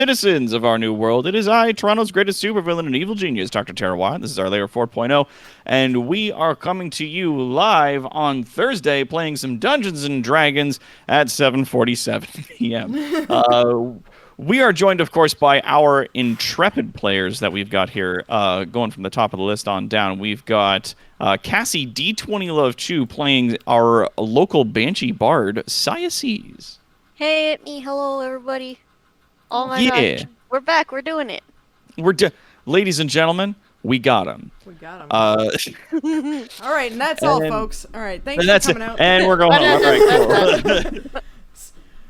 Citizens of our new world, it is I, Toronto's greatest supervillain and evil genius, Dr. Tara Watt. This is our Layer 4.0, and we are coming to you live on Thursday playing some Dungeons & Dragons at 7:47 p.m. We are joined, of course, by our intrepid players that we've got here, going from the top of the list on down. We've got Cassie D20 Love Chu playing our local Banshee Bard, Siases. Hey, it's me. Hello, everybody. Oh my Yeah. gosh. We're back. We're doing it. Ladies and gentlemen, we got him. We got him. Uh, all right, and that's all, and- folks. All right, thanks and for that's it. coming out. And we're going home. All right, cool.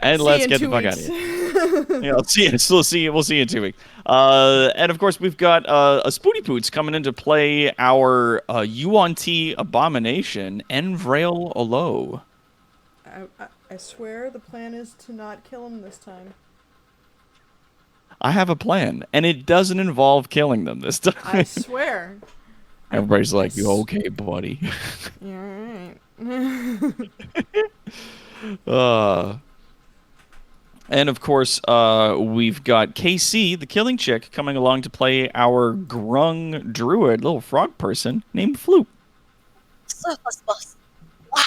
And See let's you in get the 2 fuck out weeks. of here. Yeah, we'll see you in 2 weeks. And of course, we've got a Spooty Poots coming in to play our UNT abomination, Envrail Olo. I swear the plan is to not kill him this time. I have a plan, and it doesn't involve killing them this time. I swear. Everybody's like, "You okay, buddy?" Yeah, all right. And of course, we've got KC, the killing chick, coming along to play our grung druid, little frog person named Floop. Surface bus. Wow.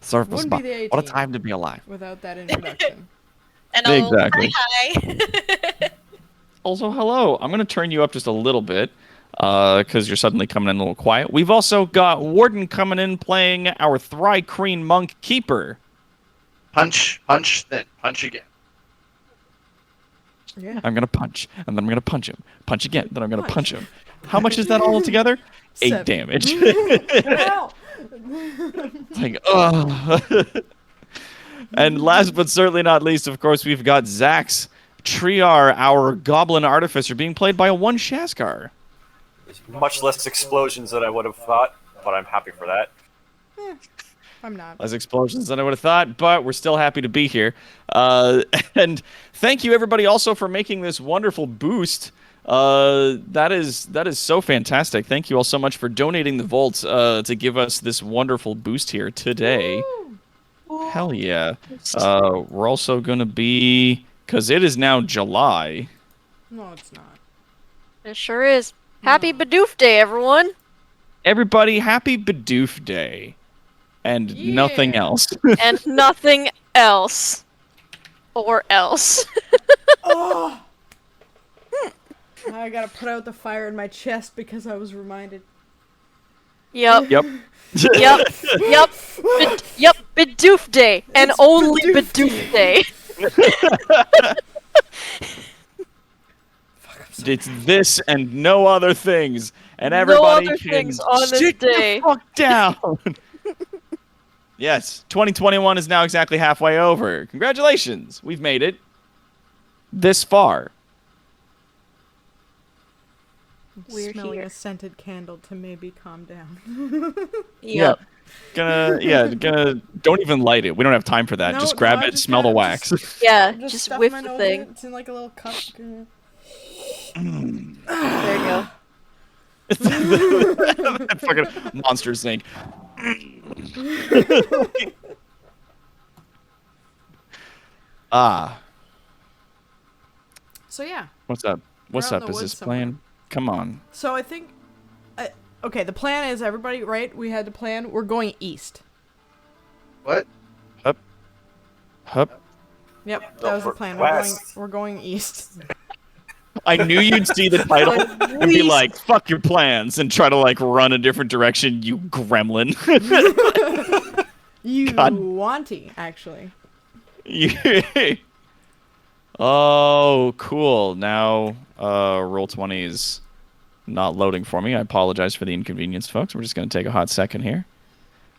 Surface Wouldn't bot. be the What a 18 time to be alive. Without that introduction. And Exactly. hi. Also, hello. I'm going to turn you up just a little bit because you're suddenly coming in a little quiet. We've also got Warden coming in playing our Thry-Kreen Monk Keeper. Punch, then punch again. Yeah. I'm going to punch, and then I'm going to punch him. Punch again, then I'm going to punch him. How much is that all together? 8 7. damage. Ow! Like, And last but certainly not least, of course, we've got Zax Triar, our Goblin Artificer, being played by a one Shaskar. Much less explosions than I would have thought, but I'm happy for that. I'm not. Less explosions than I would have thought, but we're still happy to be here. And thank you, everybody, also for making this wonderful boost. That is so fantastic. Thank you all so much for donating the volts to give us this wonderful boost here today. Hell yeah. We're also going to be, because it is now July. No, it's not. It sure is. Happy Bidoof Day, everyone. Everybody, happy Bidoof Day. And nothing Yeah. else. And nothing else. Or else. Oh! Now I gotta put out the fire in my chest because I was reminded. Yep. Yep. Yep. Yep. Bidoof Day. And It's only Bidoof Bidoof Day. It's this and no other things. And No everybody other can things on this sit day. the fuck down. Yes, 2021 is now exactly halfway over. Congratulations. We've made it this far. We're Smelling here. a scented candle to maybe calm down. Yep. Don't even light it. We don't have time for that. No, Just grab no, I it, just smell the gotta- wax. Yeah, Just just stuff whiff my the nose thing. in it. It's in like a little cup. There you go. That fucking monster snake. So yeah. What's up? What's out in up? the Is woods this plan? Come on. So I think, okay, the plan is everybody, right? We had the plan. We're going east. What? Hup. Yep, Go that was the for plan. west. We're going east. I knew you'd see the title and be like, fuck your plans, and try to, like, run a different direction, you gremlin. You God. wanty, actually. Oh, cool. Now, Roll20 is not loading for me. I apologize for the inconvenience, folks. We're just going to take a hot second here.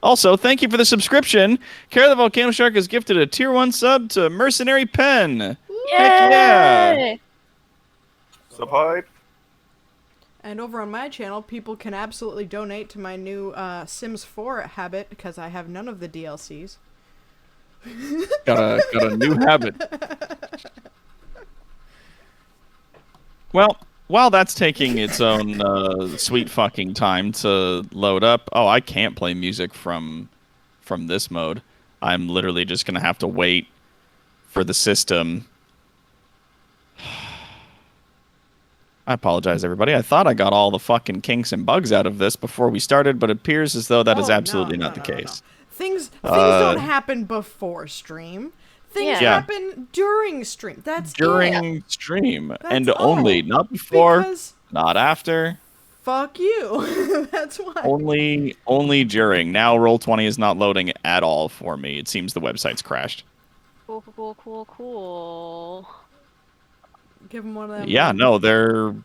Also, thank you for the subscription. Kara the Volcano Shark has gifted a Tier 1 sub to Mercenary Pen. Heck yeah. Yay! Subhype. And over on my channel, people can absolutely donate to my new Sims 4 habit because I have none of the DLCs. Got a new habit. Well, while that's taking its own sweet fucking time to load up, oh, I can't play music from this mode. I'm literally just gonna have to wait for the system. I apologize, everybody. I thought I got all the fucking kinks and bugs out of this before we started, but it appears as though that is Oh, absolutely no, not the no, no, no. case. Things don't happen before stream. Things Yeah. happen during stream. That's During stream, That's and all. only, not before, Because not after, fuck you. That's why. only during. Now Roll20 is not loading at all for me. It seems the website's crashed. Cool. Give them one of them. Yeah, no,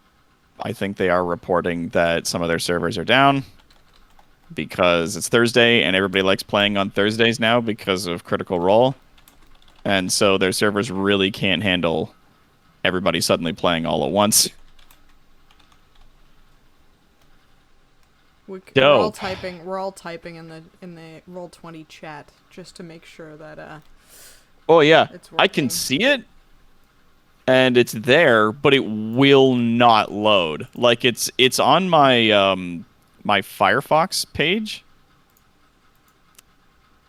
I think they are reporting that some of their servers are down because it's Thursday and everybody likes playing on Thursdays now because of Critical Role. And so their servers really can't handle everybody suddenly playing all at once. We're Dope. all typing. We're all typing in the Roll20 chat just to make sure that Oh yeah, It's I can working. see it, and it's there, but it will not load. Like it's on my my Firefox page.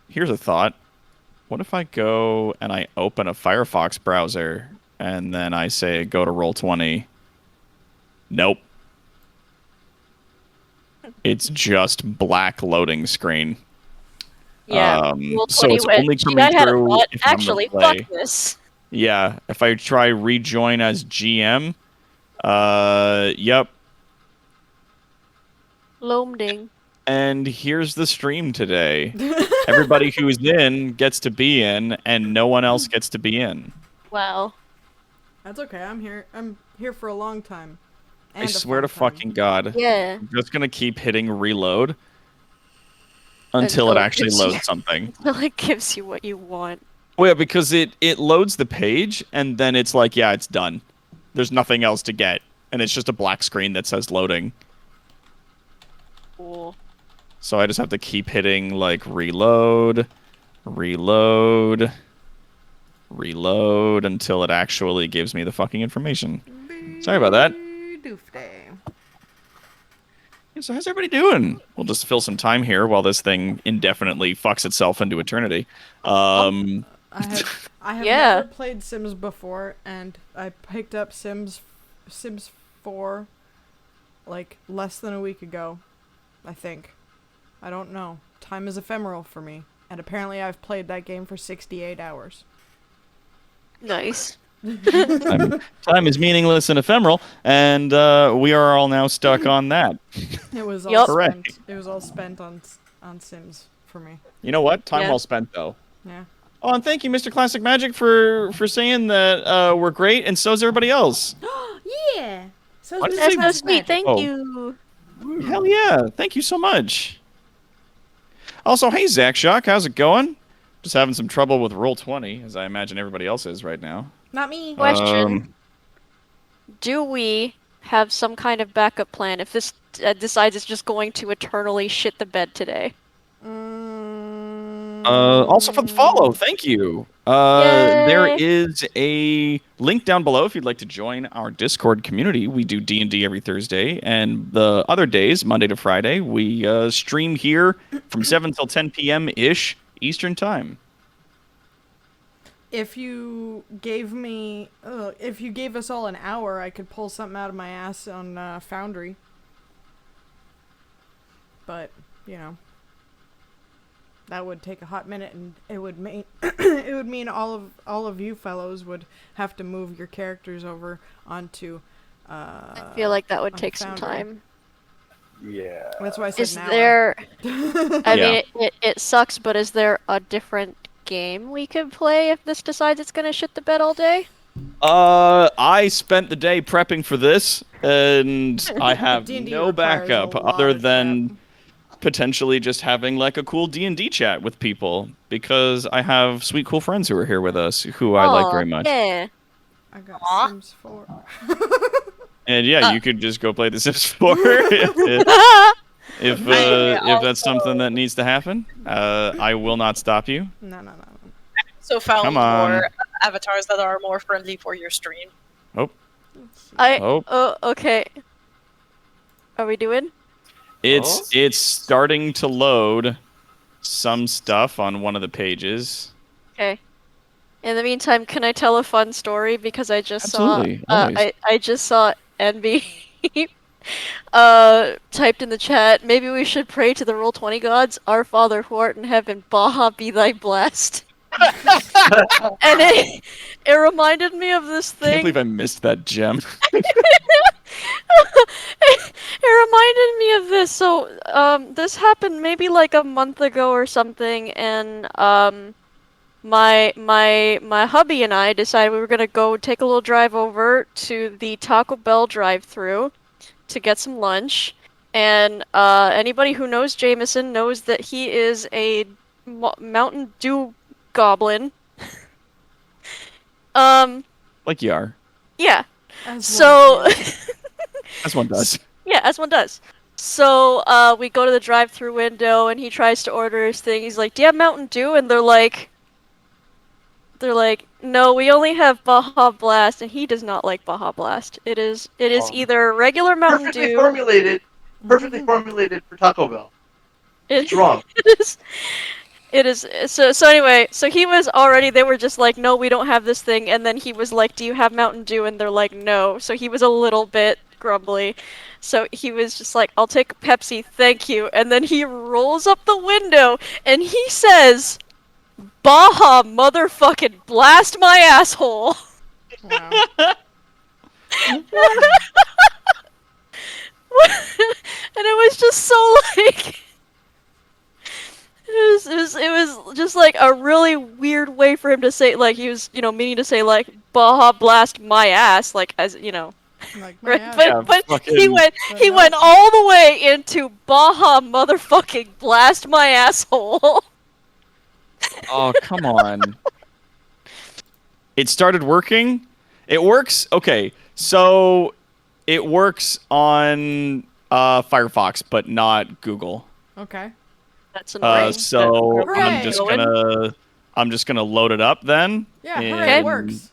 Here's a thought: what if I go and I open a Firefox browser and then I say go to Roll20? Nope. It's just black loading screen. Yeah. So it's only Gee, coming I had a through thought. if I'm gonna Actually, play. fuck this. Yeah, if I try rejoin as GM, yep. Loamding. And here's the stream today. Everybody who's in gets to be in, and no one else gets to be in. Wow. that's okay. I'm here. I'm here for a long time. I And a swear to fun time. fucking God. Yeah. I'm just gonna keep hitting reload until it Until it actually gives you- loads something. Until it gives you what you want. Well, yeah, because it loads the page, and then it's like, yeah, it's done. There's nothing else to get. And it's just a black screen that says loading. Cool. So I just have to keep hitting, like, reload, reload, reload, until it actually gives me the fucking information. Sorry about that. Doof day. Yeah, so how's everybody doing? We'll just fill some time here while this thing indefinitely fucks itself into eternity. I have Yeah. never played Sims before, and I picked up Sims 4 like less than a week ago, I think. I don't know. Time is ephemeral for me, and apparently I've played that game for 68 hours. Nice. Time is meaningless and ephemeral, and we are all now stuck on that. It was all Yup. Correct. spent. It was all spent on Sims for me. You know what? Time Yeah. well spent, though. Yeah. Oh, and thank you, Mr. Classic Magic, for saying that we're great, and so's everybody else. Yeah. So What? That's so Classic sweet. Thank Oh. you. Hell yeah. Thank you so much. Also, hey, Zach Shock, how's it going? Just having some trouble with Roll20, as I imagine everybody else is right now. Not me. Question. Do we have some kind of backup plan if this decides it's just going to eternally shit the bed today? Also for the follow, thank you. There Yay. is a link down below if you'd like to join our Discord community. We do D&D every Thursday, and the other days, Monday to Friday, we stream here from 7 till 10 p.m.-ish Eastern Time. If you gave me, if you gave us all an hour, I could pull something out of my ass on Foundry. But you know, that would take a hot minute, and it would mean it would mean all of you fellows would have to move your characters over onto. I feel like that would on take some Foundry. time. Yeah. That's why I said Is an hour. there? I Yeah. mean, it sucks, but is there a different game we could play if this decides it's gonna shit the bed all day? I spent the day prepping for this, and I have D&D no requires a backup lot other of than potentially just having like a cool D&D chat with people, because I have sweet, cool friends who are here with us who I like Aw, very much. Yeah. I got Aw. Sims 4. And yeah, you could just go play The Sims 4 if that's something that needs to happen. I will not stop you. No. So found Come on. more avatars that are more friendly for your stream. Oh, I. Oh. Oh, okay. Are we doing? it's starting to load some stuff on one of the pages. Okay. In the meantime, can I tell a fun story? Because I just Absolutely, saw, always. I just saw Envy typed in the chat. Maybe we should pray to the Roll20 gods. Our Father who art in heaven, Baja be thy blessed. And it reminded me of this Can't thing. believe I missed that gem. It reminded me of this. So, this happened maybe like a month ago or something, and my hubby and I decided we were gonna go take a little drive over to the Taco Bell drive-through to get some lunch. And anybody who knows Jameson knows that he is a Mountain Dew goblin. Like you are. Yeah. As So. one can. As one does. Yeah, as one does. So, we go to the drive-through window, and he tries to order his thing. He's like, "Do you have Mountain Dew?" And they're like, "No, we only have Baja Blast," and he does not like Baja Blast. It is either regular Mountain Perfectly Dew. formulated. Perfectly formulated for Taco Bell. It's wrong. It is. So anyway, so he was already. They were just like, "No, we don't have this thing," and then he was like, "Do you have Mountain Dew?" And they're like, "No." So he was a little bit grumbly. So he was just like, "I'll take a Pepsi, thank you." And then he rolls up the window and he says, "Baja motherfucking blast my asshole." Wow. And it was just so like it was just like a really weird way for him to say, like, he was, meaning to say like Baja blast my ass, like, as Like my right? ass. Yeah, But he fucking- went But he no. went all the way into Baja motherfucking blast my asshole. Oh, come on. It started working. It works. Okay, so it works on Firefox, but not Google. Okay. That's annoying. So Hooray! I'm just gonna load it up then. Yeah, in, hooray, it works.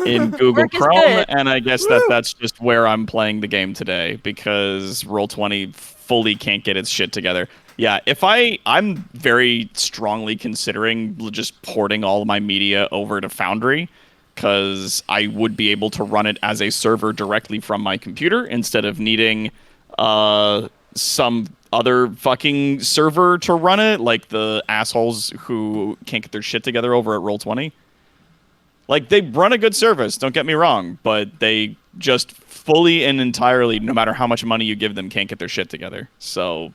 in Google Work is Chrome, good. and I guess that's just where I'm playing the game today because Roll20 fully can't get its shit together. Yeah, I'm very strongly considering just porting all of my media over to Foundry because I would be able to run it as a server directly from my computer instead of needing some other fucking server to run it, like the assholes who can't get their shit together over at Roll20. Like, they run a good service, don't get me wrong, but they just fully and entirely, no matter how much money you give them, can't get their shit together. So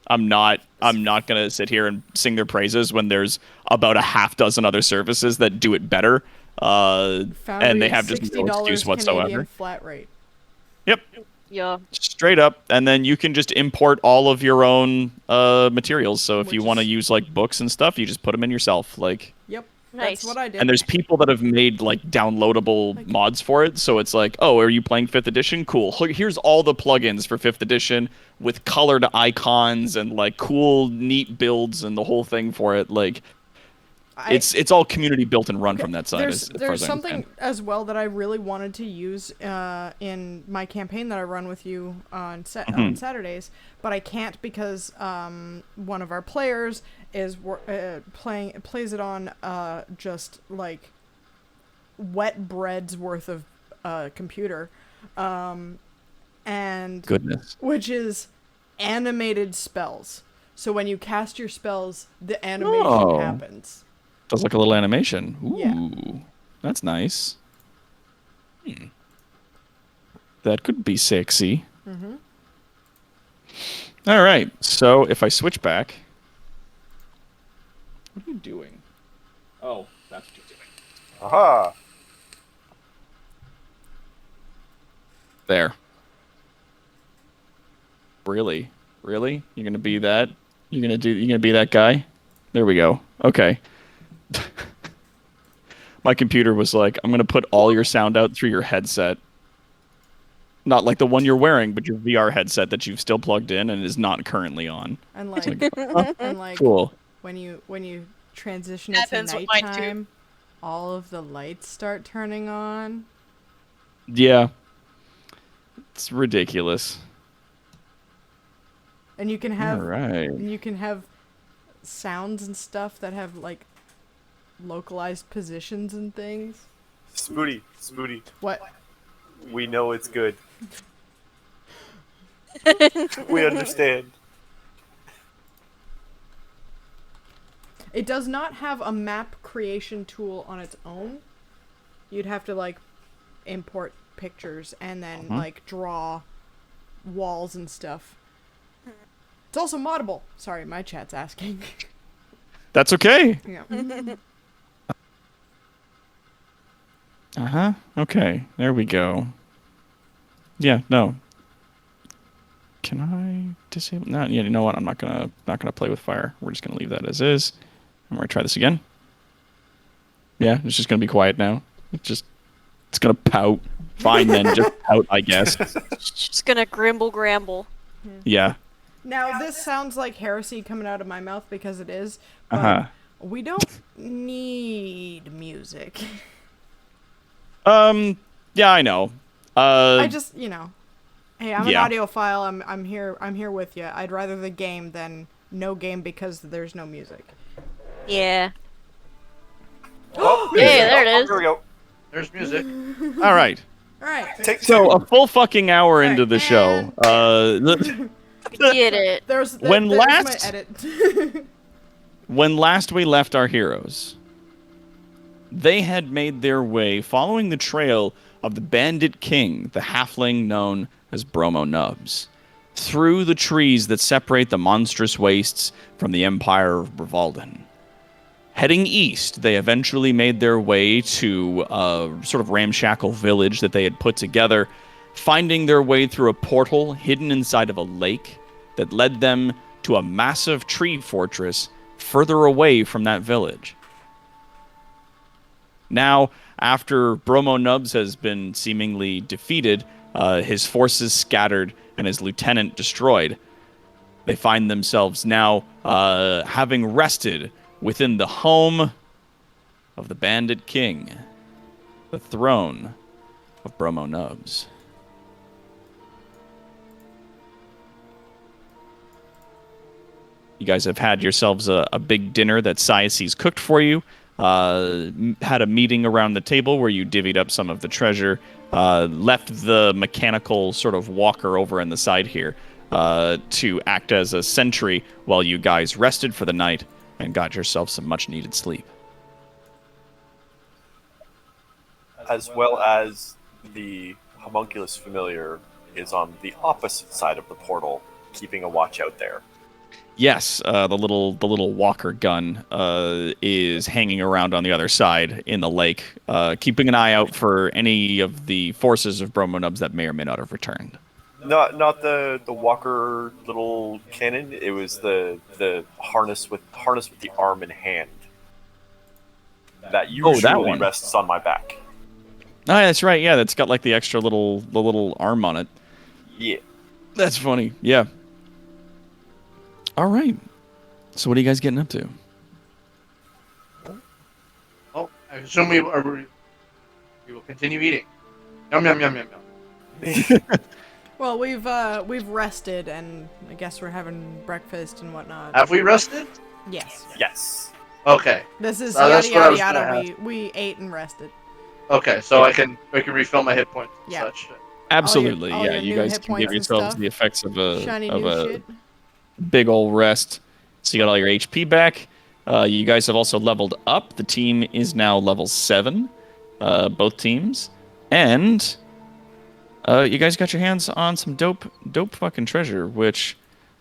I'm not gonna sit here and sing their praises when there's about a half dozen other services that do it better. Foundry And they at have just no $60 excuse whatsoever. Canadian flat rate. Yep. Yeah. Straight up, and then you can just import all of your own materials. So if Which you want to is- use like books and stuff, you just put them in yourself. Like, Yep. Nice. That's what I did. and there's people that have made like downloadable mods for it. So it's like, oh, are you playing 5th edition? Cool. Here's all the plugins for 5th edition with colored icons and like cool, neat builds and the whole thing for it. Like, it's all community built and run from that side. There's as far there's as I something understand. as well that I really wanted to use in my campaign that I run with you on on Saturdays, but I can't because one of our players is plays it on just like wet bread's worth of computer, and Goodness. which is animated spells. So when you cast your spells, the animation Oh. happens. Does like a little animation. Ooh, Yeah. that's nice. That could be sexy. Mm-hmm. All right. So if I switch back, what are you doing? Oh, that's what you're doing. Aha! There. Really? Really? You're gonna be that? You're gonna be that guy? There we go. Okay. My computer was like, I'm gonna put all your sound out through your headset. Not like the one you're wearing, but your VR headset that you've still plugged in and is not currently on. And like, and like Cool. when you transition it to Happens with mine, too. nighttime, all of the lights start turning on. Yeah. It's ridiculous. And you can have All right. and you can have sounds and stuff that have like localized positions and things. Spooty. What? We know it's good. We understand. It does not have a map creation tool on its own. You'd have to like import pictures and then like draw walls and stuff. It's also moddable. Sorry, my chat's asking. That's okay. Yeah. Okay, there we go. Yeah, no. Can I disable? No, yeah. You know what? I'm not gonna play with fire. We're just gonna leave that as is. I'm gonna try this again. Yeah, it's just gonna be quiet now. It's gonna pout. Fine then, just pout, I guess. Just gonna gramble. Yeah. Now this sounds like heresy coming out of my mouth because it is, but we don't need music. Yeah, I know. I just, you know, hey, I'm yeah. an audiophile. I'm here with you. I'd rather the game than no game because there's no music. Yeah. Oh, Hey, there it is. Here we go. There's music. All right. All right. Take So a full fucking hour Alright, into the show. Get it. There's When there's last- my edit. When last we left our heroes, they had made their way following the trail of the Bandit King, the halfling known as Bromo Nubs, through the trees that separate the monstrous wastes from the Empire of Brivalden. Heading east, they eventually made their way to a sort of ramshackle village that they had put together, finding their way through a portal hidden inside of a lake that led them to a massive tree fortress further away from that village. Now, after Bromo Nubs has been seemingly defeated, his forces scattered, and his lieutenant destroyed, they find themselves now having rested within the home of the Bandit King, the throne of Bromo Nubs. You guys have had yourselves a big dinner that Siaces cooked for you. Had a meeting around the table where you divvied up some of the treasure. Left the mechanical sort of walker over in the side here to act as a sentry while you guys rested for the night and got yourself some much-needed sleep. As well as the homunculus familiar is on the opposite side of the portal, keeping a watch out there. Yes, the little walker gun is hanging around on the other side in the lake, keeping an eye out for any of the forces of Bromo Nubs that may or may not have returned. Not the walker little cannon. It was the harness with the arm and hand that usually one. rests on my back. Ah, that's right. Yeah, that's got like the extra little arm on it. Yeah. That's funny. Yeah. All right. So what are you guys getting up to? Oh, I assume we will continue eating. Yum yum yum yum yum. Well, we've rested, and I guess we're having breakfast and whatnot. Have we rested? Yes. Yes. Okay. This is That's yada what I yada was yada. We ate and rested. Okay, so I can refill my hit points and Yeah. such. Absolutely. all yeah, your you new guys hit can points give and yourselves stuff. the effects of Shiny a new shit. big old rest. So you got all your HP back. You guys have also leveled up. The team is now level 7, both teams. And you guys got your hands on some dope fucking treasure, which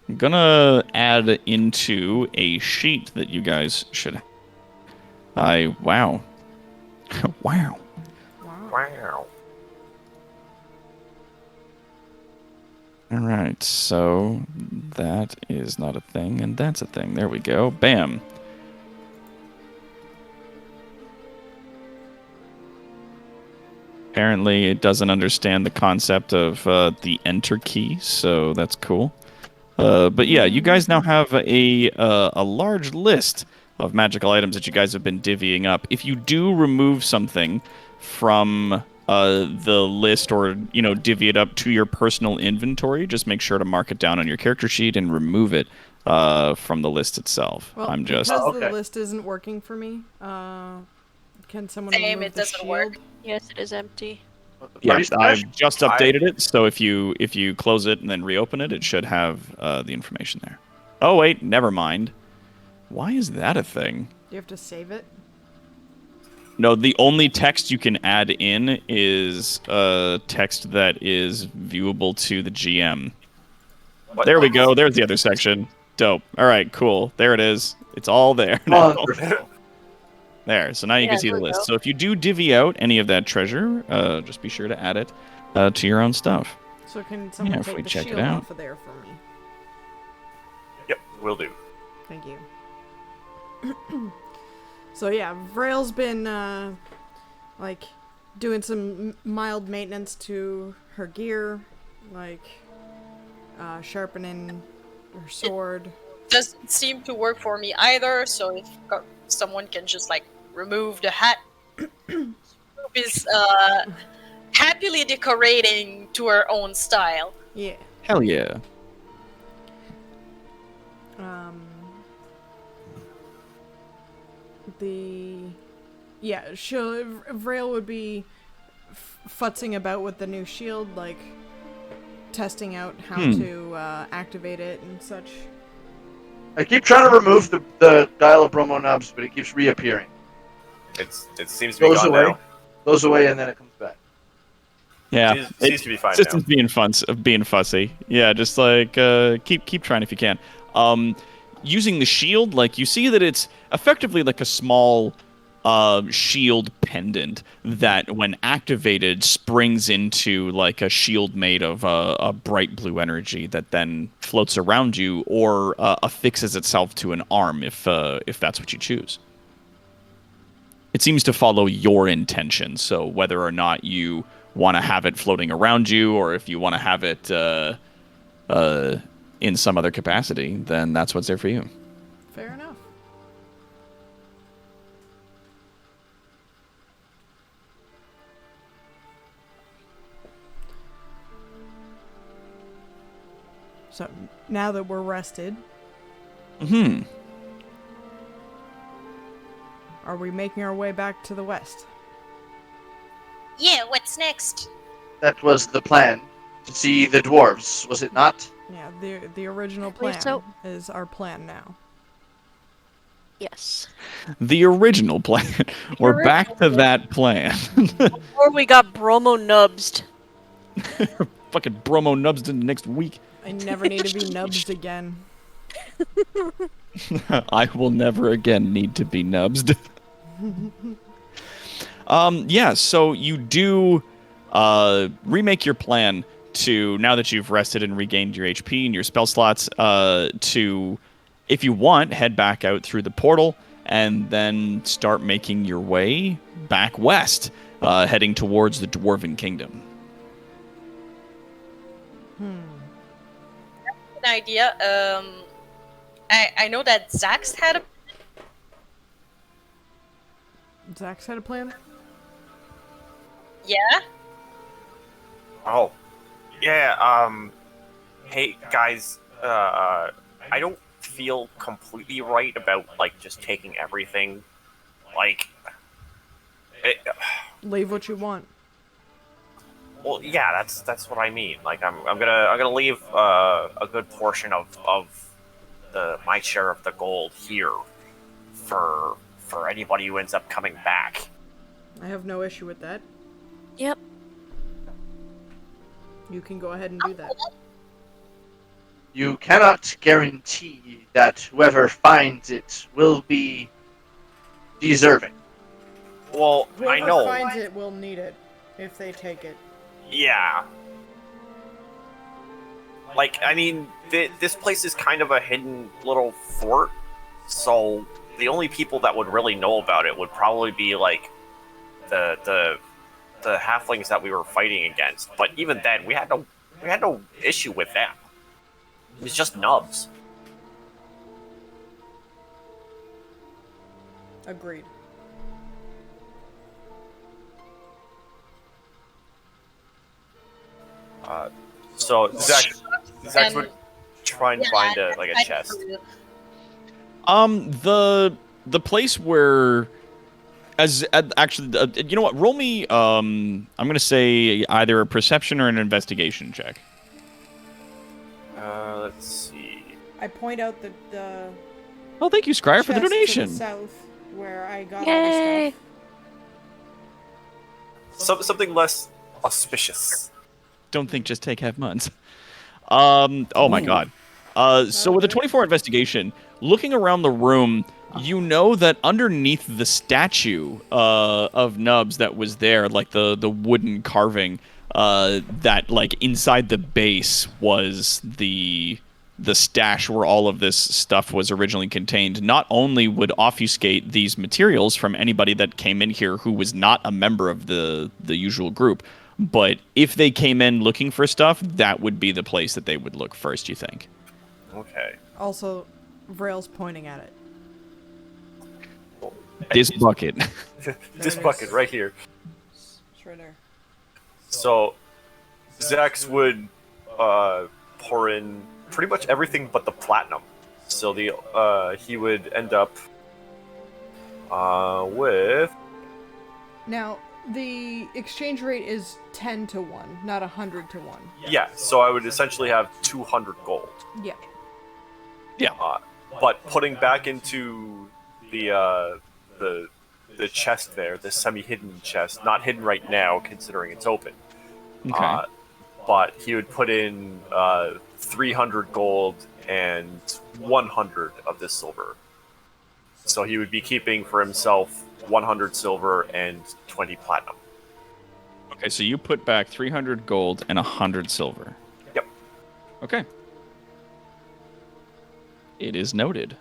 I'm gonna add into a sheet that you guys should. Wow. Wow. Wow. All right, so that is not a thing, and that's a thing. There we go. Bam. Apparently, it doesn't understand the concept of the enter key, so that's cool. But yeah, you guys now have a large list of magical items that you guys have been divvying up. If you do remove something from the list, or divvy it up to your personal inventory, just make sure to mark it down on your character sheet and remove it from the list itself. Well, I'm just because Oh, okay. the list isn't working for me. Can someone Same, remove it the doesn't shield? work. Yes, it is empty. The yeah. party smash? I've just updated it, so if you close it and then reopen it, it should have the information there. Oh wait, never mind. Why is that a thing? Do you have to save it? No, the only text you can add in is text that is viewable to the GM. What? There we go. There's the other section. Dope. All right, cool. There it is. It's all there now. Wonderful. There. So now you Yeah, can see the there we list. go. So if you do divvy out any of that treasure, just be sure to add it to your own stuff. So can someone if we take the check it shield out. off of there for me? Yep, will do. Thank you. So yeah, Vrail's been like doing some mild maintenance to her gear, like sharpening her sword. Doesn't seem to work for me either. So if someone can just like remove the hat, is happily decorating to her own style. Yeah. Hell yeah. Vrail would be futzing about with the new shield, like testing out how to activate it and such. I keep trying to remove the dial of bromo nubs, but it keeps reappearing. It seems to be Goes gone away. now. Goes away and then it comes back. Yeah. Seems to be fine Just now. being fussy. Yeah, just like keep trying if you can. Using the shield, like you see that it's effectively like a small shield pendant that, when activated, springs into like a shield made of a bright blue energy that then floats around you or affixes itself to an arm if that's what you choose. It seems to follow your intention, so whether or not you want to have it floating around you or if you want to have it in some other capacity, then that's what's there for you. Fair enough. So now that we're rested, are we making our way back to the west? Yeah, what's next? That was the plan. To see the dwarves, was it not? Yeah, the original believe plan so. is our plan now. Yes. The original plan. We're back to that plan. Or we got bromo nubsed. Fucking bromo nubs in next week. I never need to be nubbed again. I will never again need to be nubsed. Yeah, so you do remake your plan to, now that you've rested and regained your HP and your spell slots, to, if you want, head back out through the portal and then start making your way back west, heading towards the Dwarven Kingdom. An idea. I know that Zax had a. Zax had a plan? Yeah. Oh, yeah. Hey guys. I don't feel completely right about like just taking everything. Like, Leave what you want. well, yeah. That's what I mean. Like, I'm gonna leave a good portion of my share of the gold here for anybody who ends up coming back. I have no issue with that. Yep. You can go ahead and do that. You cannot guarantee that whoever finds it will be deserving. Well, I Whoever know. finds it will need it if they take it. Yeah. Like, I mean, this place is kind of a hidden little fort, so the only people that would really know about it would probably be like the halflings that we were fighting against. But even then, we had no issue with them. It was just nubs. Agreed. So Zach And- would try and find a chest. The place where, you know what? Roll me. I'm gonna say either a perception or an investigation check. Let's see. I point out the Oh, thank you, Scryer, for the chest donation. to the south where I got all Yay! the stuff. Something less auspicious. Don't think, just take, have months. Oh my god. So with a 24 investigation, looking around the room, you know that underneath the statue of Nubs that was there, like the wooden carving, that like inside the base was the stash where all of this stuff was originally contained. Not only would obfuscate these materials from anybody that came in here who was not a member of the usual group, but if they came in looking for stuff, that would be the place that they would look first, you think? Okay. Also, Vrail's pointing at it. This bucket. This it bucket is. right here. It's right there. So, Zax would pour in pretty much everything but the platinum. So he would end up with. Now, the exchange rate is 10 to 1, not 100 to 1. Yeah, so I would essentially have 200 gold. Yeah. But putting back into the chest there, the semi-hidden chest, not hidden right now considering it's open. Okay. But he would put in 300 gold and 100 of this silver. So he would be keeping for himself 100 silver and 20 platinum. Okay, so you put back 300 gold and 100 silver. Yep. Okay. It is noted.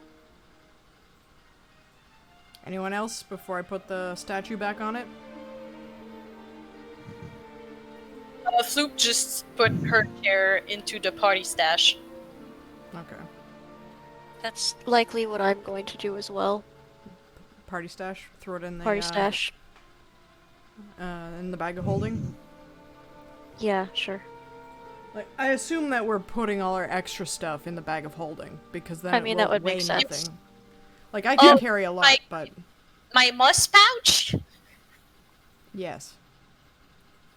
Anyone else before I put the statue back on it? Floop just put her chair into the party stash. Okay. That's likely what I'm going to do as well. Party stash. Throw it in the Party stash. in the bag of holding. Yeah, sure. Like, I assume that we're putting all our extra stuff in the bag of holding because then I mean, it that will would make weigh sense. nothing. Like I can Oh, carry a lot, I- but My moss pouch? yes.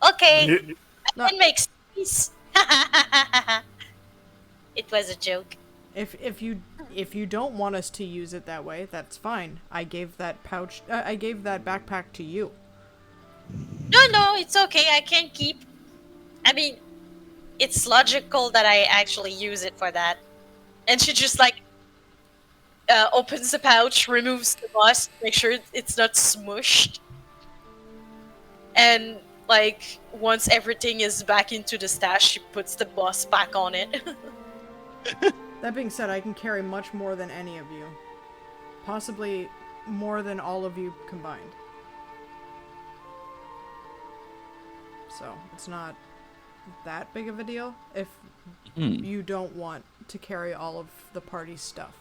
Okay, No. it makes sense. It was a joke. If you don't want us to use it that way, that's fine. I gave that pouch. I gave that backpack to you. No, it's okay. I can keep. I mean, it's logical that I actually use it for that. And she just like opens the pouch, removes the moss, make sure it's not smushed, and like once everything is back into the stash, she puts the moss back on it. That being said, I can carry much more than any of you. Possibly more than all of you combined. So, it's not that big of a deal if you don't want to carry all of the party's stuff.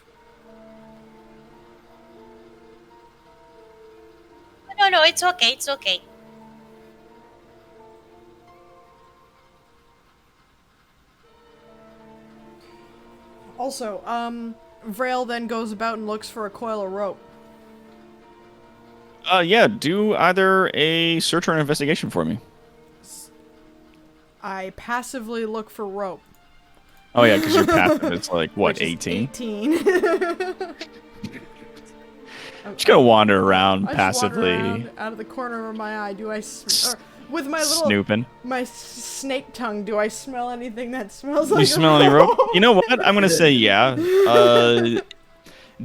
No, it's okay. It's okay. Also, Vrail then goes about and looks for a coil of rope. Yeah, do either a search or an investigation for me. I passively look for rope. Oh yeah, because your passive it's like what, which is 18? 18. Just gonna wander around I just wander passively, around out of the corner of my eye. Do I or with my little snooping. my snake tongue? Do I smell anything that smells like? You a smell any rope? You know what? I'm gonna say yeah.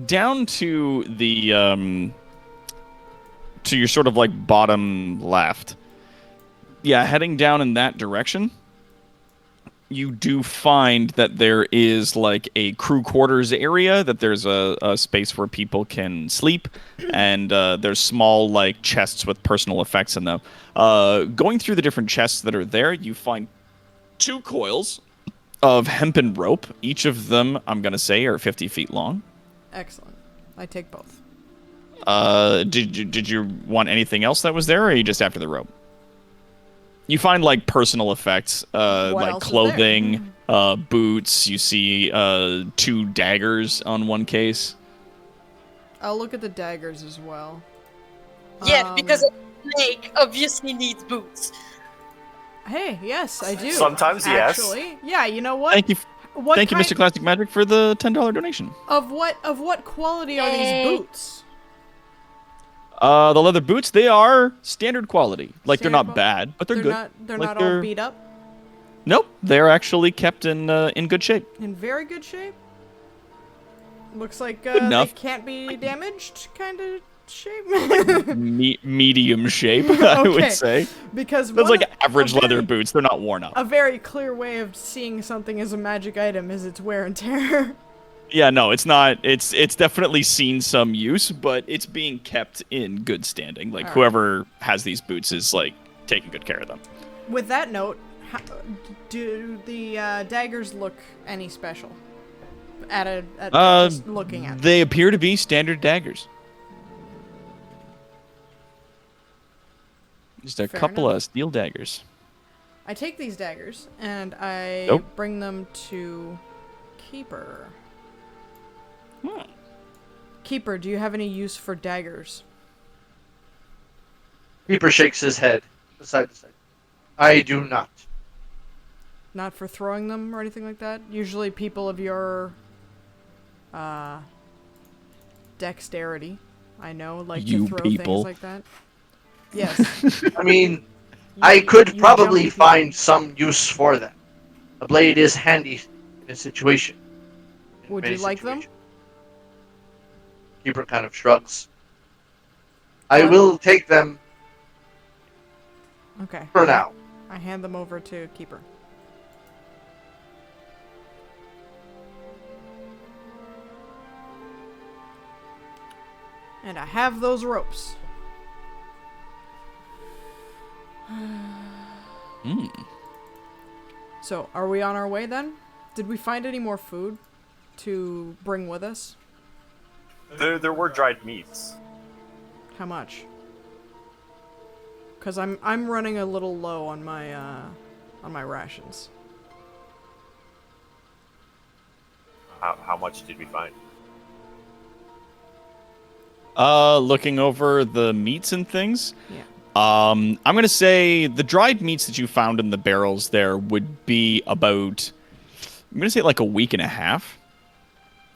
Down to the to your sort of like bottom left. Yeah, heading down in that direction. You do find that there is like a crew quarters area, that there's a space where people can sleep, and there's small like chests with personal effects in them. Going through the different chests that are there, you find 2 coils of hempen rope. Each of them, I'm going to say, are 50 feet long. Excellent. I take both. Did you want anything else that was there, or are you just after the rope? You find like personal effects, What like else is clothing, boots. You see 2 daggers on one case. I'll look at the daggers as well. Yeah, because a snake obviously needs boots. Hey, yes, I do. Sometimes, yes. Actually, yeah. You know what? Thank you, What thank you, kind Mr. Classic Magic, for the $10 donation. Of what quality are Yay. these boots? The leather boots, they are standard quality. Like they're Standard not bad, but they're good. They're Like, not they're- all beat up. Nope, they're actually kept in good shape. In very good shape. Looks like Good they enough. can't be damaged, kind of shape. Medium shape, I Okay. would say. Because Those one like of- average a leather very- boots. They're not worn out. A very clear way of seeing something as a magic item is its wear and tear. Yeah, no, it's not. It's definitely seen some use, but it's being kept in good standing. Like Alright. whoever has these boots is like taking good care of them. With that note, do the daggers look any special? At just looking at them. They appear to be standard daggers. Just a Fair couple enough. of steel daggers. I take these daggers and I Nope. bring them to Keeper. Hmm. Keeper, do you have any use for daggers? Keeper shakes his head side to side. I do not. Not for throwing them or anything like that? Usually people of your dexterity, I know, like You to throw people. things like that. Yes. I mean, You- I could you probably jump- find some use for them. A blade is handy in a situation. In Would many you like them? situations. Keeper kind of shrugs. I What? will take them Okay. for now. I hand them over to Keeper. And I have those ropes. Hmm. So, are we on our way then? Did we find any more food to bring with us? There were dried meats. How much? Cause I'm running a little low on my rations. How much did we find? Looking over the meats and things. Yeah. I'm gonna say the dried meats that you found in the barrels there would be about. I'm gonna say like a week and a half.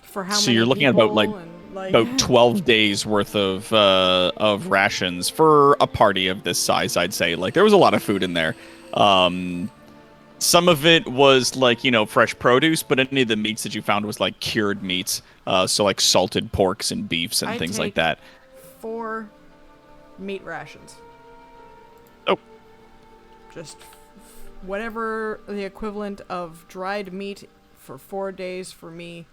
For how So many you're looking at about, people and, About 12 days worth of rations for a party of this size, I'd say. Like there was a lot of food in there. Some of it was like, fresh produce, but any of the meats that you found was like cured meats. So like salted porks and beefs and I things take- like that. 4 meat rations. Oh. Just whatever the equivalent of dried meat for 4 days for me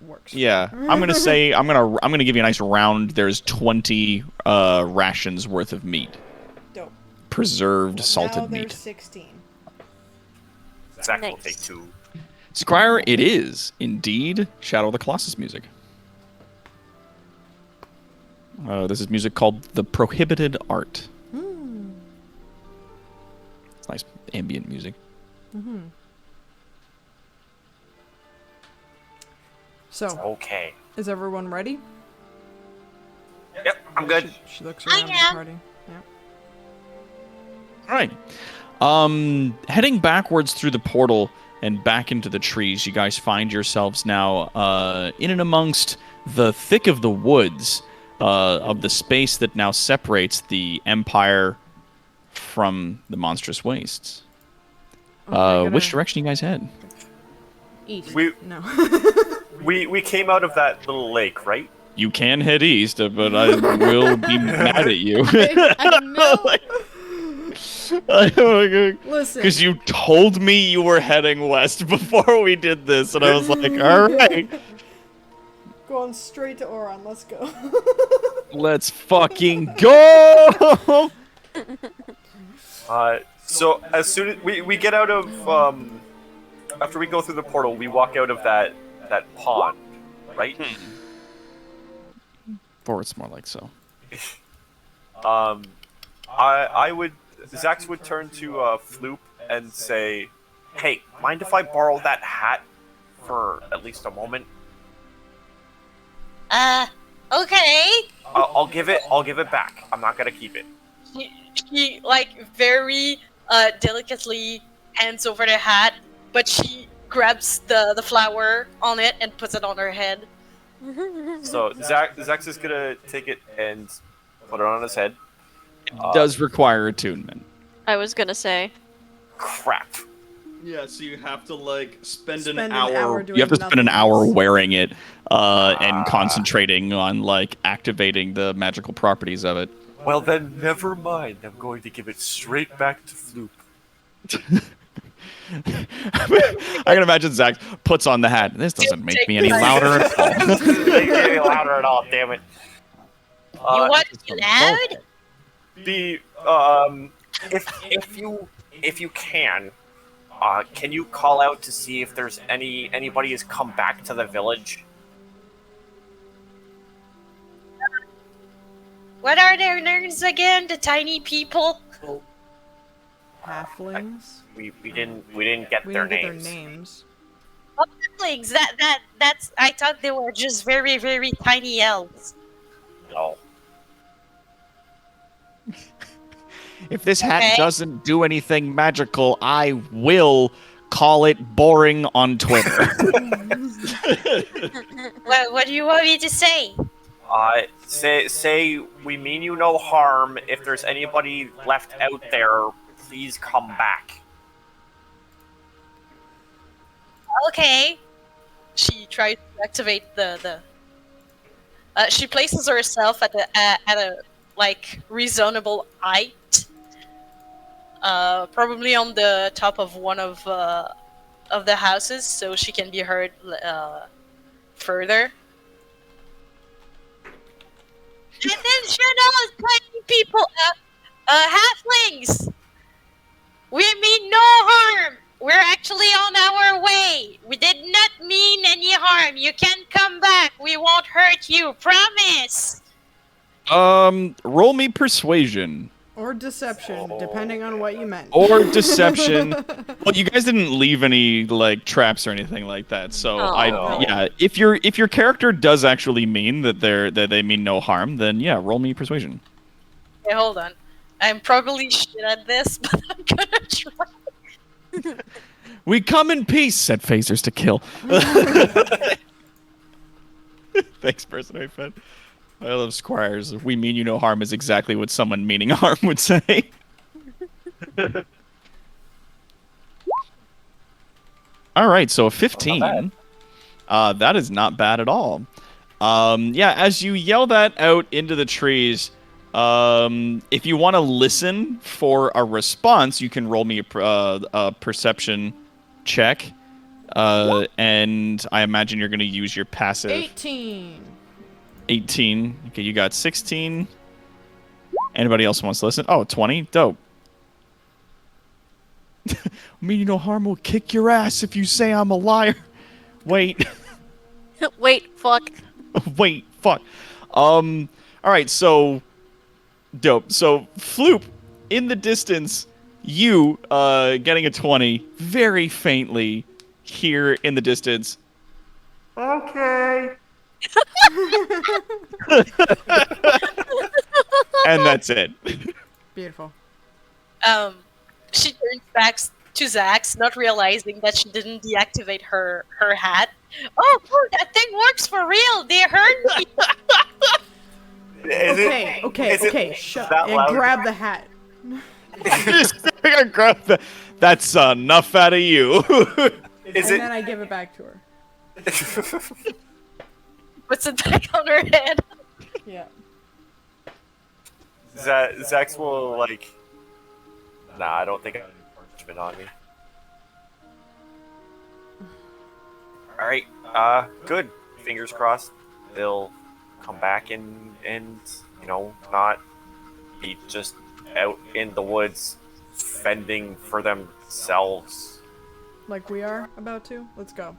works. Yeah, I'm gonna say I'm gonna give you a nice round. There's 20 rations worth of meat, Dope. preserved Now salted there's meat. 16. Zach will Nice. take 2. Squire, it is indeed Shadow of the Colossus music. This is music called The Prohibited Art. It's nice ambient music. So, Okay. is everyone ready? Yep, I'm good. She looks I around the am. party. Yeah. All right. Heading backwards through the portal and back into the trees, you guys find yourselves now in and amongst the thick of the woods of the space that now separates the Empire from the monstrous wastes. Okay, Which gonna direction you guys head? East. We- No. We came out of that little lake, right? You can head east, but I will be mad at you. I know. Listen. Because you told me you were heading west before we did this, and I was like, all right, Going straight to Oron. Let's go. let's fucking go! So as soon as we get out of after we go through the portal, we walk out of that pond, right? Or it's more like so. I would Zax would turn to Floop and say, "Hey, mind if I borrow that hat for at least a moment? Okay. I'll give it back. I'm not gonna keep it." She like very delicately hands over the hat, but she grabs the flower on it and puts it on her head. So Zax is gonna take it and put it on his head. It does require attunement. I was gonna say. Crap. Yeah, so you have to like spend Spend an an hour hour. doing You have to spend an nothing hour else. wearing it, and concentrating on like activating the magical properties of it. Well then, never mind. I'm going to give it straight back to Floop. I can imagine Zach puts on the hat. This doesn't make me any louder at all. Make it any louder at all, damn it. You want to be loud? If you can you call out to see if there's anybody has come back to the village? What are their names again? The tiny people? Halflings. We didn't get We their didn't get names. their names. Halflings. That's. I thought they were just very, very tiny elves. No. If this hat Okay. doesn't do anything magical, I will call it boring on Twitter. What do you want me to say? Say we mean you no harm. If there's anybody left out there, please come back. Okay. She tries to activate the. She places herself at a like reasonable height. Probably on the top of one of the houses, so she can be heard further. Attention, all tiny people, halflings. We mean no harm. We're actually on our way. We did not mean any harm. You can come back. We won't hurt you. Promise. Roll me persuasion. Or deception, depending on what you meant. Or deception. Well, you guys didn't leave any like traps or anything like that, so Oh. yeah. If your character does actually mean that they mean no harm, then yeah, roll me persuasion. Okay, hold on. I'm probably shit at this, but I'm gonna try. We come in peace, said phasers to kill. Thanks, Mercenary Fed. I love Squires. If we mean you no harm is exactly what someone meaning harm would say. All right, so a 15. That is not bad at all. Yeah, as you yell that out into the trees, if you want to listen for a response, you can roll me a perception check. And I imagine you're going to use your passive. 18. 18. Okay, you got 16. Anybody else wants to listen? Oh, 20. Dope. Me no harm will kick your ass if you say I'm a liar. Wait. Wait, fuck. Wait, fuck. All right, so dope. So Floop, in the distance, you getting a 20 very faintly here in the distance. Okay. And that's it. Beautiful. She turns back to Zax, not realizing that she didn't deactivate her hat. Oh, that thing works for real. They heard me. Okay, shut that and loud? grab the hat. That's enough out of you. Is And it? then I give it back to her. Puts it back on her head. Yeah. Zax will like. Nah, I don't think I have parchment on me. All right. Good. Fingers crossed. They'll come back and not be just out in the woods fending for themselves. Like we are about to. Let's go.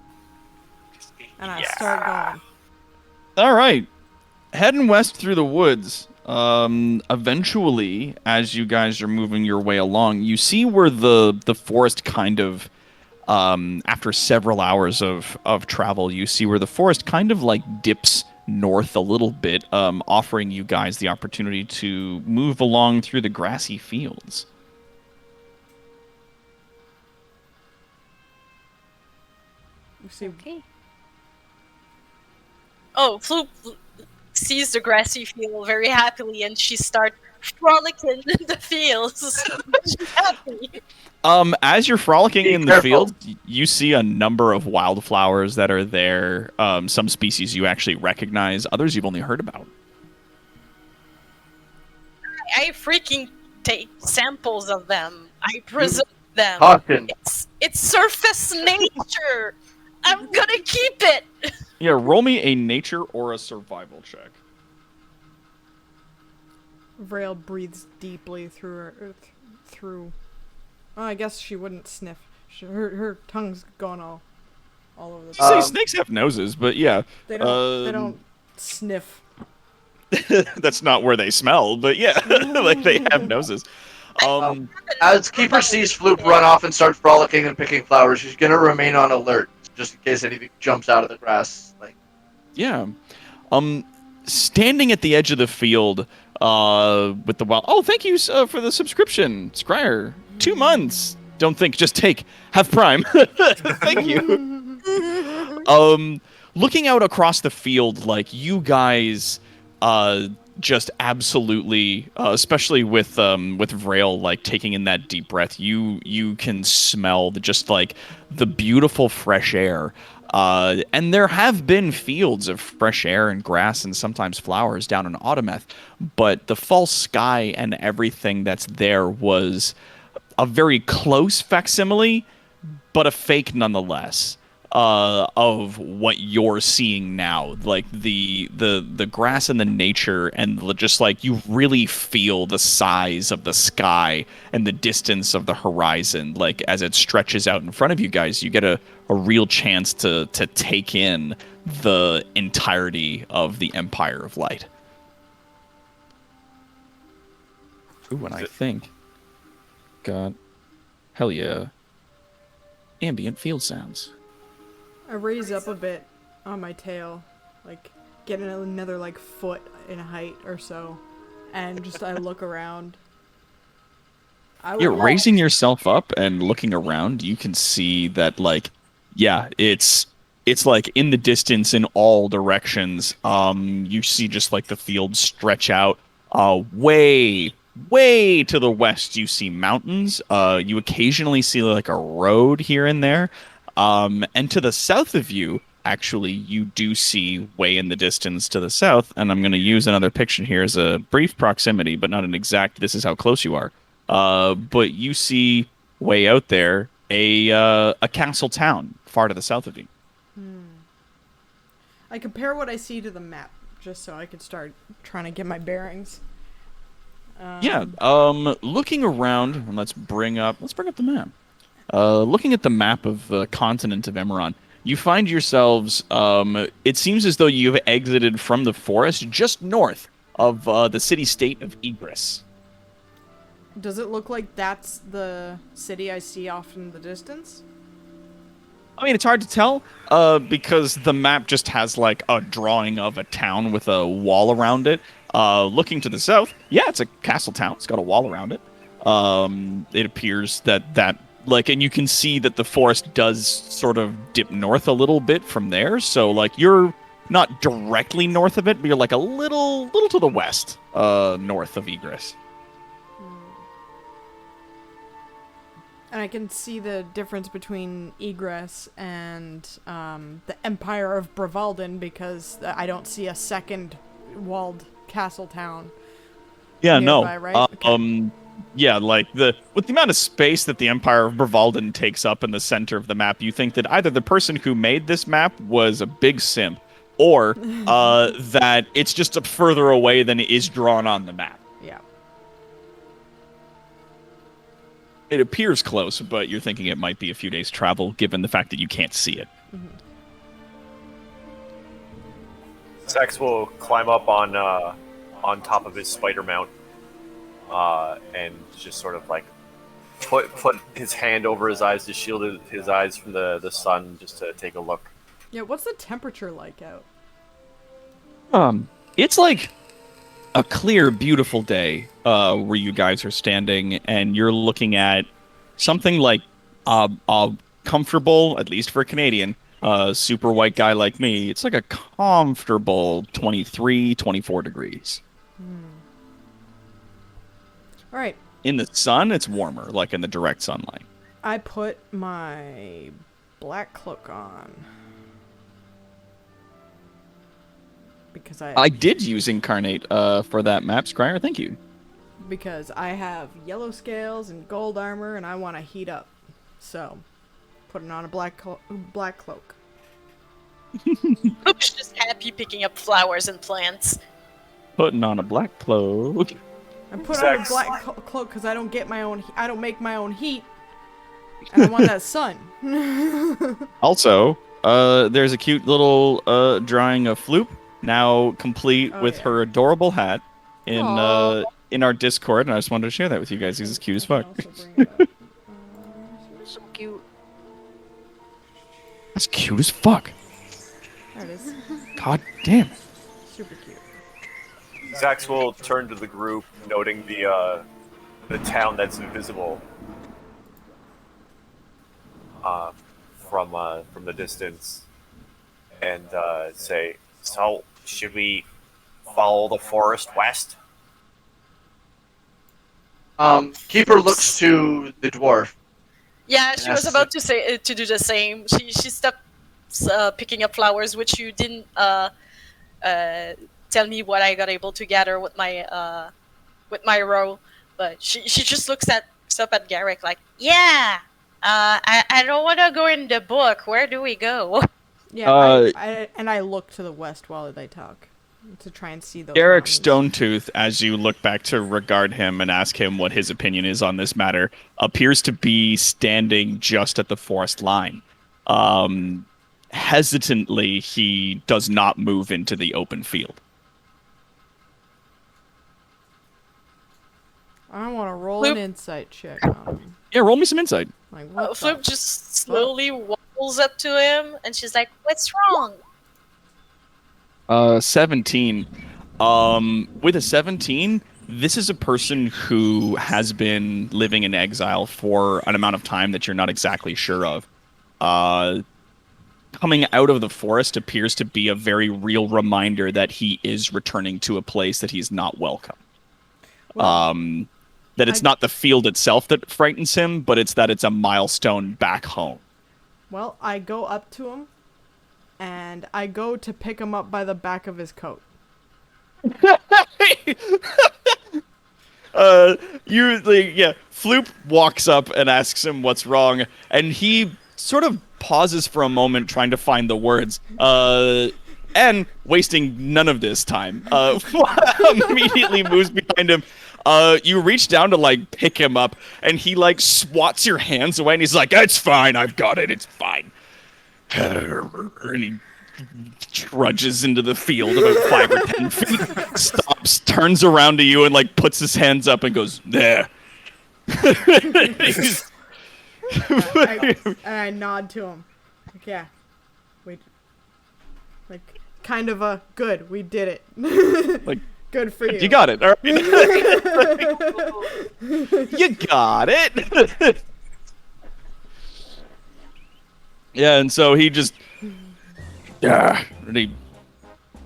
And I Yeah. start going. All right. Heading west through the woods. Eventually, as you guys are moving your way along, you see where the forest kind of, after several hours of travel, you see where the forest kind of like dips north a little bit, offering you guys the opportunity to move along through the grassy fields. You see, Okay. Oh, Floop sees the grassy field very happily, and she starts frolicking in the fields. She's happy. As you're frolicking Be in the careful. field, you see a number of wildflowers that are there. Some species you actually recognize, others you've only heard about. I freaking take samples of them. I preserve them. Caution. It's surface nature. I'm gonna keep it. Yeah, roll me a nature or a survival check. Vrail breathes deeply through through. Oh, I guess she wouldn't sniff. Her tongue's gone all over the You place. say snakes have noses, but yeah, They don't. They um, don't sniff. that's not where they smell. But yeah, like they have noses. As Keeper sees Floop run off and start frolicking and picking flowers, she's gonna remain on alert just in case anything jumps out of the grass. Like, Yeah. Standing at the edge of the field, with the wild. Oh, thank you for the subscription, Scryer. 2 months. Don't think, just take. Have Prime. Thank you. Looking out across the field, like you guys, just absolutely, especially with Vrail, like taking in that deep breath, you can smell just like the beautiful fresh air. And there have been fields of fresh air and grass and sometimes flowers down in Autometh, but the false sky and everything that's there was a very close facsimile, but a fake nonetheless, of what you're seeing now. Like the grass and the nature, and just like you really feel the size of the sky and the distance of the horizon. Like as it stretches out in front of you guys, you get a real chance to take in the entirety of the Empire of Light. Ooh, and I think got hell yeah, ambient field sounds. I raise up a bit on my tail, like getting another like foot in height or so, and just I look around. You're raising yourself up and looking around. You can see that, like, yeah, it's like in the distance in all directions. You see just like the field stretch out. Way to the west, you see mountains. You occasionally see like a road here and there. And to the south of you, actually, you do see way in the distance to the south. And I'm going to use another picture here as a brief proximity, but not an exact. This is how close you are. But you see way out there a castle town far to the south of you. I compare what I see to the map, just so I could start trying to get my bearings. Looking around, and let's bring up the map. Looking at the map of the continent of Emerron, you find yourselves. It seems as though you've exited from the forest just north of the city-state of Igris. Does it look like that's the city I see off in the distance? I mean, it's hard to tell because the map just has like a drawing of a town with a wall around it. Looking to the south, yeah, it's a castle town. It's got a wall around it. It appears that like, and you can see that the forest does sort of dip north a little bit from there. So like you're not directly north of it, but you're like a little to the west, north of Igris. And I can see the difference between Egress and the Empire of Bravalden because I don't see a second walled castle town. Yeah, nearby, no. right? Okay. Yeah, like with the amount of space that the Empire of Bravalden takes up in the center of the map, you think that either the person who made this map was a big simp, or that it's just further away than it is drawn on the map. Yeah. It appears close, but you're thinking it might be a few days' travel, given the fact that you can't see it. Sex will climb up on on top of his spider mount, and just sort of like put his hand over his eyes to shield his eyes from the sun, just to take a look. Yeah, what's the temperature like out? It's like a clear, beautiful day where you guys are standing, and you're looking at something like a comfortable, at least for a Canadian, super white guy like me. It's like a comfortable 23, 24 degrees. All right, In the sun, it's warmer, like in the direct sunlight. I put my black cloak on. Because I did use Incarnate for that map, Scryer. Thank you. because I have yellow scales and gold armor, and I want to heat up. So, putting on a black cloak. Hoop's just happy picking up flowers and plants. Putting on a black cloak. I put on a black cloak because I don't get my own. I don't make my own heat, and I want that sun. Also, there's a cute little drawing of Floop, now complete with her adorable hat in our Discord, and I just wanted to share that with you guys. He's cute as fuck. So cute. That's cute as fuck. There it is. God damn. Super cute. Zax will turn to the group, noting the town that's invisible from the distance, and say, "So, should we follow the forest west?" Keeper looks to the dwarf. Yeah, she was about to say to do the same. She stopped picking up flowers, which you didn't tell me what I got able to gather with my row. But she just looks up at Garrick like, yeah, I don't want to go in the book. Where do we go? Yeah, I look to the west while they talk to try and see those. Derek mountains. Stonetooth, as you look back to regard him and ask him what his opinion is on this matter, appears to be standing just at the forest line. Hesitantly, he does not move into the open field. I want to roll an insight check on him. Yeah, roll me some insight. Like, what the Flip just slowly waddles up to him, and she's like, "What's wrong?" 17. With a 17, this is a person who has been living in exile for an amount of time that you're not exactly sure of. Coming out of the forest appears to be a very real reminder that he is returning to a place that he's not welcome. That it's not the field itself that frightens him, but it's that it's a milestone back home. Well, I go up to him, and I go to pick him up by the back of his coat. Floop walks up and asks him what's wrong, and he sort of pauses for a moment trying to find the words, and wasting none of this time, immediately moves behind him. You reach down to, like, pick him up, and he, like, swats your hands away, and he's like, "It's fine, I've got it, it's fine." And he trudges into the field about 5 or 10 feet, stops, turns around to you, and, like, puts his hands up and goes, "There." And I nod to him. Like, yeah. Like, kind of a, good, we did it. Like, good for you. you got it. All right. You got it. Yeah, and so he just and he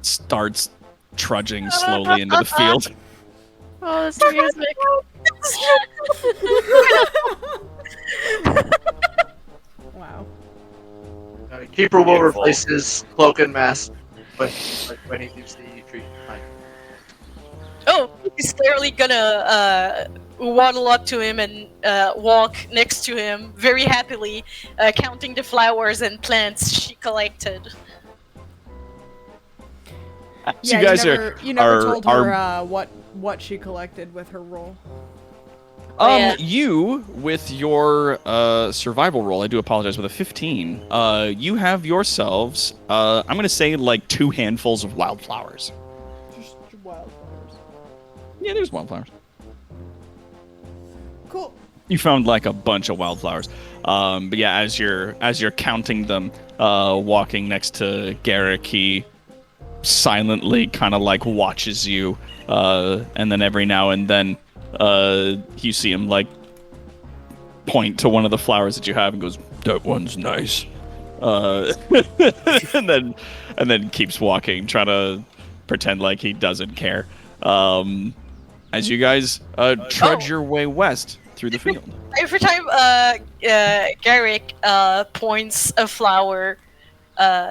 starts trudging slowly into the field. Oh, this music. Wow. Keeper will Beautiful. replace his cloak and mask when he leaves the tree behind. Oh, he's clearly gonna waddle up to him and walk next to him very happily, counting the flowers and plants she collected. So Yeah, you guys you never told are her what she collected with her roll. Yeah. You, with your survival roll, I do apologize, with a 15, you have yourselves, I'm going to say, like, 2 handfuls of wildflowers. Just wildflowers. Yeah, there's wildflowers. Cool. You found like a bunch of wildflowers. But yeah, as you're counting them, walking next to Garrick, he silently kind of like watches you, and then every now and then, you see him like point to one of the flowers that you have and goes, "That one's nice," and then keeps walking, trying to pretend like he doesn't care. As you guys trudge your way west through the field. Every time Garrick points a flower,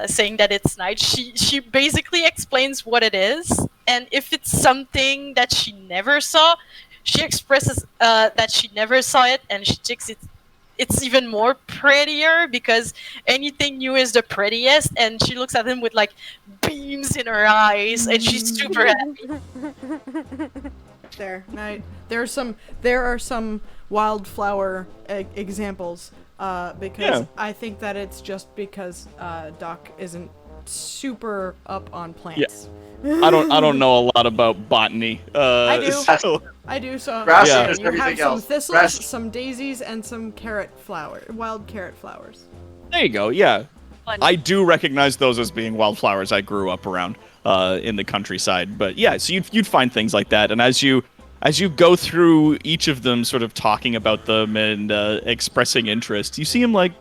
saying that it's nice, she basically explains what it is, and if it's something that she never saw, she expresses that she never saw it, and she thinks it's even more prettier because anything new is the prettiest, and she looks at him with like beams in her eyes, and she's super happy. There. There are some wildflower examples. Because Yeah. I think that it's just because Doc isn't super up on plants. I don't know a lot lot botany. I do. So, I do, so Grass Yeah. and you have everything some else. thistles, Grass- some daisies, and some wild carrot flowers. there you go. Yeah, Fun. I do recognize those as being wildflowers I grew up around in the countryside. But yeah, so you'd find things like that, and as you go through each of them, sort of talking about them and expressing interest, you see him like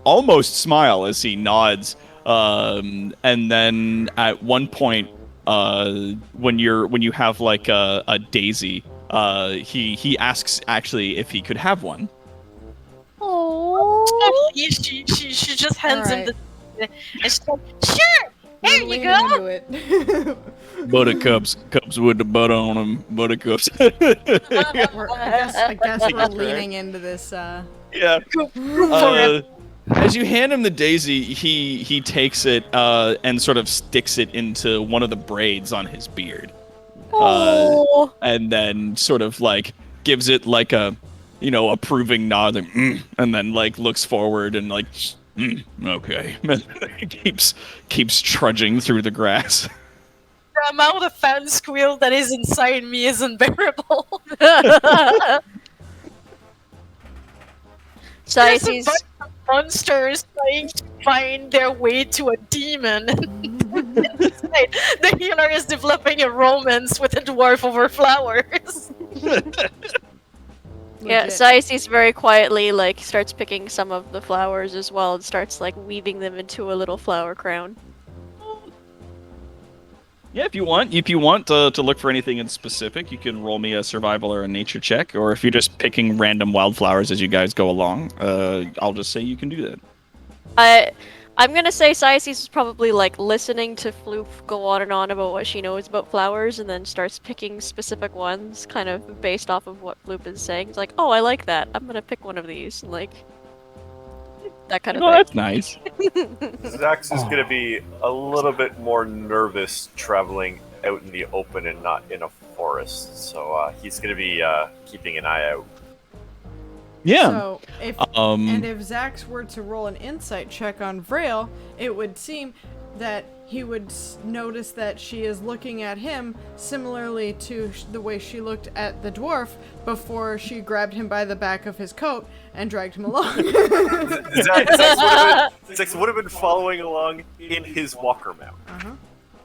almost smile as he nods, and then at one point, when you have like a daisy, he asks actually if he could have one. Oh. She just hands him Alright. and she's like, sure, here We're you leaning go. into it. Buttercups, cups with the butter on them. Buttercups. I guess we're Right. leaning into this. Yeah. As you hand him the daisy, he takes it and sort of sticks it into one of the braids on his beard, Oh. and then sort of like gives it like a, approving nod, like, and then like looks forward and like, okay, keeps trudging through the grass. The amount of fan squeal that is inside me is unbearable. There's a Sices. bunch of monsters trying to find their way to a demon. Inside, the healer is developing a romance with a dwarf over flowers. Yeah, Legit. Sices very quietly like starts picking some of the flowers as well and starts like weaving them into a little flower crown. Yeah, if you want to look for anything in specific, you can roll me a survival or a nature check, or if you're just picking random wildflowers as you guys go along, I'll just say you can do that. I'm gonna say Sices is probably like listening to Floof go on and on about what she knows about flowers, and then starts picking specific ones, kind of based off of what Floof is saying. It's like, oh, I like that. I'm gonna pick one of these, and like that kind of Oh, thing. that's nice. Zax is going to be a little bit more nervous traveling out in the open and not in a forest. So he's going to be keeping an eye out. Yeah. So if if Zax were to roll an insight check on Vrail, it would seem that he would notice that she is looking at him similarly to the way she looked at the dwarf before she grabbed him by the back of his coat and dragged him along. Zax would have been following along in his walker mount.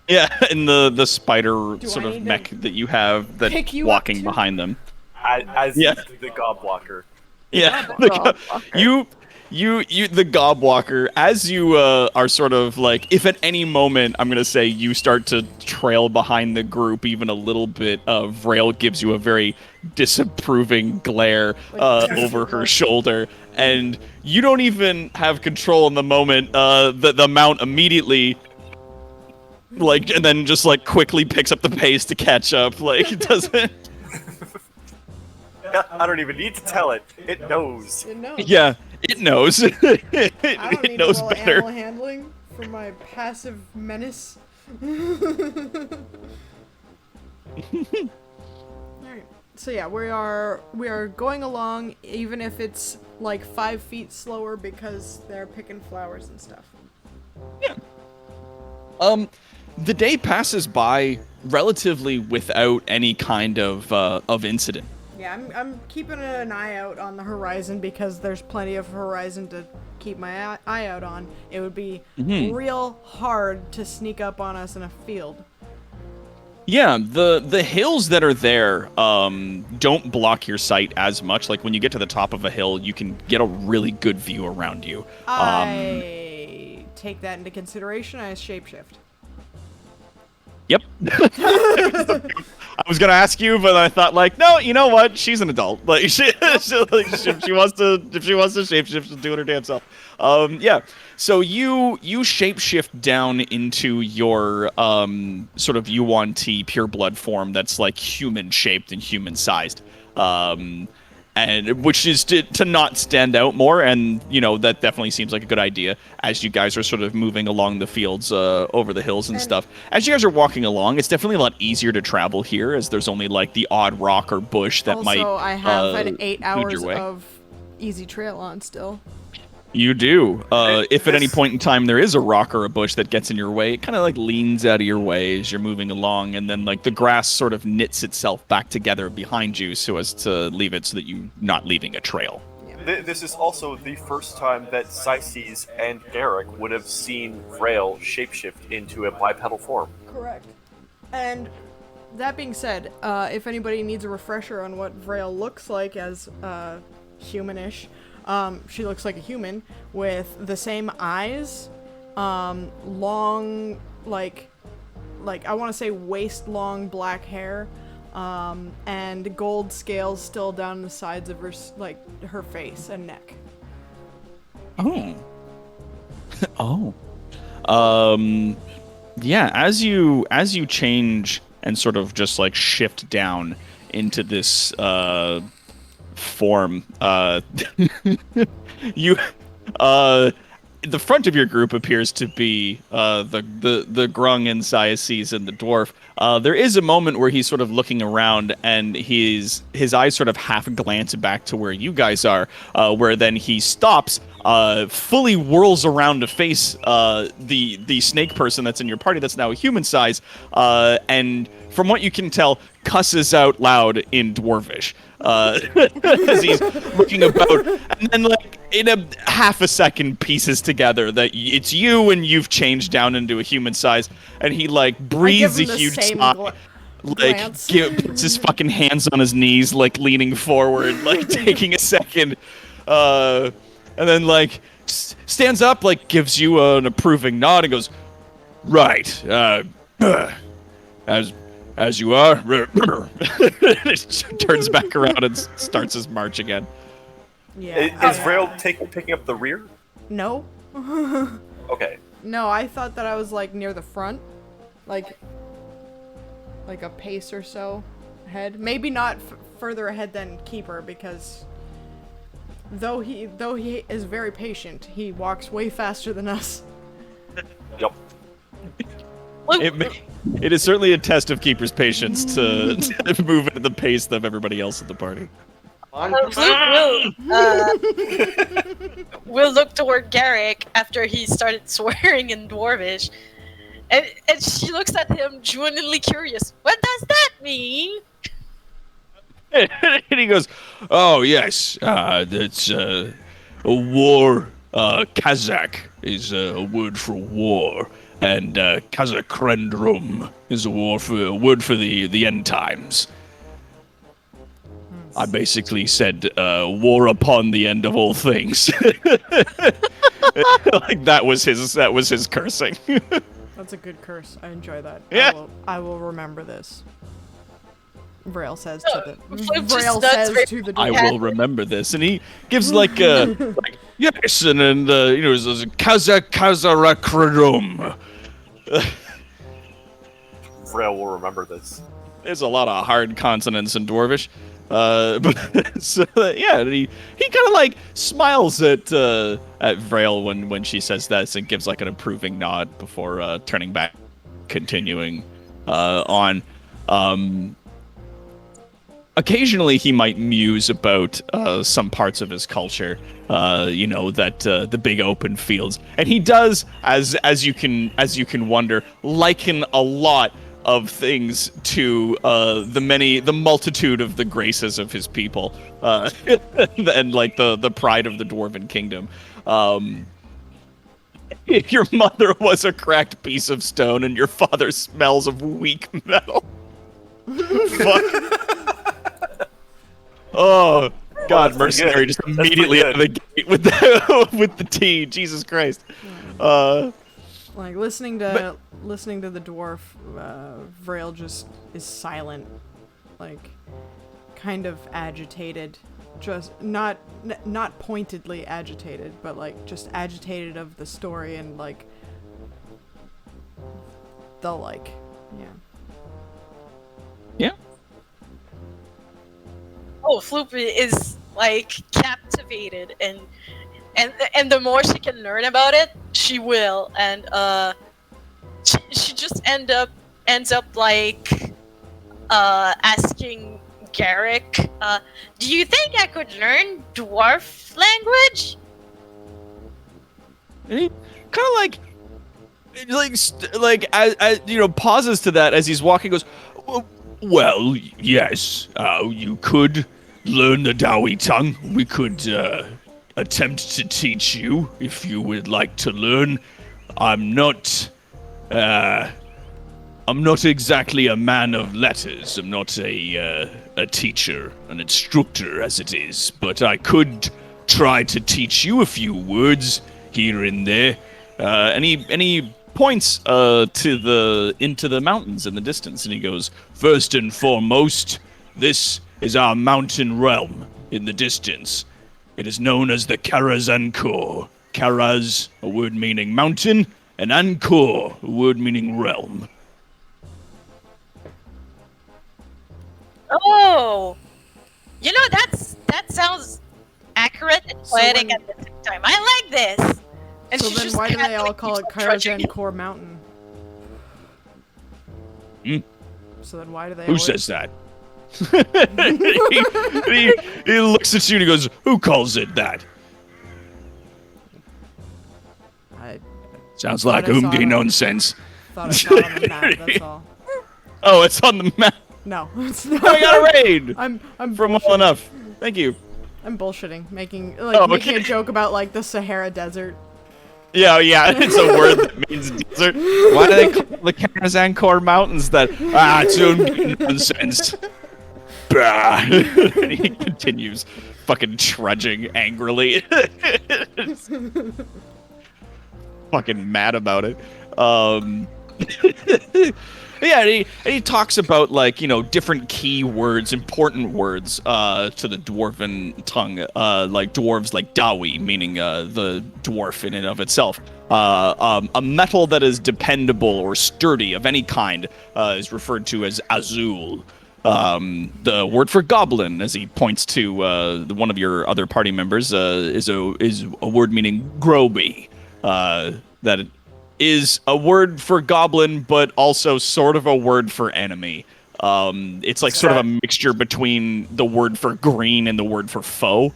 Yeah, and the spider Do sort I of need mech to that you have that pick you up walking too? behind them. As Yeah. the gob walker. Yeah, Gobwalker. you the gobwalker, as you are sort of like, if at any moment I'm gonna say you start to trail behind the group even a little bit, Vrail gives you a very disapproving glare over her shoulder, and you don't even have control in the moment. The mount immediately like, and then just like quickly picks up the pace to catch up. Like it doesn't. I don't even need to tell it. It knows. It knows. Yeah, it knows. I don't it need knows to roll better. animal handling for my passive menace. Alright. So yeah, we are going along even if it's like 5 feet slower because they're picking flowers and stuff. the day passes by relatively without any kind of incident. Yeah, I'm keeping an eye out on the horizon because there's plenty of horizon to keep my eye out on. It would be real hard to sneak up on us in a field. Yeah, the hills that are there don't block your sight as much. Like when you get to the top of a hill, you can get a really good view around you. I take that into consideration. I shapeshift. Yep. I was gonna ask you, but I thought like, no, you know what? She's an adult. Like, if she wants to shapeshift, she'll do it her damn self. Yeah. So you shapeshift down into your sort of Yuan-Ti pure blood form that's like human shaped and human sized. And which is to not stand out more, and that definitely seems like a good idea as you guys are sort of moving along the fields over the hills and stuff. As you guys are walking along, it's definitely a lot easier to travel here, as there's only like the odd rock or bush that also, might. I have an 8 lead hours your way. of easy trail on still. You do. If at any point in time there is a rock or a bush that gets in your way, it kind of like leans out of your way as you're moving along, and then like the grass sort of knits itself back together behind you so as to leave it so that you're not leaving a trail. This is also the first time that Syces and Garrick would have seen Vrail shapeshift into a bipedal form. Correct. And that being said, if anybody needs a refresher on what Vrail looks like as humanish, she looks like a human with the same eyes, long, like I want to say waist-long black hair, and gold scales still down the sides of her, her face and neck. Oh. Yeah, as you change and sort of just like shift down into this form, you the front of your group appears to be the Grung and Syces and the dwarf. There is a moment where he's sort of looking around and his eyes sort of half glance back to where you guys are, where then he stops, fully whirls around to face the snake person that's in your party that's now a human size, and from what you can tell, cusses out loud in Dwarvish. As he's looking about, and then like in a half a second pieces together that it's you and you've changed down into a human size, and he like breathes a huge sigh, like puts his fucking hands on his knees, like leaning forward, like taking a second, and then like stands up, like gives you an approving nod and goes, "Right, as you are." Turns back around and starts his march again. Yeah. Is Vrail picking up the rear? No. Okay. No, I thought that I was like near the front, like a pace or so ahead. Maybe not further ahead than Keeper, because though he is very patient, he walks way faster than us. Yep. It is certainly a test of Keeper's patience to move at the pace of everybody else at the party. We'll look toward Garrick after he started swearing in Dwarvish, and she looks at him genuinely curious. What does that mean? And he goes, "Oh yes, that's a war. Kazakh is a word for war, and Kazakrendrum is a word for the end times." I basically said, "War upon the end of all things." Like that was his cursing. That's a good curse. I enjoy that. Yeah. I will remember this. Vrail says to the Flip just Vrail nuts says right- to the I dwarf. will remember this, and he gives like yes, and then there's Kazarakradum. Vrail will remember this. There's a lot of hard consonants in Dwarvish. But so, yeah, and he kind of like smiles at Vrail when she says that, and gives like an approving nod before turning back, continuing on. occasionally he might muse about some parts of his culture, that the big open fields, and he does, as you can wonder, liken a lot of things to the multitude of the graces of his people, and like the pride of the dwarven kingdom. If your mother was a cracked piece of stone and your father smells of weak metal. Fuck. Oh God, that's pretty mercenary good. just That's pretty immediately out of the gate with the with the tea. Jesus Christ. Like listening to the dwarf, Vrail just is silent, like kind of agitated, just not pointedly agitated, but like just agitated of the story and like yeah. Yeah. Oh, Floop is like captivated, and the more she can learn about it, she will, and she just ends up like asking Garrick, do you think I could learn dwarf language? And he kind of like pauses to that as he's walking. Goes, well, yes, you could learn the Dawi tongue. We could attempt to teach you if you would like to learn. I'm not exactly a man of letters. I'm not a teacher, an instructor as it is, but I could try to teach you a few words here and there. And he points into the mountains in the distance, and he goes, first and foremost, this is our mountain realm in the distance. It is known as the Karaz-Ankor. Karaz, a word meaning mountain, and Ankor, a word meaning realm. Oh, that sounds accurate and poetic at the same time. I like this. And So she's then just why do kinda, they all like, call it keeps on trudging. Karaz-Ankor Mountain? So then why do they Who always... says that? he looks at you and he goes, who calls it that? I Sounds Thought like I saw Umdi it. nonsense. thought I saw it on the map, that's all. Oh, it's on the map. No, it's not. I got a raid I'm from bullshitting. All Enough. Thank you. I'm bullshitting, making Oh, making a okay. joke about like the Sahara Desert. Yeah, it's a word that means desert. Why do they call the Karaz-Ankor Mountains that? It's Umdi nonsense. Bah. And he continues fucking trudging angrily. Fucking mad about it. Yeah, and he talks about like, different key words, important words to the dwarven tongue, like dwarves like Dawi, meaning the dwarf in and of itself. A metal that is dependable or sturdy of any kind is referred to as Azul. The word for goblin, as he points to one of your other party members, is a word meaning groby. That is a word for goblin, but also sort of a word for enemy. It's like sort of a mixture between the word for green and the word for foe.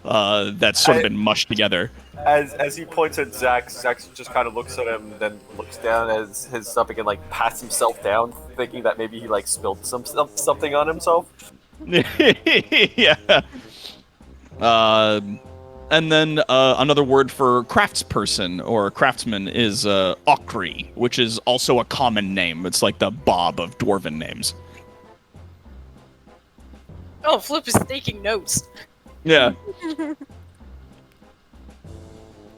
That's sort of been mushed together. As he points at Zach just kind of looks at him, then looks down at his stomach and like pats himself down, thinking that maybe he like spilled something on himself. Yeah. And then another word for craftsperson or craftsman is Okri, which is also a common name. It's like the Bob of dwarven names. Oh, Floop is taking notes. Yeah.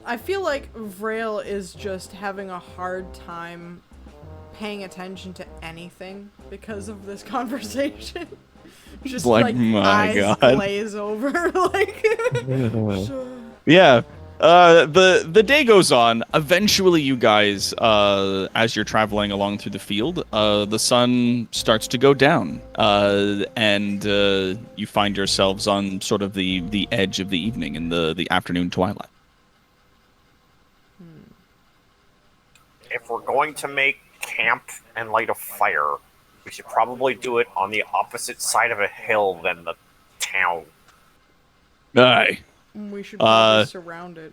I feel like Vrail is just having a hard time paying attention to anything because of this conversation. Just Like, my eyes God. glaze over, like. Yeah. The day goes on. Eventually, you guys, as you're traveling along through the field, the sun starts to go down, and you find yourselves on sort of the edge of the evening in the afternoon twilight. If we're going to make camp and light a fire, we should probably do it on the opposite side of a hill than the town. Aye. We should probably surround it.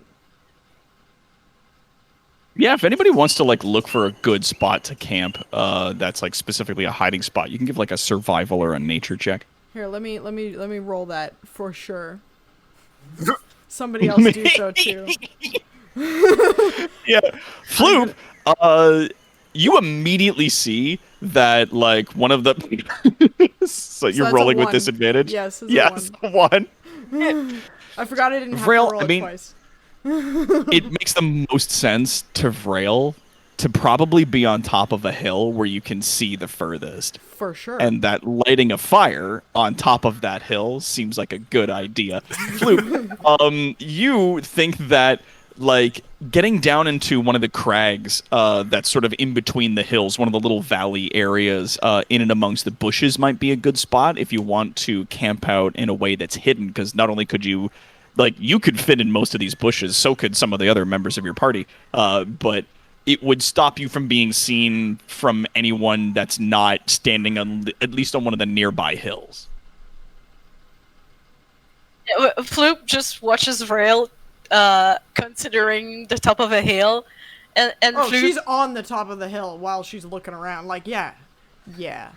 Yeah, if anybody wants to like look for a good spot to camp, that's like specifically a hiding spot, you can give like a survival or a nature check. Here, let me roll that for sure. Somebody else do so too. Yeah, Floop, you immediately see that like one of the. So you're that's a rolling with 1. disadvantage. Yes, it's Yes, a 1. I forgot I didn't have Vrail, to roll I it mean- twice. It makes the most sense to Vrail to probably be on top of a hill where you can see the furthest. For sure. And that lighting a fire on top of that hill seems like a good idea. Floop, you think that like getting down into one of the crags that's sort of in between the hills, one of the little valley areas in and amongst the bushes might be a good spot if you want to camp out in a way that's hidden, because not only could you like you could fit in most of these bushes, so could some of the other members of your party, but it would stop you from being seen from anyone that's not standing on at least on one of the nearby hills. Floop just watches Vrail considering the top of a hill, and oh, Floop, she's on the top of the hill while she's looking around. Like, yeah,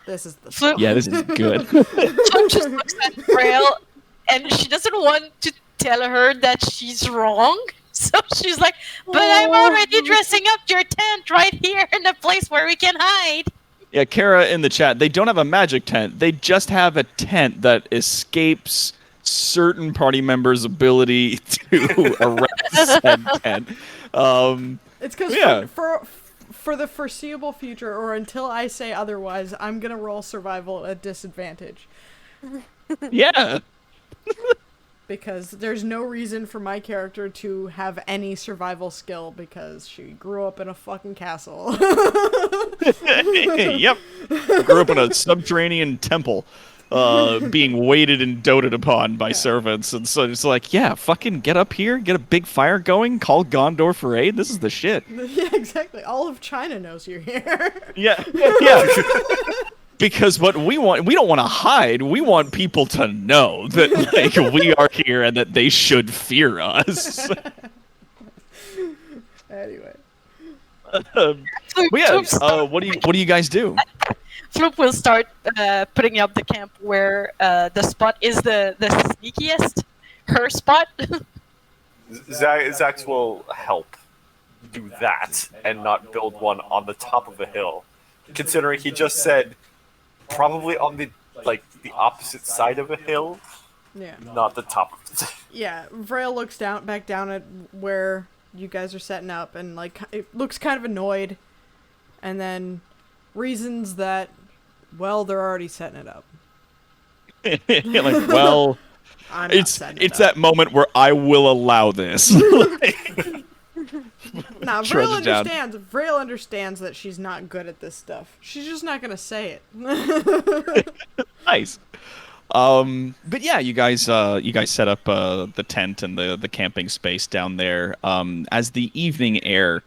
this is the Floop, Yeah, this is good. Floop just looks at Vrail, and she doesn't want to tell her that she's wrong. So she's like, "But I'm already dressing up your tent right here in the place where we can hide." Yeah, Kara in the chat, they don't have a magic tent. They just have a tent that escapes certain party members' ability to erect said tent. It's because Yeah. for the foreseeable future, or until I say otherwise, I'm gonna roll survival at disadvantage Yeah. because there's no reason for my character to have any survival skill because she grew up in a fucking castle. Yep. Grew up in a subterranean temple, being waited and doted upon by servants, and so it's like, yeah, fucking get up here, get a big fire going, call Gondor for aid. This is the shit. Yeah, exactly. All of China knows you're here. Yeah. Because what we don't want to hide. We want people to know that like we are here and that they should fear us. Anyway. But yeah, what do you guys do? Floop will start putting up the camp where the spot is the sneakiest. Her spot. Zax will help do that and not build one on the top of the hill, considering he just said probably on the opposite side of a hill, Yeah. not the top of it. Yeah, Vrail looks back down at where you guys are setting up, and like it looks kind of annoyed, and then reasons that, well, they're already setting it up. Like, well, I'm not it's setting it up. that moment where I will allow this. Nah, Shreds Vrail it down. understands. Vrail understands that she's not good at this stuff. She's just not gonna say it. Nice. But yeah, you guys set up the tent and the camping space down there. As the evening air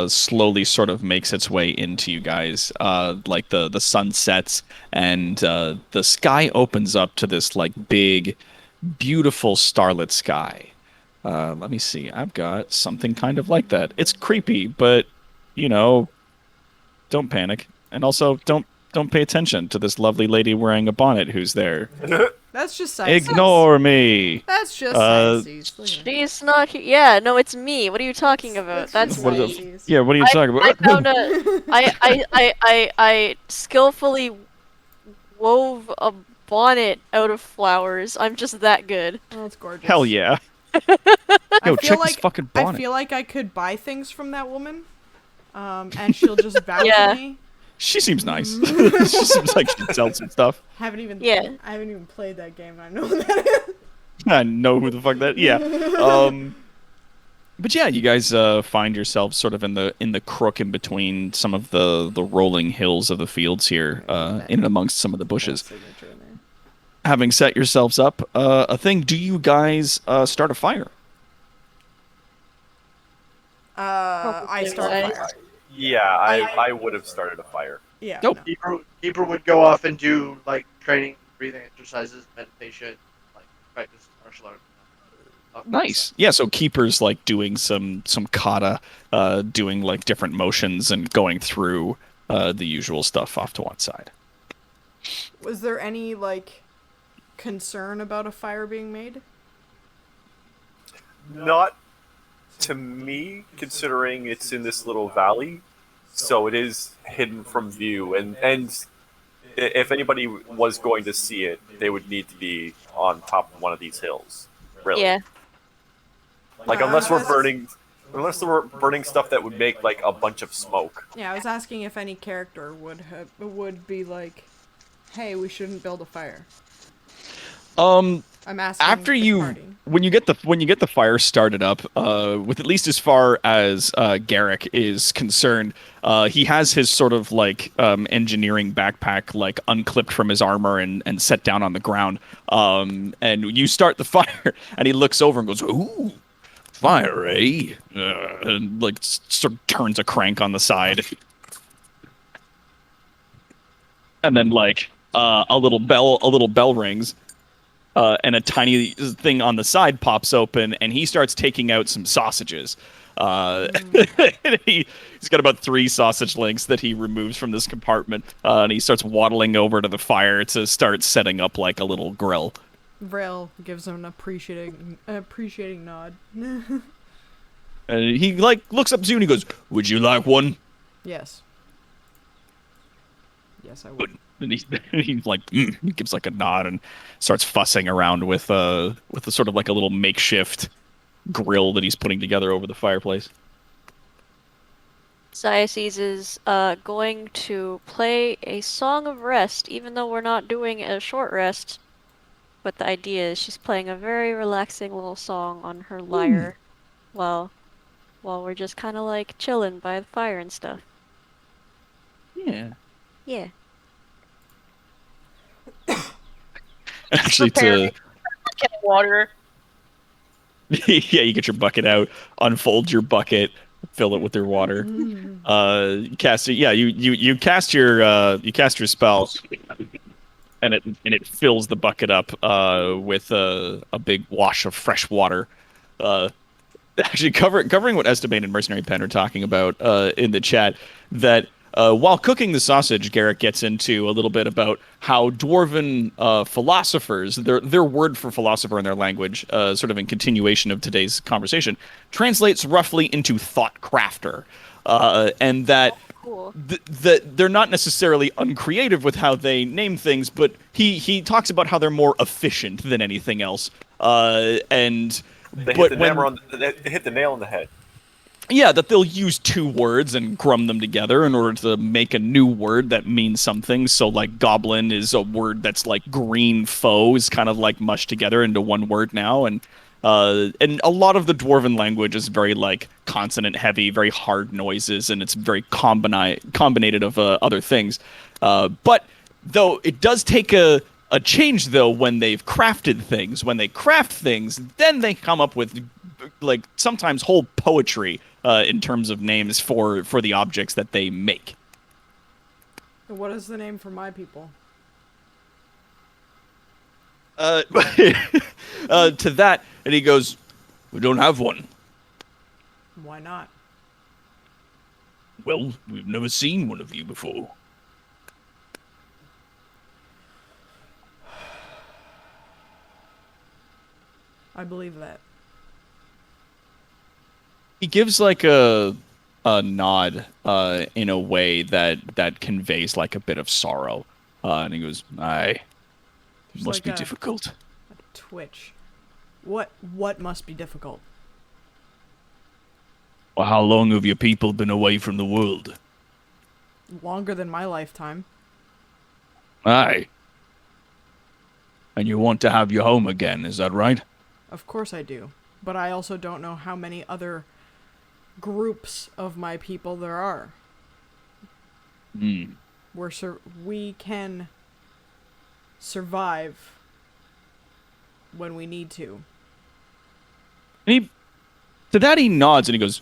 slowly sort of makes its way into you guys, like the sun sets and the sky opens up to this like big, beautiful starlit sky. Let me see. I've got something kind of like that. It's creepy, but don't panic, and also don't pay attention to this lovely lady wearing a bonnet who's there. That's just science. Ignore me. That's just Uh, science. She's not here. Yeah, no, it's me. What are you talking about? That's What me. are Yeah, what are you talking I about? found I skillfully wove a bonnet out of flowers. I'm just that good. Oh, it's gorgeous. Hell yeah. I Yo, feel check like this fucking I bonnet. feel like I could buy things from that woman, and she'll just vouch Yeah. for me. She seems nice. She seems like she'd sell some stuff. I haven't even played that game. I know what that is. I know who the fuck that. Yeah. But yeah, you guys find yourselves sort of in the crook in between some of the rolling hills of the fields here, in and amongst some of the bushes. Signature in there. Having set yourselves up, a thing. Do you guys start a fire? I start a fire. Yeah, I would have started a fire. Yeah. Nope. No. Keeper would go off and do like training, breathing exercises, meditation, like practice martial arts. Nice. Yeah, so Keeper's like doing some kata, doing like different motions and going through the usual stuff off to one side. Was there any like concern about a fire being made? Not to me, considering it's in this little valley, so it is hidden from view, and if anybody was going to see it, they would need to be on top of one of these hills. Really. Yeah. Like unless we're burning stuff that would make like a bunch of smoke. Yeah, I was asking if any character would be like, "Hey, we shouldn't build a fire." I'm asking After the party. when you get the fire started up, with at least as far as Garrick is concerned, he has his sort of like engineering backpack like unclipped from his armor and set down on the ground. And you start the fire, and he looks over and goes, "Ooh, fire, eh?" And like sort of turns a crank on the side, and then like a little bell rings. And a tiny thing on the side pops open, and he starts taking out some sausages. He's got about 3 sausage links that he removes from this compartment, and he starts waddling over to the fire to start setting up like a little grill. Vrail gives him an appreciating nod. And he like looks up to you and he goes, "Would you like one?" Yes. Yes, I would. And he like he gives like a nod and starts fussing around with a sort of like a little makeshift grill that he's putting together over the fireplace. Diocese is going to play a song of rest, even though we're not doing a short rest. But the idea is she's playing a very relaxing little song on her lyre while we're just kind of like chilling by the fire and stuff. Yeah. Yeah. Actually, Prepare Get water. yeah, you get your bucket out, unfold your bucket, fill it with your water. Cast it. Yeah, you cast your spell, and it fills the bucket up with a big wash of fresh water. Actually, covering what Esteban and Mercenary Pen are talking about in the chat, that while cooking the sausage, Garrett gets into a little bit about how dwarven philosophers, their word for philosopher in their language, sort of in continuation of today's conversation, translates roughly into thought crafter, and that Cool. that they're not necessarily uncreative with how they name things, but he talks about how they're more efficient than anything else, and They but hit when, they hit the nail on the head. yeah, that they'll use 2 words and grum them together in order to make a new word that means something. So, like, goblin is a word that's like green foe is kind of like mushed together into one word now, and a lot of the dwarven language is very like consonant heavy, very hard noises, and it's very combinated of other things. But though it does take a change though when they've crafted things. When they craft things, then they come up with like sometimes whole poetry in terms of names for the objects that they make. What is the name for my people? To that, and he goes, "We don't have one." Why not? "Well, we've never seen one of you before." I believe that. He gives like a nod in a way that conveys like a bit of sorrow, and he goes, "Aye, There's must like be a difficult." twitch. What must be difficult? Well, how long have your people been away from the world? Longer than my lifetime. Aye. And you want to have your home again, is that right? Of course I do. But I also don't know how many other groups of my people there are. Hmm. We can survive when we need to. And to that he nods and he goes,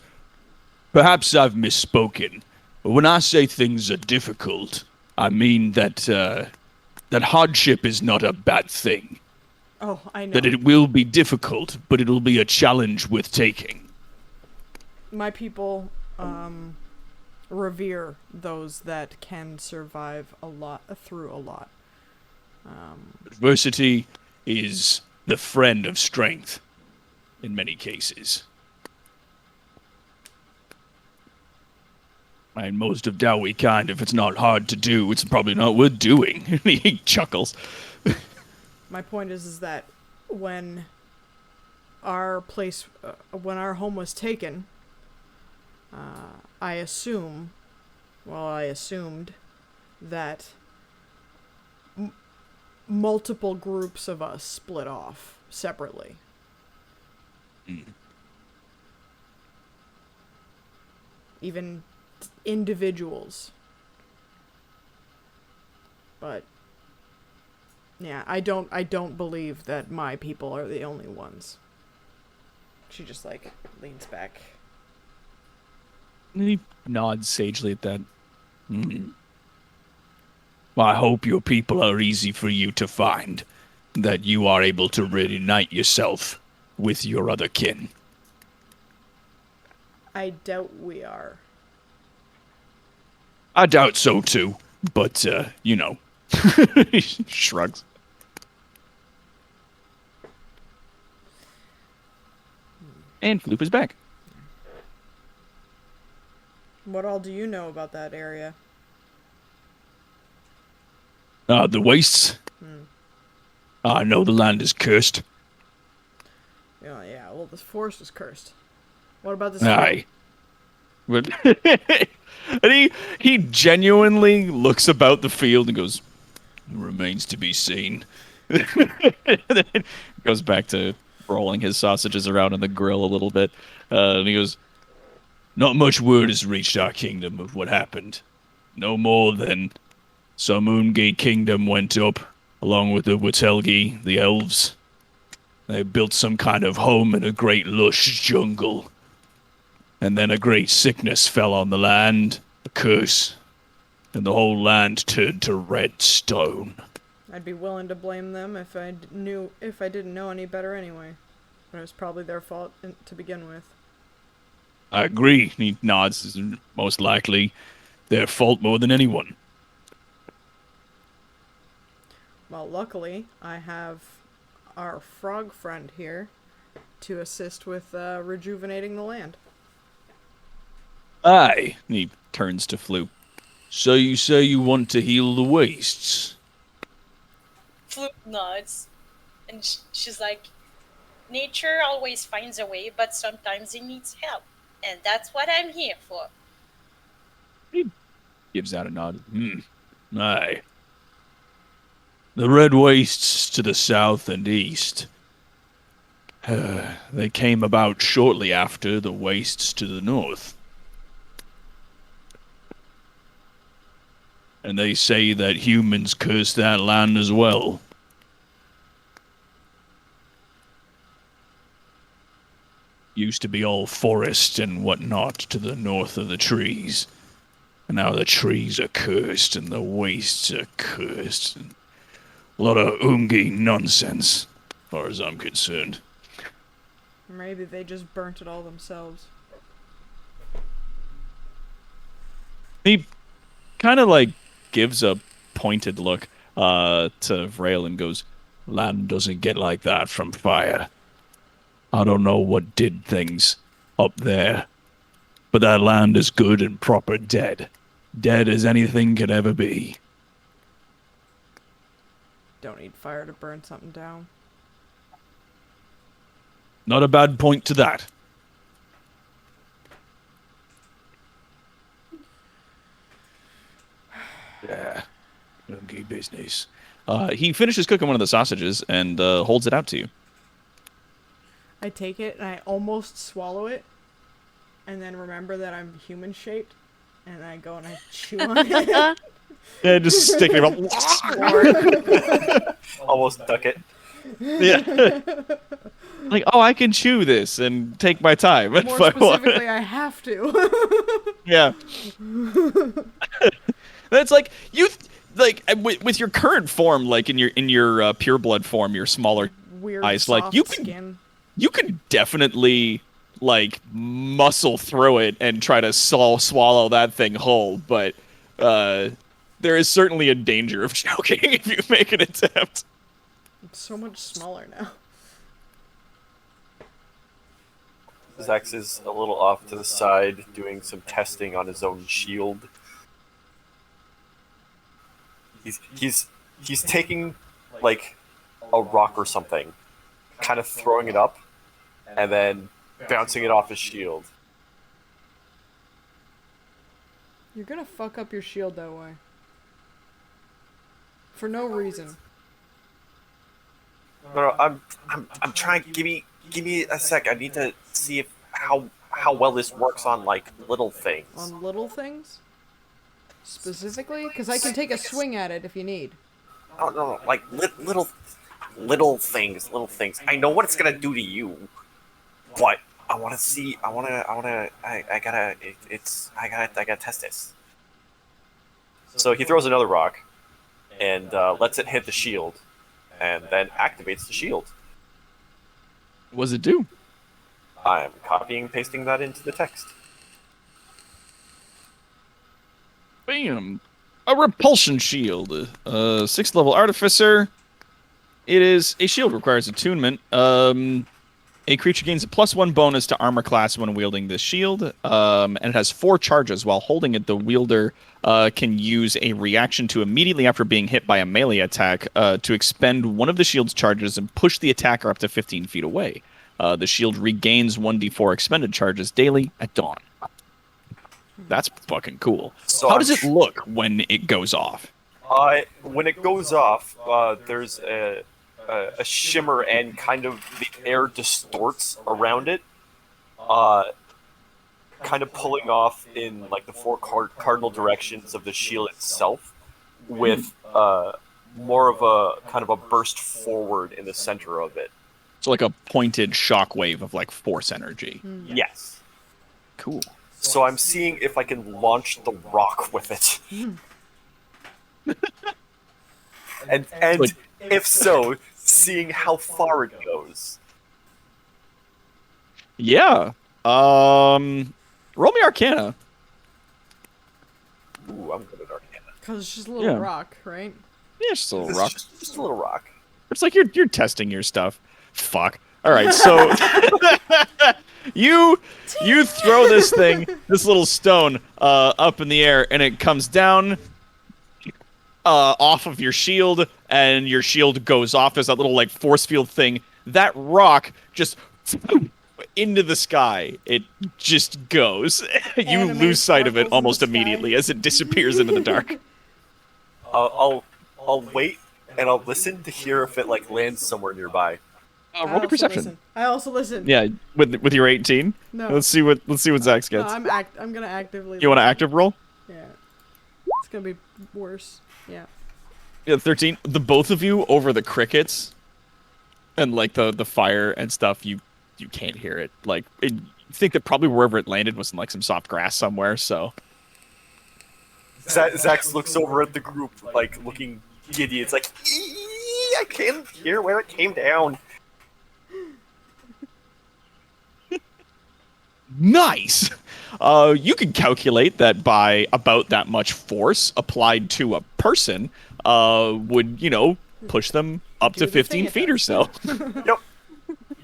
"Perhaps I've misspoken, but when I say things are difficult, I mean that that hardship is not a bad thing. Oh, I know. That it will be difficult, but it'll be a challenge worth taking. My people revere those that can survive through a lot. Adversity is the friend of strength in many cases. And most of Dowie kind, if it's not hard to do, it's probably not worth doing. He chuckles. My point is that when our home was taken, I assumed that multiple groups of us split off separately. Even individuals. But yeah, I don't believe that my people are the only ones. She just like leans back. And he nods sagely at that. Well, I hope your people are easy for you to find. That you are able to reunite yourself with your other kin. I doubt we are. I doubt so too, but, you know. He shrugs. And Floop is back. What all do you know about that area? The wastes. I know the land is cursed. Yeah, well, this forest is cursed. What about this? Aye. But and he genuinely looks about the field and goes, remains to be seen. And then goes back to rolling his sausages around in the grill a little bit. And he goes, not much word has reached our kingdom of what happened. No more than some Ungate kingdom went up, along with the Witelgi, the elves. They built some kind of home in a great lush jungle. And then a great sickness fell on the land, a curse, and the whole land turned to red stone. I'd be willing to blame them if I didn't know any better anyway. But it was probably their fault to begin with. I agree. He nods. It's most likely their fault more than anyone. Well, luckily, I have our frog friend here to assist with rejuvenating the land. Aye. He turns to Floop. So you say you want to heal the wastes? Floop nods, and she's like, nature always finds a way, but sometimes it needs help. And that's what I'm here for. He gives out a nod. Aye. The red wastes to the south and east. They came about shortly after the wastes to the north. And they say that humans cursed that land as well. Used to be all forest and whatnot to the north of the trees. And now the trees are cursed and the wastes are cursed. And a lot of Ungi nonsense, as far as I'm concerned. Maybe they just burnt it all themselves. He kind of like gives a pointed look to Vrail and goes, land doesn't get like that from fire. I don't know what did things up there, but that land is good and proper dead. Dead as anything could ever be. Don't need fire to burn something down. Not a bad point to that. Yeah, okay business. He finishes cooking one of the sausages and holds it out to you. I take it and I almost swallow it, and then remember that I'm human shaped, and I go and I chew on it. Yeah, just stick it up. Almost duck it. Yeah. Like, oh, I can chew this and take my time. More if I want. specifically, I have to. Yeah. That's like like with your current form, like in your pure blood form, your smaller Weird eyes, soft like you can skin. you could definitely like muscle through it and try to swallow that thing whole, but there is certainly a danger of choking if you make an attempt. It's so much smaller now. Zax is a little off to the side, doing some testing on his own shield. He's taking like a rock or something, kind of throwing it up, and then bouncing it off his shield. You're gonna fuck up your shield that way. For no reason. No, I'm trying. Give me a sec. I need to see if how well this works on like little things. On little things? Specifically? Because I can take a swing at it if you need. Oh no, like little things, little things. I know what it's gonna do to you, but I want to see. I gotta test this. So he throws another rock, and lets it hit the shield, and then activates the shield. What does it do? I'm copying and pasting that into the text. Bam! A repulsion shield. 6th level artificer. It is a shield, requires attunement. A creature gains a +1 bonus to armor class when wielding this shield, and it has 4 charges. While holding it, the wielder can use a reaction to immediately after being hit by a melee attack to expend one of the shield's charges and push the attacker up to 15 feet away. The shield regains 1d4 expended charges daily at dawn. That's fucking cool. So How does it look when it goes off? When it goes off, there's a shimmer and kind of the air distorts around it, kind of pulling off in like the 4 cardinal directions of the shield itself, with more of a kind of a burst forward in the center of it. So like a pointed shockwave of like force energy. Yes. Cool. So I'm seeing if I can launch the rock with it. and Like- if so, seeing how far it goes. Yeah. Roll me Arcana. Ooh, I'm good at Arcana. Because it's just a little Yeah. rock, right? Yeah, just a little It's rock. just a little rock. It's like you're testing your stuff. Fuck. All right, so you throw this thing, this little stone, up in the air, and it comes down off of your shield, and your shield goes off. There's that little like force field thing. That rock just into the sky. It just goes. You Anime lose sight of it sparkles in the almost sky. immediately as it disappears into the dark. I'll wait and I'll listen to hear if it like lands somewhere nearby. I Roll me also perception. listen. I also listen. Yeah, with your 18. No. Let's see what Zax No, gets. I'm gonna actively. You want to active roll? Yeah. It's gonna be worse. Yeah. Yeah, 13. The both of you over the crickets and like the fire and stuff, you can't hear it. Like you think that probably wherever it landed was in like some soft grass somewhere. So Zax looks over at the group, like looking giddy. It's like, I can't hear where it came down. nice. You can calculate that by about that much force applied to a person would push them up Do to the thing 15 it feet or does. so. Yep.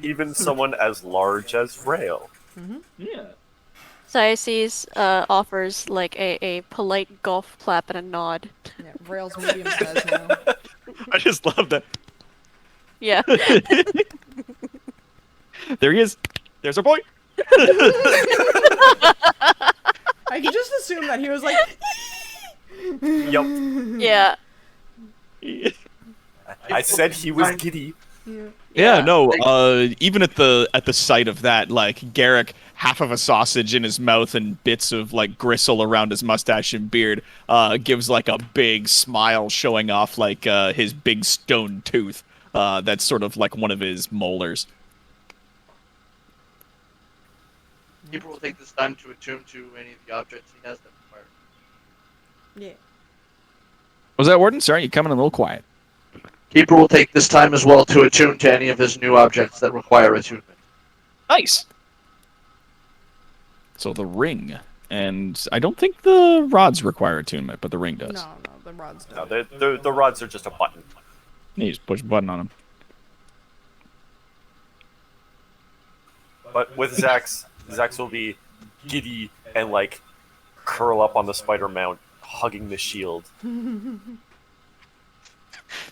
Even someone as large as Rail. Yeah. Diocese offers like a polite golf clap and a nod. Yeah. Rail's medium size now. I just love that. Yeah. There he is. There's our boy. I can just assume that he was like. Yep. Yeah. I said he was giddy. Yeah. Yeah, no. Even at the sight of that, like Garrick, half of a sausage in his mouth and bits of like gristle around his mustache and beard, gives like a big smile, showing off like his big stone tooth. That's sort of like one of his molars. Keeper will take this time to attune to any of the objects he has that require. Yeah. Was that Warden? Sorry, you're coming a little quiet. Keeper will take this time as well to attune to any of his new objects that require attunement. Nice. So the ring, and I don't think the rods require attunement, but the ring does. No, the rods No, don't. the rods are just a button. You just push a button on them. But with Zax will be giddy and like curl up on the spider mount, hugging the shield.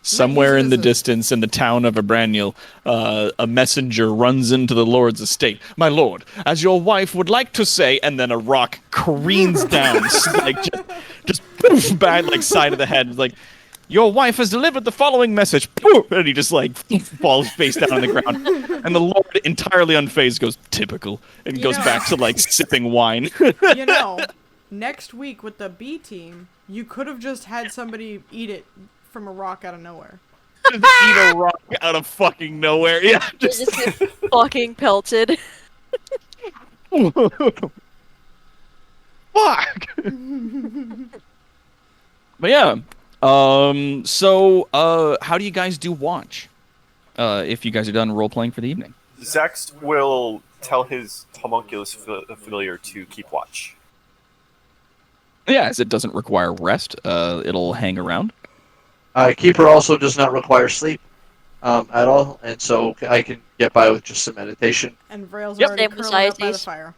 Somewhere in the This is- distance, in the town of Abranil, a messenger runs into the lord's estate. My lord, as your wife would like to say, and then a rock careens down, like just poof, bad, like side of the head, like. Your wife has delivered the following message. Poof, and he just like falls face down on the ground. And the Lord, entirely unfazed, goes typical and You goes know- back to like sipping wine. You know, next week with the B team, you could have just had somebody eat it from a rock out of nowhere. Just eat a rock out of fucking nowhere. Yeah, They just just get fucking pelted. fuck. But yeah, so how do you guys do watch? If you guys are done role playing for the evening. Zax will tell his homunculus familiar to keep watch. Yeah, as it doesn't require rest, it'll hang around. Keeper also does not require sleep at all, and so I can get by with just some meditation. And Vrail's Yep. already Same with curling up by the Ices. fire.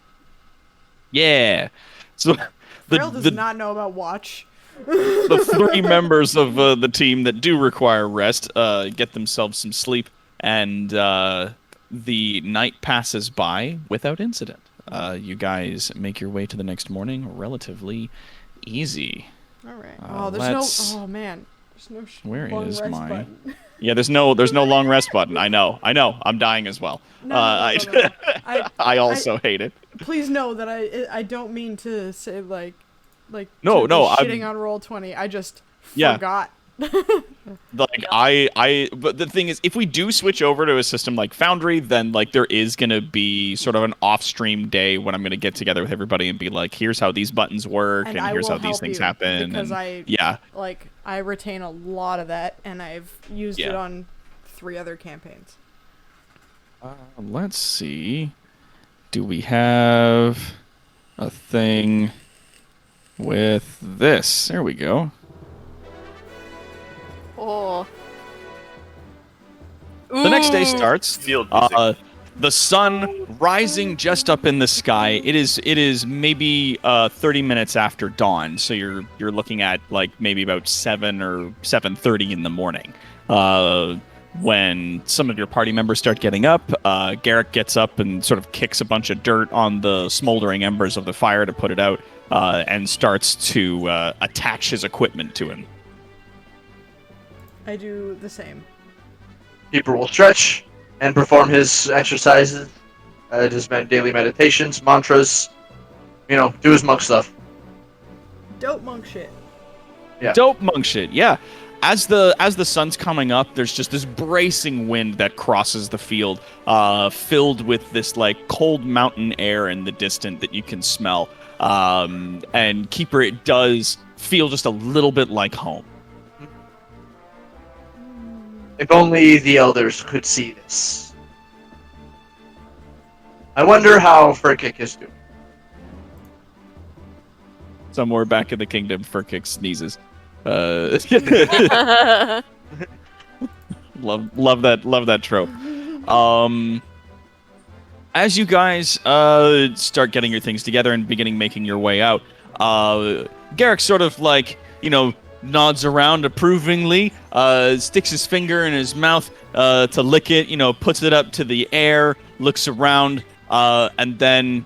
Yeah. So Vrail does the not know about watch. the three members of the team that do require rest get themselves some sleep, and the night passes by without incident. You guys make your way to the next morning relatively easy. All right. Uh, Oh, there's let's- no. Oh man, there's no. Where long is rest my- button. Yeah, there's no long rest button. I know. I'm dying as well. No, I I, I also hate it. please know that I don't mean to say like No, to be no, I'm- shitting on Roll20. I just Yeah. forgot. Like but the thing is, if we do switch over to a system like Foundry, then like there is gonna be sort of an off-stream day when I'm gonna get together with everybody and be like, here's how these buttons work, and I here's will how these help things you happen. because And yeah, I retain a lot of that, and I've used it Yeah. on 3 other campaigns. let's see. Do we have a thing with this? There we go. Oh. The next day Ooh. starts. Field music. The sun rising just up in the sky. It is maybe 30 minutes after dawn, so you're looking at like maybe about 7 or 7:30 in the morning. When some of your party members start getting up, Garrick gets up and sort of kicks a bunch of dirt on the smoldering embers of the fire to put it out, and starts to attach his equipment to him. I do the same. Keeper will stretch and perform his exercises, his daily meditations, mantras. You know, do his monk stuff. Dope monk shit. Yeah. Dope monk shit, yeah. As the sun's coming up, there's just this bracing wind that crosses the field, filled with this like cold mountain air in the distance that you can smell. And Keeper, it does feel just a little bit like home. If only the elders could see this. I wonder how Furkick is doing. Somewhere back in the kingdom, Furkick sneezes. Love that trope. As you guys start getting your things together and beginning making your way out, Garrick sort of like, nods around approvingly, sticks his finger in his mouth to lick it, puts it up to the air, looks around, and then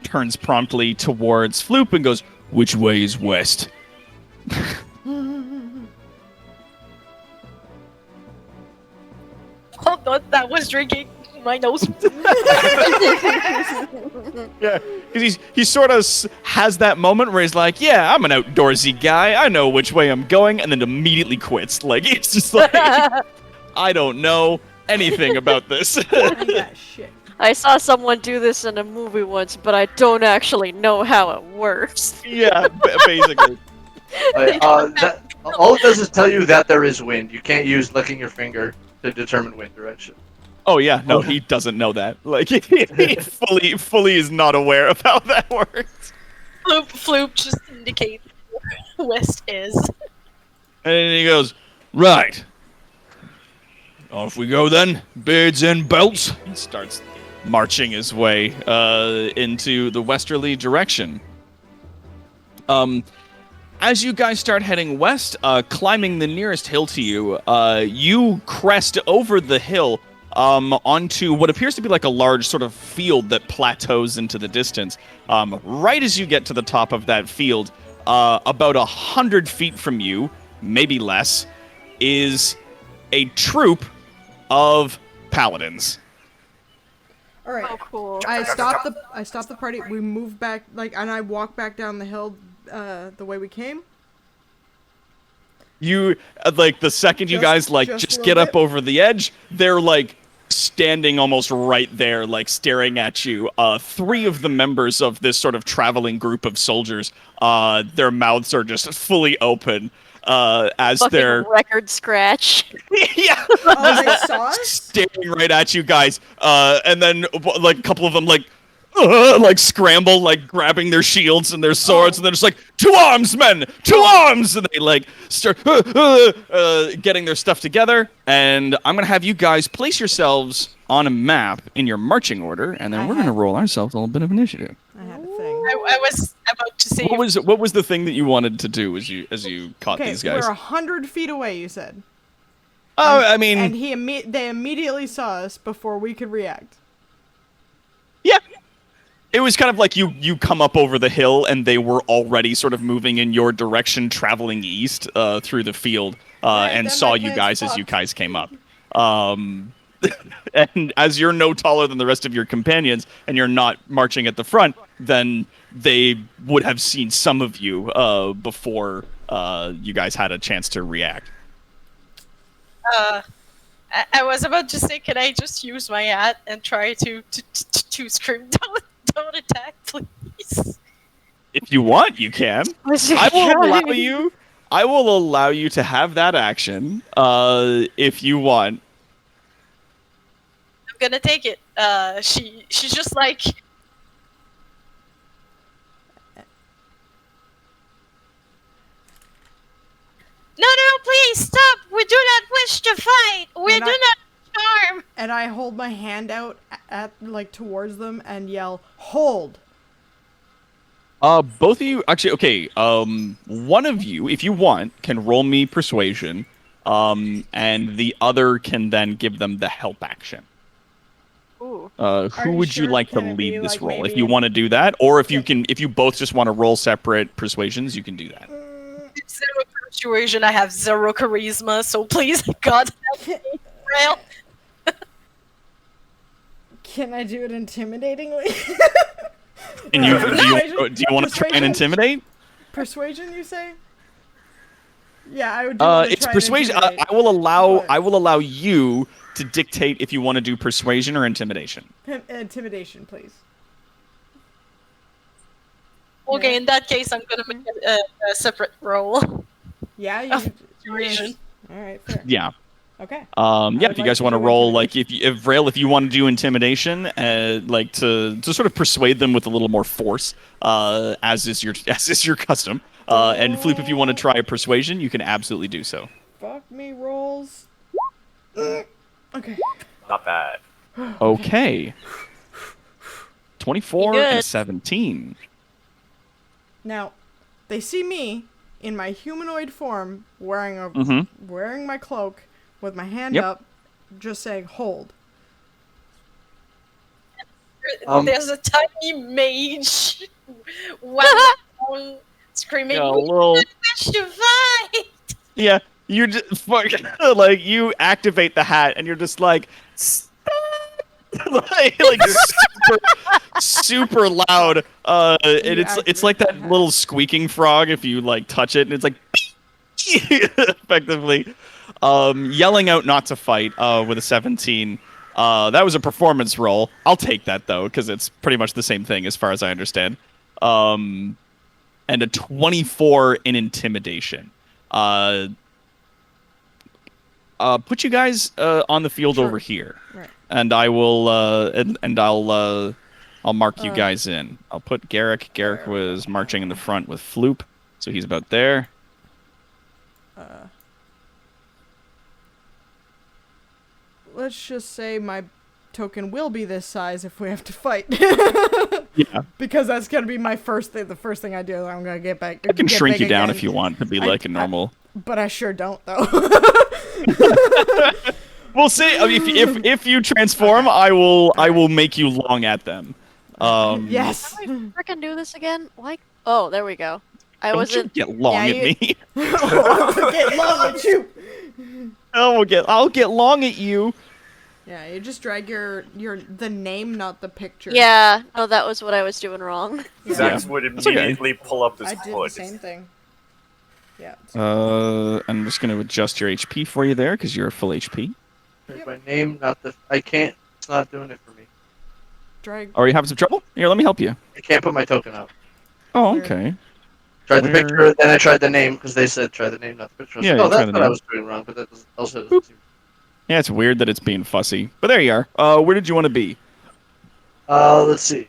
turns promptly towards Floop and goes, "Which way is west?" Hold on, that was drinking my nose. Yeah, because he sort of has that moment where he's like, "Yeah, I'm an outdoorsy guy. I know which way I'm going," and then immediately quits. Like it's just like, I don't know anything about this. I got shit. I saw someone do this in a movie once, but I don't actually know how it works. Yeah, basically. All it does is tell you that there is wind. You can't use licking your finger to determine wind direction. Oh yeah, no, he doesn't know that. Like he fully is not aware of how that works. Floop just indicates where west is. And then he goes, right. Off we go then, beards and belts. He starts marching his way into the westerly direction. As you guys start heading west, climbing the nearest hill to you, you crest over the hill onto what appears to be like a large sort of field that plateaus into the distance. Right as you get to the top of that field, about 100 feet from you, maybe less, is a troop of paladins. All right. Oh, cool. I stopped the party. We moved back, and I walked back down the hill the way we came. You the second you guys just a get little up over the edge, they're standing almost right there, staring at you. Three of the members of this sort of traveling group of soldiers, their mouths are just fully open as Fucking they're record scratch. yeah, Oh, they saw us? staring right at you guys. And then a couple of them scramble, grabbing their shields and their swords, and they're just to arms, men, to arms, and they start getting their stuff together. And I'm gonna have you guys place yourselves on a map in your marching order, and then we're gonna roll ourselves a little bit of initiative. I had a thing. I was about to say. What was the thing that you wanted to do as you caught Okay, these guys? we're 100 feet away, you said. Oh, I mean, And they immediately saw us before we could react. yeah. It was kind of like you come up over the hill, and they were already sort of moving in your direction, traveling east through the field, and then saw my you plan's guys as you fucked. guys came up. And as you're no taller than the rest of your companions, and you're not marching at the front, then they would have seen some of you before you guys had a chance to react. I was about to say, can I just use my hat and try to scream, don't attack, please? If you want, you can. I will allow you to have that action if you want. I'm gonna take it. She's just like, no, please stop. We do not wish to fight. We And do I- not harm. And I hold my hand out at towards them and yell, "Hold!" Both of you, actually, okay. One of you, if you want, can roll me persuasion, and the other can then give them the help action. Ooh. Who you would you sure? like to Can it be, lead this like, roll? If maybe you in- want to do that, or if you both just want to roll separate persuasions, you can do that. Zero persuasion. I have zero charisma. So please, God help me. Rail. Can I do it intimidatingly? And you Persuasion? do you want to try and Persuasion? intimidate? Persuasion, you say? Yeah, I would. Do wanna It's try and persuasion. intimidate. I will allow But- you to dictate if you want to do persuasion or intimidation. Intimidation, please. Okay, in that case, I'm gonna make a separate roll. Yeah, you. Persuasion. All right, fair. Yeah. Okay. Yeah, would if you like guys to want to do roll, if Rail, if you want to do intimidation, to sort of persuade them with a little more force, as is your custom. And Floop, if you want to try a persuasion, you can absolutely do so. Fuck me rolls. Okay. Not bad. Okay. 24 You and good. 17. Now, they see me in my humanoid form, wearing wearing my cloak, with my hand Yep. up, just saying "hold." There's a tiny mage. Wow. Screaming, Yeah, a "We little. wish to fight!" Yeah, you just you activate the hat, and you're just like. like super loud. And it's like that little squeaking frog if you touch it, and it's like effectively yelling out not to fight with a 17. That was a performance roll. I'll take that though, because it's pretty much the same thing as far as I understand. and a 24 in intimidation. Put you guys on the field Sure. over here, Right. and I will and I'll mark you guys in. I'll put Garrick. Garrick was marching in the front with Floop, so he's about there. Let's just say my token will be this size if we have to fight. Yeah, Because that's gonna be my first thing. The first thing I do, I'm gonna get back. I can get shrink big you down again. if you want to be I- like a normal. But I sure don't, though. We'll see. I mean, if you transform, I will make you long at them. Yes. How do I frickin' do this again? Why? Oh, there we go. I Don't wasn't. you get long Yeah, at you- me. Get long at you. I'll get long at you. Yeah, you just drag the name, not the picture. Yeah, no, that was what I was doing wrong. Zax would That's okay. immediately pull up his I did hood. the same thing. Yeah. I'm just gonna adjust your HP for you there because you're full HP. My name, not the. I can't. It's not doing it for me. Drag. Are you having some trouble? Here, let me help you. I can't put my token up. Oh, Where? okay. Tried the Where- picture, then I tried the name because they said try the name, not the picture. I was Yeah, like, you oh, try that's the what I name. was doing wrong, but that also Boop. doesn't seem. Yeah, it's weird that it's being fussy, but there you are. Where did you want to be? Let's see.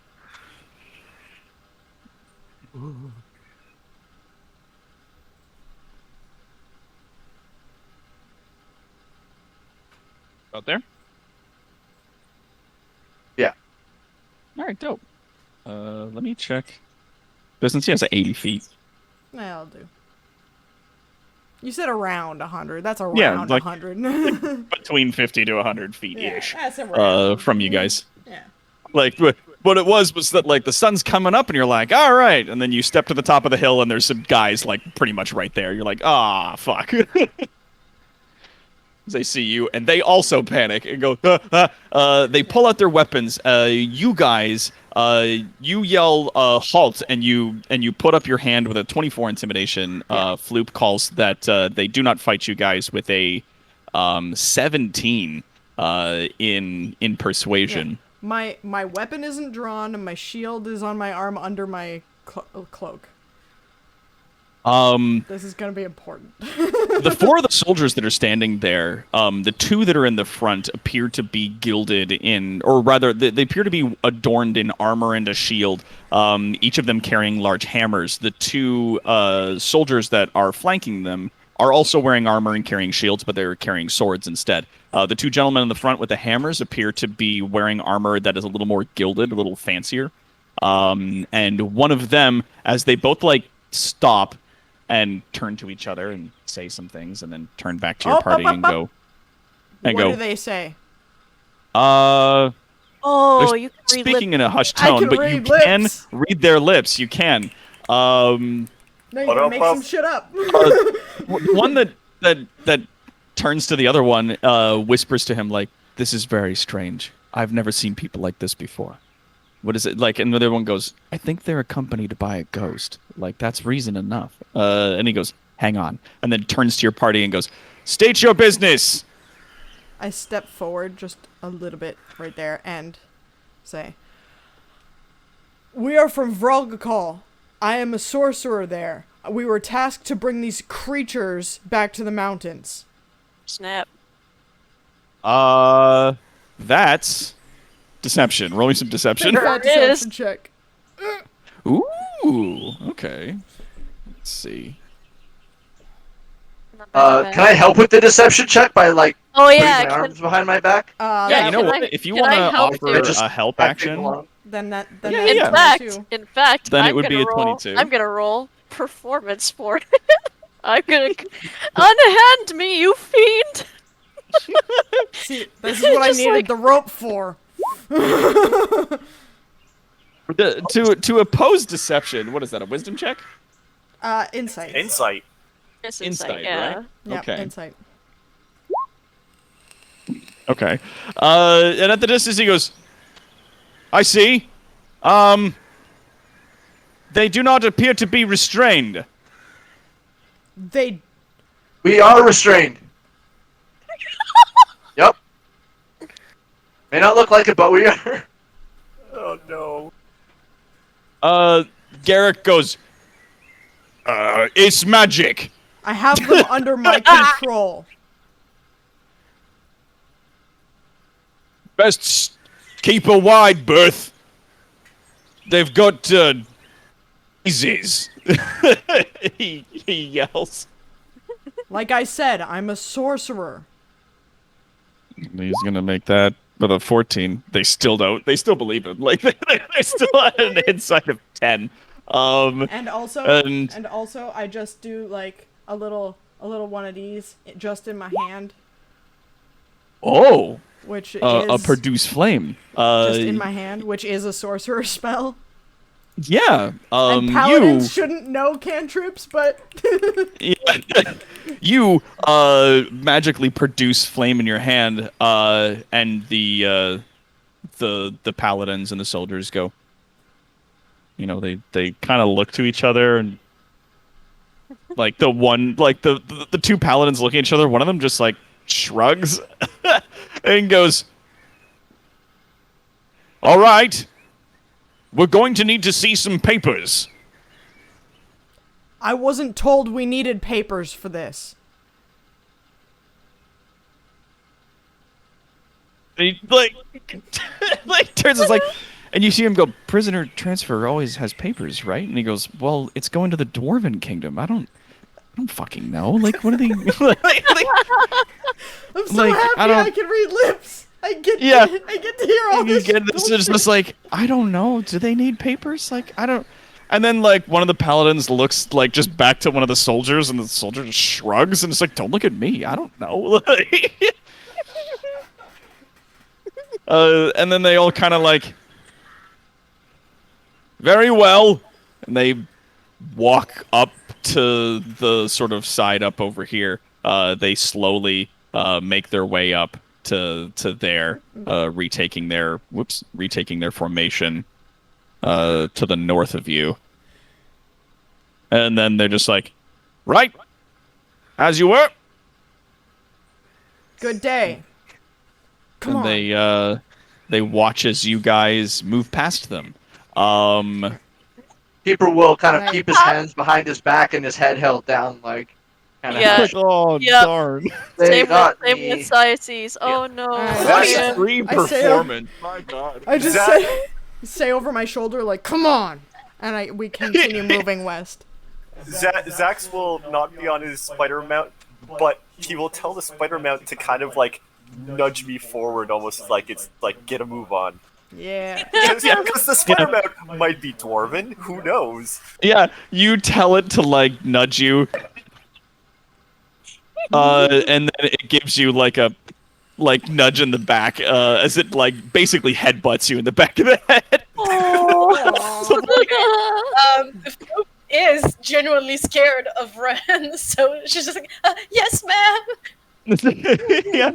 Out there. Yeah. All right, dope. Let me check. Distance, yeah, it's at 80 feet. Yeah, I'll do. You said around 100. That's around Yeah, like- 100. Between 50 to 100 feet Yeah, ish. that's around. From you guys. Yeah. Like what it was that like the sun's coming up and you're like, all right, and then you step to the top of the hill and there's some guys like pretty much right there. You're like, ah, fuck. They see you and they also panic and go. They pull out their weapons. You guys, you yell halt and you put up your hand with a 24 intimidation. Floop calls that they do not fight you guys with a 17 in persuasion. My weapon isn't drawn and my shield is on my arm under my cloak. This is gonna be important. The four of the soldiers that are standing there, the two that are in the front appear to be gilded in, or rather, they appear to be adorned in armor and a shield. Each of them carrying large hammers. The two soldiers that are flanking them are also wearing armor and carrying shields, but they're carrying swords instead. The two gentlemen in the front with the hammers appear to be wearing armor that is a little more gilded, a little fancier. And one of them, as they both like stop and turn to each other and say some things, and then turn back to your party and go. And what go. do they say? Oh, They're you can read speaking in a hushed I tone, can but you read can lips. read their lips. You can. No, you gotta make some shit up. One that turns to the other one whispers to him like, "This is very strange. I've never seen people like this before. What is it like?" And the other one goes, "I think they're accompanied by a ghost. Like that's reason enough." And he goes, "Hang on," and then turns to your party and goes, "State your business." I step forward just a little bit right there and say, "We are from Vrolgakal. I am a sorcerer there. We were tasked to bring these creatures back to the mountains." Snap. That's deception. Roll me some deception. Make that There it is. deception check. Ooh, okay. Let's see. Not bad. Can I help with the deception check by like Oh putting yeah, my arms behind my back? Yeah, Yeah, you know can what? I- If you can want I to help offer you? Just a help Acting action, along. then Yeah, that's yeah, in yeah. fact, Then it I'm would be gonna a roll, 22. I'm gonna roll performance for it. I'm gonna unhand me, you fiend. See, this is what I Just needed like- the rope for. to oppose deception, what is that? A wisdom check? Insight. Insight. It's Insight, yeah. right? Yep, Okay. insight. Okay. And at the distance, he goes, "I see. They do not appear to be restrained." They We are restrained. Yep. May not look like it, but we are. Oh no. Garrick goes, It's magic. I have them under my control. Best keep a wide berth. They've got disease. he yells. Like I said, I'm a sorcerer. He's gonna make that with a 14. They still don't. They still believe him. Like they still had an insight of 10. And also, and- I just do like a little one of these just in my hand, Oh, which is a produce flame. just in my hand, which is a sorcerer spell. Yeah. And paladins shouldn't know cantrips, but you magically produce flame in your hand, and the paladins and the soldiers go. You know, they kind of look to each other, and like the two paladins looking at each other. One of them just like shrugs and goes, "All right, we're going to need to see some papers." I wasn't told we needed papers for this. And he, like turns is like, and you see him go, "Prisoner transfer always has papers, right?" And he goes, "Well, it's going to the Dwarven Kingdom. I don't fucking know. Like, what are they?" I'm so Like, happy I don't- I can read lips. I get to hear all And you this. get this, it's bullshit. just like, I don't know. Do they need papers? Like, I don't. And then like one of the paladins looks like just back to one of the soldiers, and the soldier just shrugs and it's like, "Don't look at me. I don't know." And then they all kind of like, "Very well," and they walk up to the sort of side up over here. They slowly make their way up to there, retaking their formation to the north of you. And then they're just like, "Right, as you were." Good day. Come on. And they watch as you guys move past them. Keeper will kind of Right. keep his hands behind his back and his head held down, like kind of. Yeah. Oh, Yep. darn. Same got with me. Diocese. Oh no. Alright. That's Yeah. extreme I say- performance. My God. I just Zach- say over my shoulder like, "Come on," and we continue moving west. Zax will not be on his spider mount, but he will tell the spider mount to kind of like nudge me forward, almost like it's like get a move on. Yeah. Because the spider mount might be dwarven. Who knows? Yeah, you tell it to like nudge you, and then it gives you like a nudge in the back, as it like basically headbutts you in the back of the head. Floop is genuinely scared of Ren, so she's just like, "Yes, ma'am." Yeah.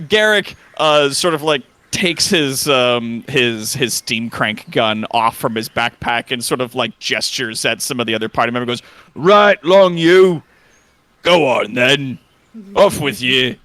Garrick sort of like takes his steam crank gun off from his backpack and sort of like gestures at some of the other party members. Goes, "Right, long you. Go on then. Off with you."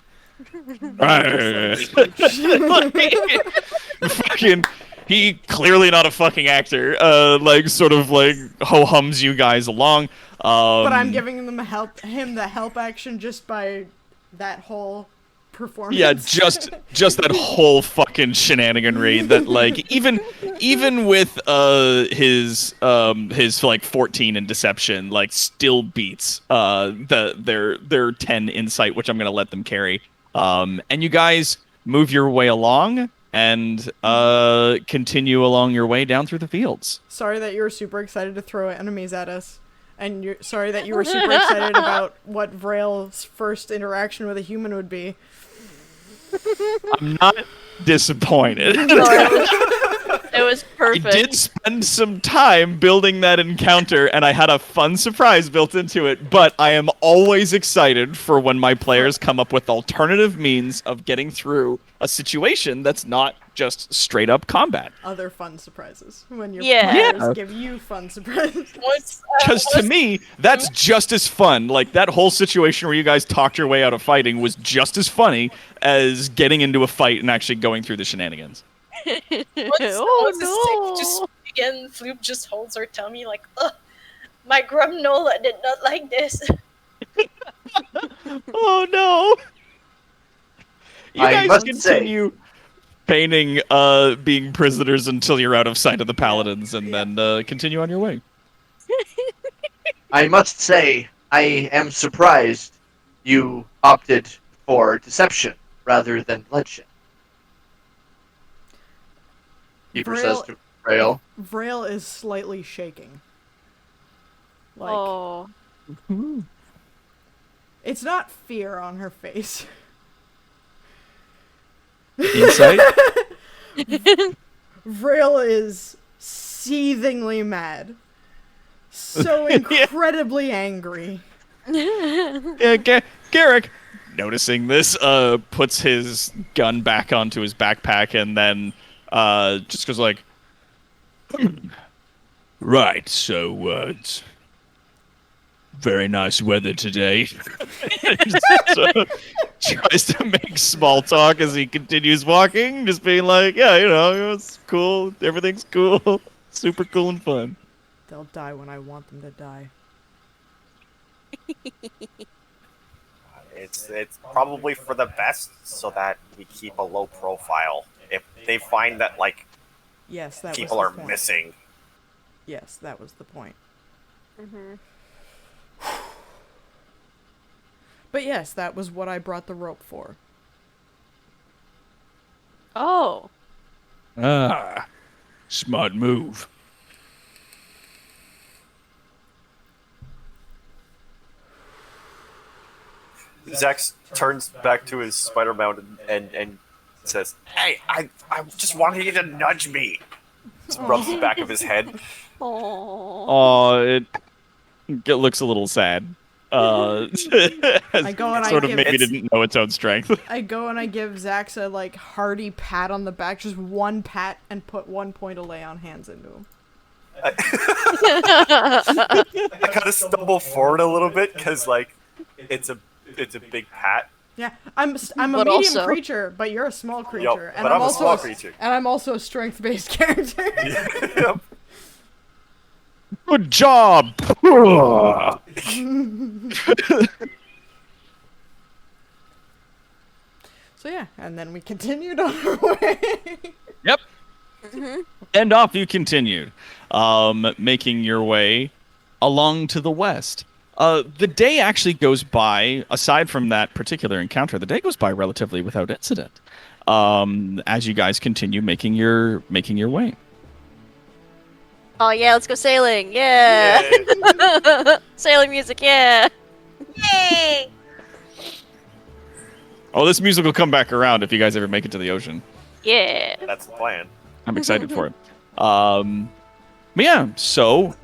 Fucking, he clearly not a fucking actor. Like sort of like ho hums you guys along. But I'm giving him the help action just by that whole performance. Yeah, just that whole fucking shenaniganry that like even with his like 14 in deception like still beats their 10 insight, which I'm gonna let them carry. And you guys move your way along and continue along your way down through the fields. Sorry that you were super excited to throw enemies at us. And you're sorry that you were super excited about what Vrail's first interaction with a human would be. I'm not disappointed. It was I perfect. did spend some time building that encounter, and I had a fun surprise built into it, but I am always excited for when my players come up with alternative means of getting through a situation that's not just straight up combat. Other fun surprises. When your Yeah. players give you fun surprises. Because to me, that's just as fun. Like, that whole situation where you guys talked your way out of fighting was just as funny as getting into a fight and actually going through the shenanigans. Oh Just again, Floop just holds her tummy like, ugh. My Grumnola did not like this. Oh no! You I guys must continue painting being prisoners until you're out of sight of the paladins, and then continue on your way. I must say, I am surprised you opted for deception rather than bloodshed. Keeper says to Vrail. Vrail is slightly shaking. Like, Oh. it's not fear on her face. Insight? Vrail is seethingly mad. So incredibly angry. Yeah, Garrick, noticing this, puts his gun back onto his backpack and then just goes like, right, so it's very nice weather today. So, tries to make small talk as he continues walking, just being like, yeah, it's cool, everything's cool, super cool and fun. They'll die when I want them to die. It's probably for the best, so that we keep a low profile. If they find that like Yes, that people was are the point. missing, Yes, that was the point. Mm-hmm. But yes, that was what I brought the rope for. Oh. Ah, smart move. Zax turns back to his spider mount and says, "Hey, I just wanted you to nudge me." Just rubs the back of his head. Oh. It looks a little sad. I go and I sort of give- maybe didn't know its own strength. I go and I give Zax a hearty pat on the back, just one pat, and put 1 point of lay on hands into him. I kind of stumble forward a little bit because it's a big pat. Yeah, I'm a But medium also- creature, but you're a small creature, Yup, and but I'm a also small creature. and I'm also a strength-based character. Yep. Good job. So yeah, and then we continued on our way. Yep. And off you continued, making your way along to the west. The day actually goes by, aside from that particular encounter, the day goes by relatively without incident. As you guys continue making your way. Oh yeah, let's go sailing. Yeah. Sailing music. Yeah. Yay! Oh, this music will come back around if you guys ever make it to the ocean. Yeah. That's the plan. I'm excited for it. But yeah, so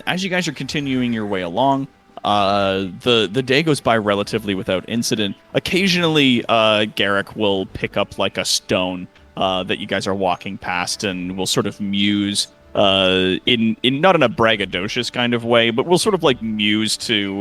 as you guys are continuing your way along, the day goes by relatively without incident. Occasionally, Garrick will pick up a stone that you guys are walking past, and will sort of muse in not in a braggadocious kind of way, but we'll sort of muse to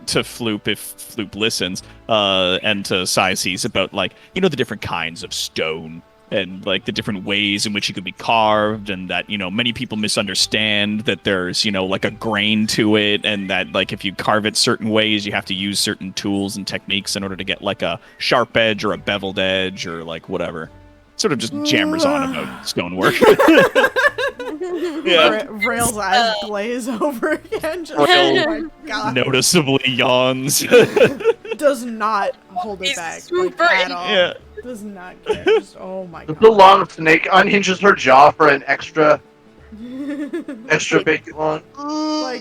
Floop if Floop listens, and to Siaces about the different kinds of stone and the different ways in which it could be carved, and that many people misunderstand that there's a grain to it, and that if you carve it certain ways you have to use certain tools and techniques in order to get a sharp edge or a beveled edge or whatever. Sort of just jammers on about stonework. Yeah. Vrail's eyes glaze over again. Just, Vrail oh my god. Noticeably yawns. Does not hold it He's back super at all. Yeah. Does not care. Just, oh my god. The long snake unhinges her jaw for an extra big yawn.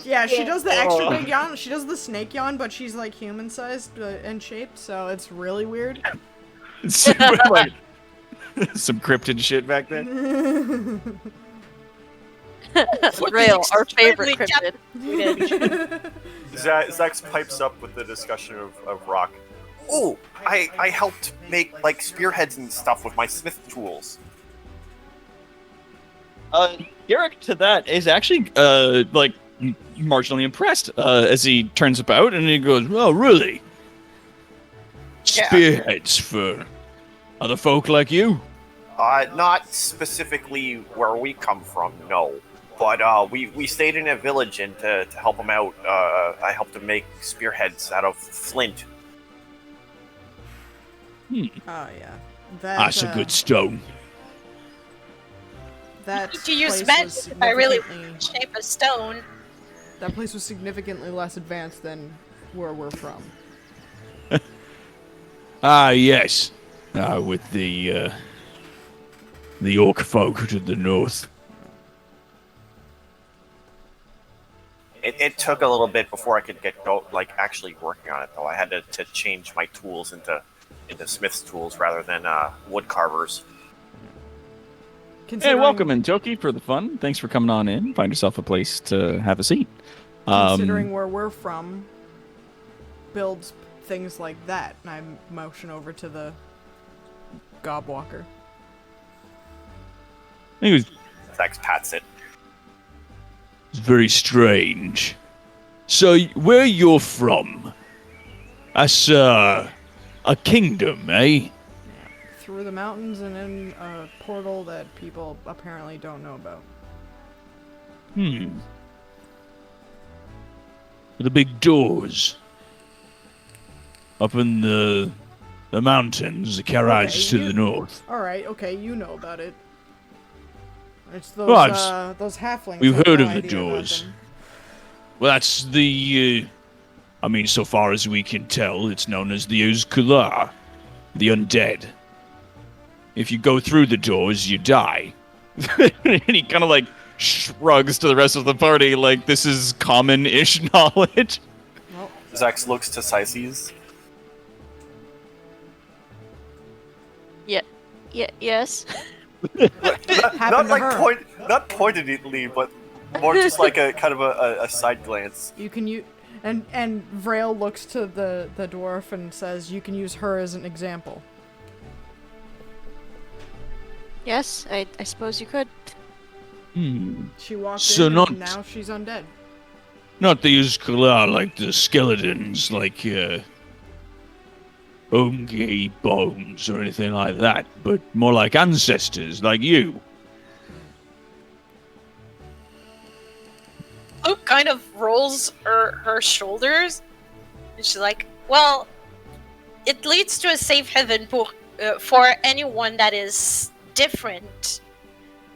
Yeah, she does the extra big yawn. She does the snake yawn, but she's human sized and shaped, so it's really weird. Some cryptid shit back there. Rail, our favorite Extremely cryptid. Zax pipes up with the discussion of rock. Oh, I helped make spearheads and stuff with my smith tools. Garrick to that is actually marginally impressed as he turns about and he goes, "Oh, really? Yeah. Spearheads for other folk like you?" Not specifically where we come from, no. But we stayed in a village, and to help him out, I helped him make spearheads out of flint. Oh yeah. That's a good stone. That Need to use place magic was if I really significantly- shape a stone. That place was significantly less advanced than where we're from. Ah, yes. With the orc folk to the north. It took a little bit before I could get actually working on it, though. I had to change my tools into smith's tools rather than wood carvers. Hey, Considering- welcome in, Toki, for the fun. Thanks for coming on in. Find yourself a place to have a seat. Considering where we're from, builds things like that, and I motion over to the Gobwalker. It was Zex pats it. very strange. So, where you're from? That's, a kingdom, eh? Through the mountains and in a portal that people apparently don't know about. The big doors. Up in the mountains, the Karaj Okay, to you- the north. Alright, okay, you know about it. It's those, Well, I've those halflings. we've have heard no of the idea about doors. them. Well, that's the, I mean, so far as we can tell, it's known as the Uzkula, the undead. If you go through the doors, you die. And he kind of, shrugs to the rest of the party like this is common-ish knowledge. Well, Zex looks to Sices. Yes. Happened to her. Not pointedly, but more just like a kind of a side glance. You can use, and Vrail looks to the dwarf and says, "You can use her as an example." Yes, I suppose you could. She walked So in, not- and now she's undead. Not the Uzkula like the skeletons, like, Ungi bones or anything like that, but more like ancestors, like you. Luke kind of rolls her shoulders, and she's like, "Well, it leads to a safe haven for anyone that is different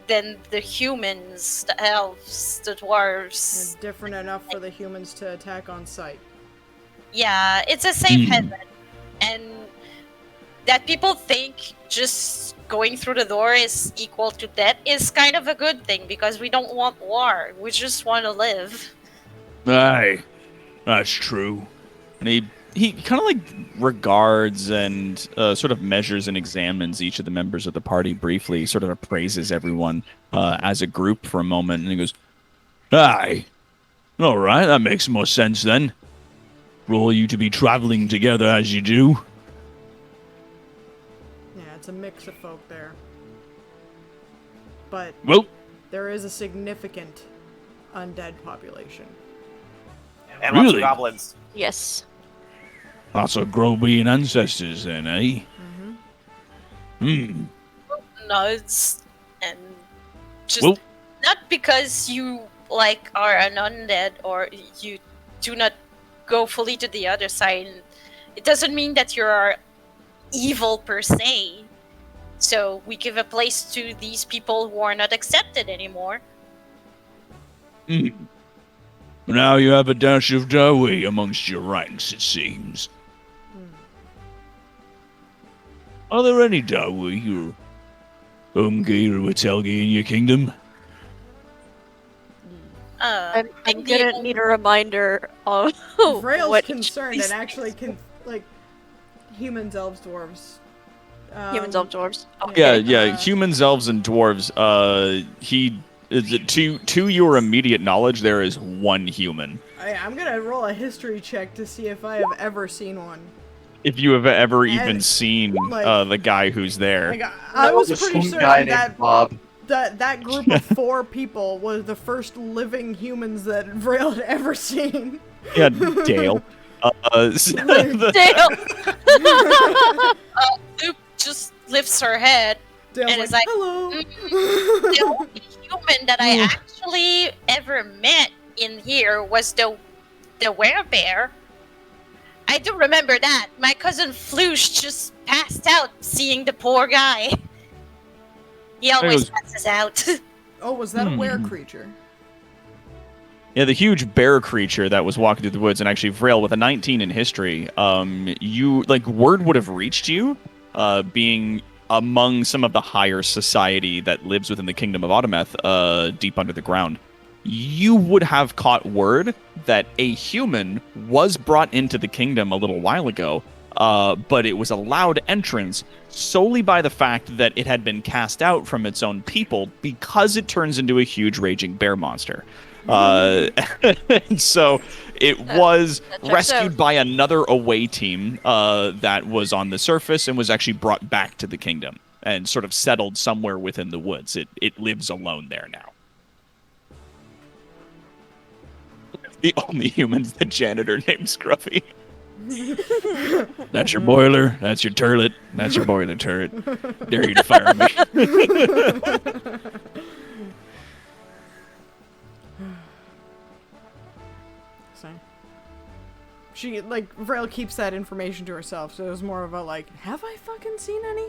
than the humans, the elves, the dwarves. It's different enough for the humans to attack on sight. Yeah, it's a safe haven, and that people think just going through the door is equal to death is kind of a good thing because we don't want war. We just want to live." Aye, that's true. And he kind of regards and sort of measures and examines each of the members of the party briefly, sort of appraises everyone as a group for a moment, and he goes, "Aye, all right, that makes more sense then. For all you to be traveling together as you do." Yeah, it's a mix of folk there. But Well, there is a significant undead population. And lots of Really? goblins. Yes. lots of Grobian ancestors then, eh? Nods and just Well- not because you are an undead or you do not go fully to the other side. It doesn't mean that you're evil per se. So we give a place to these people who are not accepted anymore. Now you have a dash of Dawi amongst your ranks, it seems. Are there any Dawi or Ungi or Witelgi in your kingdom? I'm and gonna the- need a reminder of Vrail's what concerned these and actually humans, elves, dwarves. humans, elf, dwarves. Yeah, Okay. yeah. Humans, elves, and dwarves. To your immediate knowledge, there is one human. I'm gonna roll a history check to see if I have ever seen one. If you have ever And, even seen like- the guy who's there. Like, I was There's pretty some guy certain named that Bob. that group of 4 people was the first living humans that Vrail had ever seen. Yeah, Dale. Dale! Luke just lifts her head Dale's And like, it's like, hello. the only human that I actually actually ever met in here was the werebear. I do remember that. My cousin Floosh just passed out seeing the poor guy. He always passes out. Oh, was that a were creature? Yeah, the huge bear creature that was walking through the woods, and actually Vrail with a 19 in history. Word would have reached you, being among some of the higher society that lives within the kingdom of Autometh, deep under the ground. You would have caught word that a human was brought into the kingdom a little while ago, but it was allowed entrance solely by the fact that it had been cast out from its own people because it turns into a huge raging bear monster. And so it was rescued by another away team that was on the surface and was actually brought back to the kingdom and sort of settled somewhere within the woods. It lives alone there now. The only human's the janitor named Scruffy. That's your boiler. That's your turlet. That's your boiler turret. Dare you to fire me. So, she, like, Vrail keeps that information to herself, so it was more of a, like, have I fucking seen any?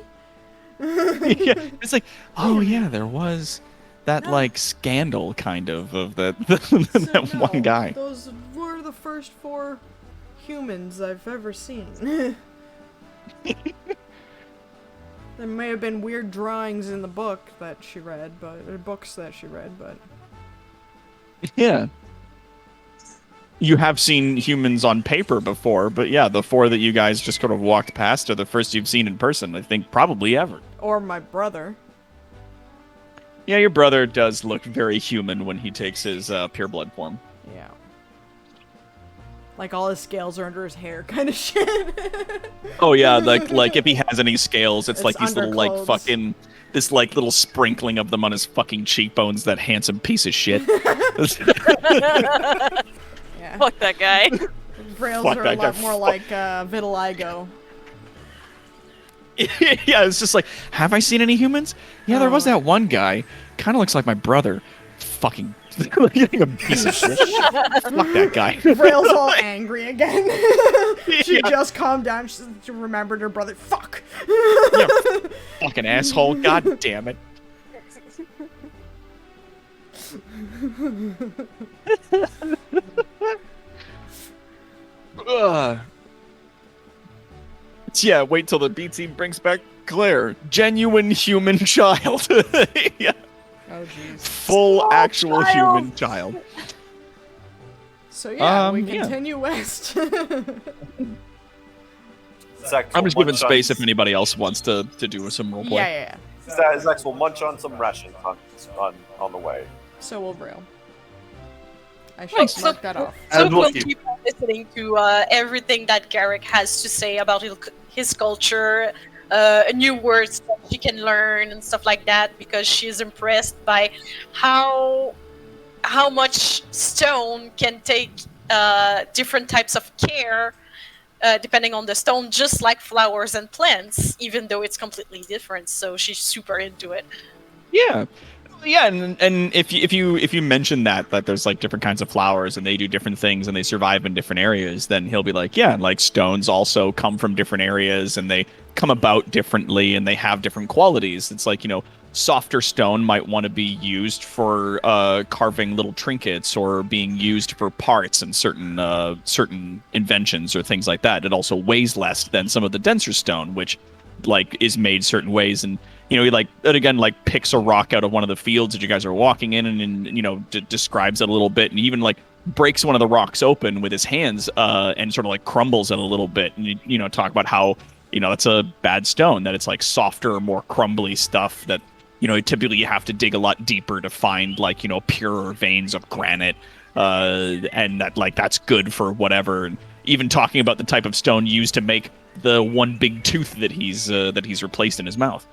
Yeah, it's like, oh yeah, there was that, like, scandal, kind of that, that So, one guy. Those were the first 4 humans I've ever seen. There may have been weird drawings in the book that she read, or books that she read, but... Yeah. You have seen humans on paper before, but yeah, the 4 that you guys just kind of walked past are the first you've seen in person, I think, probably ever. Or my brother. Yeah, your brother does look very human when he takes his pure blood form. Yeah. Like all his scales are under his hair kind of shit. Oh yeah, like if he has any scales, it's like these little underclothes. like fucking this like little sprinkling of them on his fucking cheekbones, that handsome piece of shit. Yeah. Fuck that guy. Vrails Fuck are a that guy. lot more like vitiligo. Yeah, it's just like, have I seen any humans? Yeah, there was that one guy. Kind of looks like my brother. Fucking getting a piece of shit. Fuck that guy. Vrail's all angry again. She just calmed down. She remembered her brother. Fuck. Yeah, fucking asshole. God damn it. Ugh. Yeah, wait till the B team brings back Claire. Genuine human child. Yeah. Oh jeez. Full actual human child. So yeah, we yeah. continue west. Zach I'm will just giving munch space on, if anybody else wants to do some roleplay. Yeah. Zach will munch on some rations on the way. So will Vrail. I should Nice. mark that off. As So we'll we'll keep- keep on listening to everything that Garrick has to say about his culture, new words that she can learn and stuff like that, because she's impressed by how much stone can take different types of care depending on the stone, just like flowers and plants, even though it's completely different. So she's super into it. Yeah. Yeah, and if you mention that there's like different kinds of flowers and they do different things and they survive in different areas, then he'll be like, yeah, like stones also come from different areas and they come about differently and they have different qualities. It's like, softer stone might want to be used for carving little trinkets or being used for parts and certain inventions or things like that. It also weighs less than some of the denser stone, which like is made certain ways. And he like it again like picks a rock out of one of the fields that you guys are walking in and describes it a little bit, and even like breaks one of the rocks open with his hands and sort of like crumbles it a little bit, and talk about how that's a bad stone, that it's like softer, more crumbly stuff that typically you have to dig a lot deeper to find like purer veins of granite, and that like that's good for whatever. And even talking about the type of stone used to make the one big tooth that he's replaced in his mouth.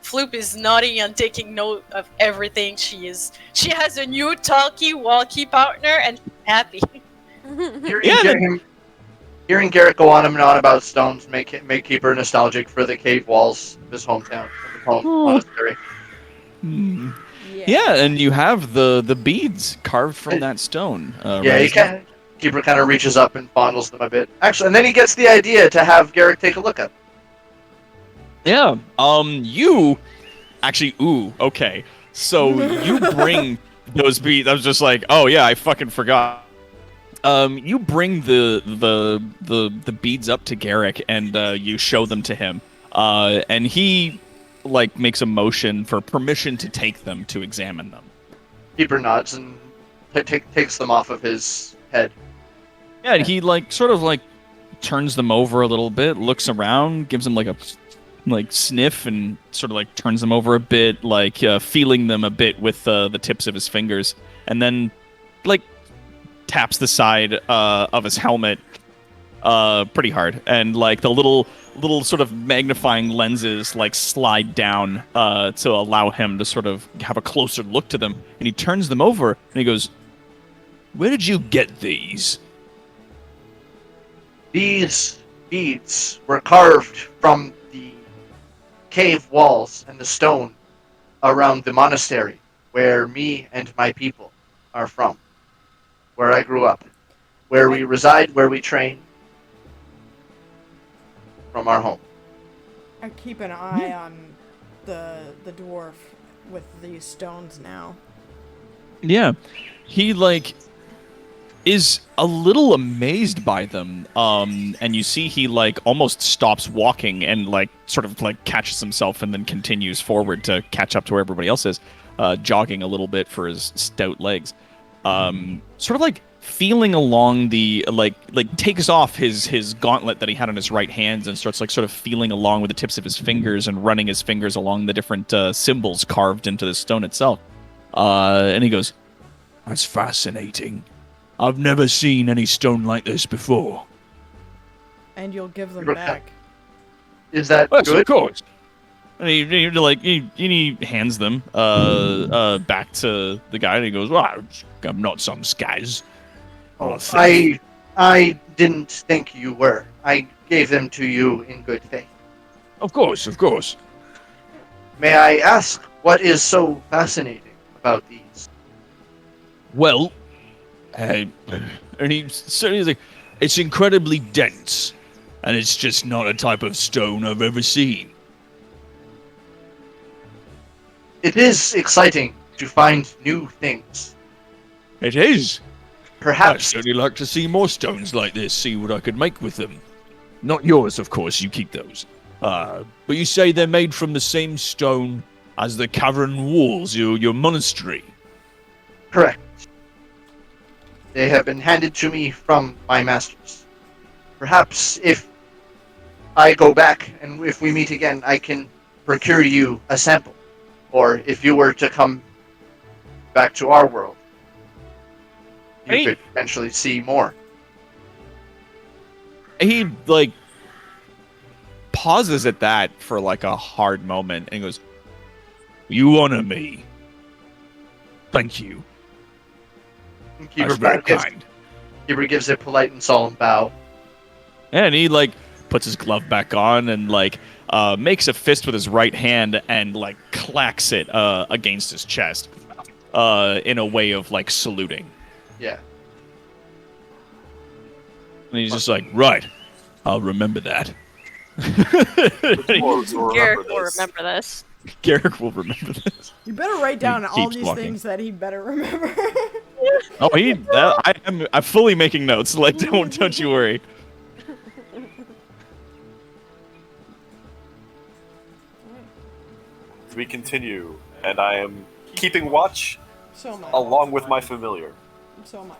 Floop is nodding and taking note of everything. She has a new talkie-walkie partner, and she's happy. Hearing Garrett go on and on about stones make keep her nostalgic for the cave walls of his hometown. monastery. Hmm. Yeah, and you have the beads carved from that stone. Yeah, he Razor. Keeper kind of reaches up and fondles them a bit. Actually, and then he gets the idea to have Garrick take a look at them. Yeah. You actually. Ooh. Okay. So you bring those beads. I was just like, oh yeah, I fucking forgot. You bring the beads up to Garrick and you show them to him. And he like makes a motion for permission to take them to examine them. Keeper nods and takes them off of his head. Yeah, and he like sort of like turns them over a little bit, looks around, gives them like a sniff, and sort of like turns them over a bit, like feeling them a bit with the tips of his fingers, and then like taps the side of his helmet pretty hard, and like the little sort of magnifying lenses like slide down to allow him to sort of have a closer look to them, and he turns them over and he goes, "Where did you get these?" These beads were carved from the cave walls and the stone around the monastery where me and my people are from, where I grew up, where we reside, where we train, from our home. I keep an eye on the dwarf with these stones now. Yeah, he like is a little amazed by them, and you see he like almost stops walking and like sort of like catches himself and then continues forward to catch up to where everybody else is, jogging a little bit for his stout legs, sort of like feeling along the like takes off his gauntlet that he had on his right hand and starts like sort of feeling along with the tips of his fingers and running his fingers along the different symbols carved into the stone itself, and he goes, "That's fascinating. I've never seen any stone like this before." And you'll give them Okay. back. Is that Yes, good? of course. And he hands them back to the guy, and he goes, "Well, I'm not some scaz." Oh, I didn't think you were. I gave them to you in good faith. Of course, of course. May I ask what is so fascinating about these? Well, and he's like, it's incredibly dense, and it's just not a type of stone I've ever seen. It is exciting to find new things. It is. I'd Perhaps certainly like to see more stones like this, see what I could make with them. Not yours, of course, you keep those. But you say they're made from the same stone as the cavern walls, your monastery. correct. They have been handed to me from my masters. Perhaps if I go back and if we meet again, I can procure you a sample. Or if you were to come back to our world, you Hey. could potentially see more. He, like, pauses at that for, like, a hard moment and goes, "You honor me. Thank you. Keeper That's very gives, kind." Keeper gives a polite and solemn bow. And he, like, puts his glove back on and, like, makes a fist with his right hand and, like, clacks it against his chest in a way of, like, saluting. Yeah. And he's just like, "Right, I'll remember that." Garrick will remember this. Garrick will remember this. You better write down all keeps these walking. things that he better remember. Oh, I'm fully making notes. Like, don't you worry. We continue, and I am keeping watch So am I. along with my familiar. So am I.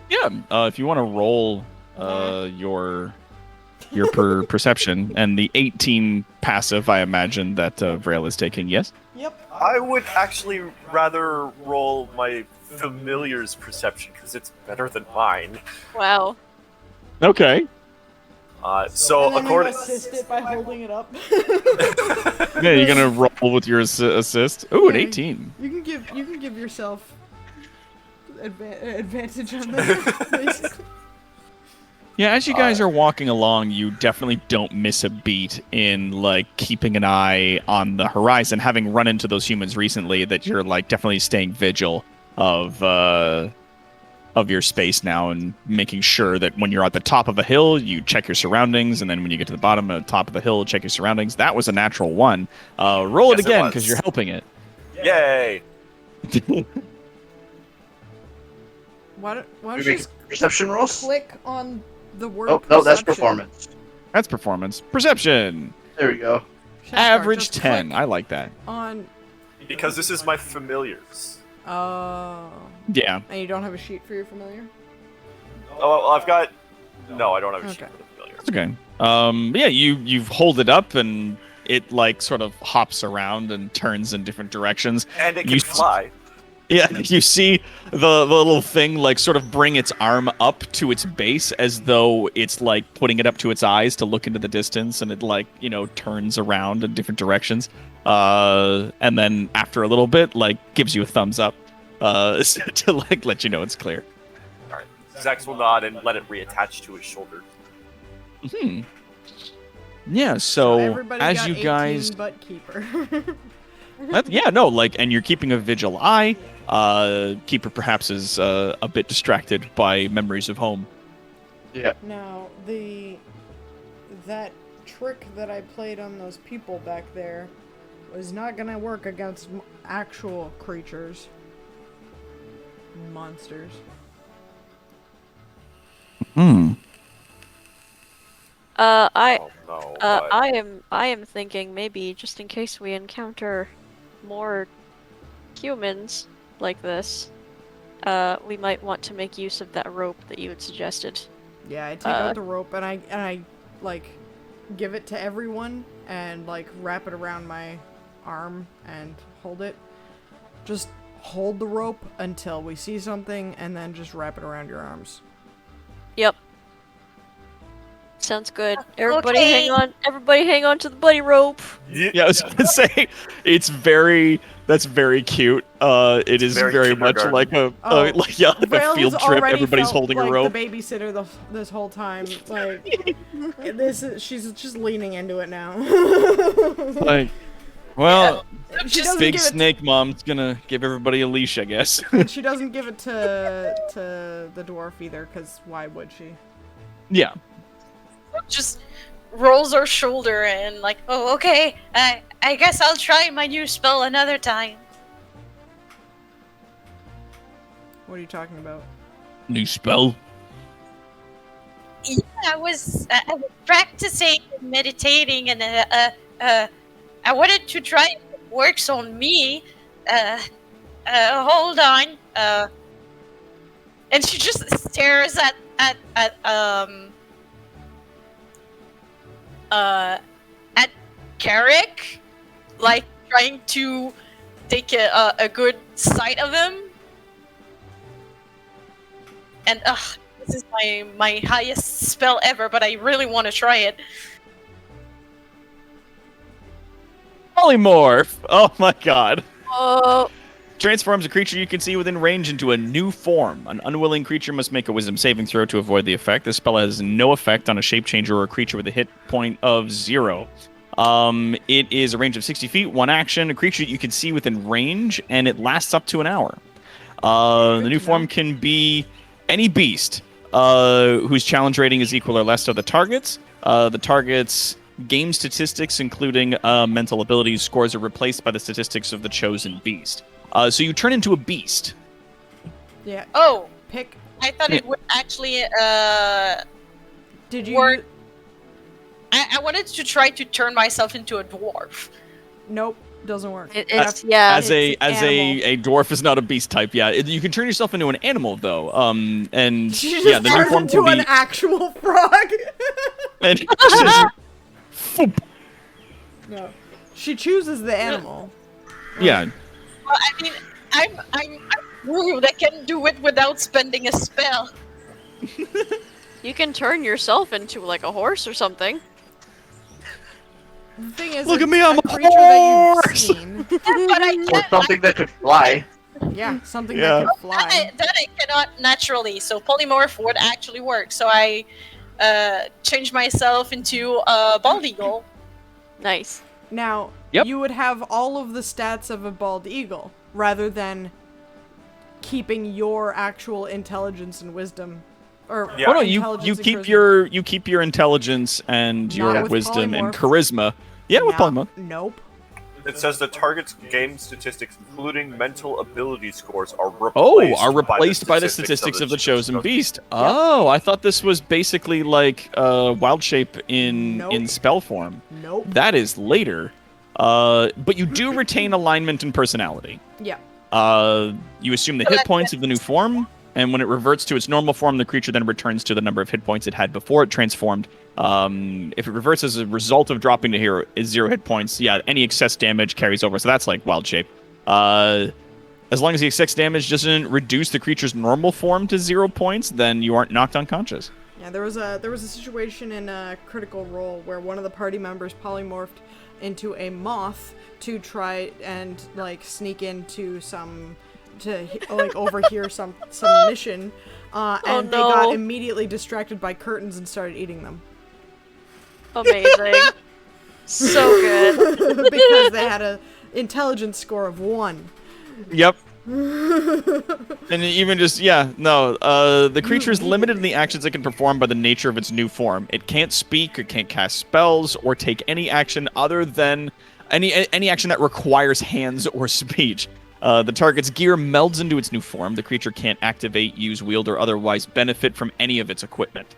Yeah, if you want to roll your perception and the 18 passive, I imagine that Vrail is taking. Yes. Yep. I would actually rather roll my familiar's perception because it's better than mine. Wow. Okay. So and then according, you assist it by holding it up. Yeah, you're gonna roll with your assist. Ooh, an Yeah. 18. You can give yourself advantage on that, basically. Yeah, as you guys are walking along, you definitely don't miss a beat in like keeping an eye on the horizon. Having run into those humans recently, that you're like definitely staying vigil of your space now and making sure that when you're at the top of a hill, you check your surroundings, and then when you get to the bottom of the top of the hill, check your surroundings. That was a natural one. Roll it Yes, it again was. because you're helping it. Yay! Why don't We you make just perception rolls? click on the word Oh, no, that's perception? performance. That's performance. Perception. There we go. Shastar, Average just 10. click I like that. On. Because this is my familiars. Oh. Yeah. And you don't have a sheet for your familiar? Oh, well, I've got. No, I don't have a sheet Okay. for the familiars. That's okay. Yeah, you hold it up and it like sort of hops around and turns in different directions. And it You can fly. Yeah, you see the little thing like sort of bring its arm up to its base as though it's like putting it up to its eyes to look into the distance, and it like, turns around in different directions. And then after a little bit, like gives you a thumbs up to like let you know it's clear. Alright. Zax will nod and let it reattach to his shoulder. Yeah, so everybody as got you 18 guys butt keeper. and you're keeping a vigil eye. Keeper perhaps is a bit distracted by memories of home. Yeah. Now, that trick that I played on those people back there was not gonna work against actual creatures. Monsters. I Oh no. but- I am thinking maybe just in case we encounter more humans like this, we might want to make use of that rope that you had suggested. Yeah, I take out the rope and I like give it to everyone and like wrap it around my arm and hold it. Just hold the rope until we see something and then just wrap it around your arms. Yep. Sounds good. Everybody Okay. hang on. Everybody hang on to the buddy rope. Yeah, I was gonna say that's very cute. It is very very much kindergarten. like a Oh, like a Rail field has trip. already Everybody's felt holding like a rope. the babysitter this whole time. Like she's just leaning into it now. Like, well, She doesn't Big give it Snake Mom's gonna give everybody a leash, I guess. and she doesn't give it to the dwarf either, because why would she? Yeah. Just rolls her shoulder and like, oh, okay. I guess I'll try my new spell another time. What are you talking about? New spell. Yeah, I was practicing and meditating, and I wanted to try if it works on me. Hold on. And she just stares at Carrick, like trying to take a good sight of him. And this is my highest spell ever, but I really want to try it. Polymorph. Oh my god. Oh, Transforms a creature you can see within range into a new form. An unwilling creature must make a wisdom saving throw to avoid the effect. This spell has no effect on a shape changer or a creature with a hit point of 0. It is a range of 60 feet, one action, a creature you can see within range, and it lasts up to an hour. The new form can be any beast whose challenge rating is equal or less to the target's. The target's game statistics, including mental abilities, scores, are replaced by the statistics of the chosen beast. So you turn into a beast. Yeah. Oh, Pick. I thought it would actually. Did you? Work. I wanted to try to turn myself into a dwarf. Nope. Doesn't work. it's yeah. As a it's an animal. a dwarf is not a beast type. Yeah, you can turn yourself into an animal though. And She just yeah, the new turns form into can an be. actual frog. And Foop. No. She chooses the animal. Yeah, Well, I mean, I'm rude. I can do it without spending a spell. You can turn yourself into like a horse or something. The thing is, Look at it's me, I'm a creature that horse! you've seen. But I Or can't. something that could fly. Yeah, something Yeah. that can fly. That I cannot naturally. So polymorph would actually work. So I change myself into a bald eagle. Nice. Now, Yep. you would have all of the stats of a bald eagle, rather than keeping your actual intelligence and wisdom. Or Yeah. Oh no, you intelligence and keep charisma. your intelligence and Not your with wisdom and polymorph. charisma. Yeah, with No, polymorph. Nope. It says the target's game statistics, including mental ability scores, are Oh, replaced, are replaced by the statistics of the chosen Okay. beast. Oh, I thought this was basically like wild shape in Nope. spell form. Nope. That is later. But you do retain alignment and personality. Yeah. You assume the hit points of the new form, and when it reverts to its normal form, the creature then returns to the number of hit points it had before it transformed. If it reverts as a result of dropping to here is 0 hit points, yeah, any excess damage carries over. So that's like wild shape. As long as the excess damage doesn't reduce the creature's normal form to 0 points, then you aren't knocked unconscious. Yeah, there was a situation in Critical Role where one of the party members polymorphed into a moth to try and like sneak into overhear some mission, and they got no. immediately distracted by curtains and started eating them Amazing. So good. because they had a intelligence score of 1. Yep. And even just the creature is limited in the actions it can perform by the nature of its new form. It can't speak, or can't cast spells, or take any action other than any action that requires hands or speech. The target's gear melds into its new form. The creature can't activate, use, wield, or otherwise benefit from any of its equipment.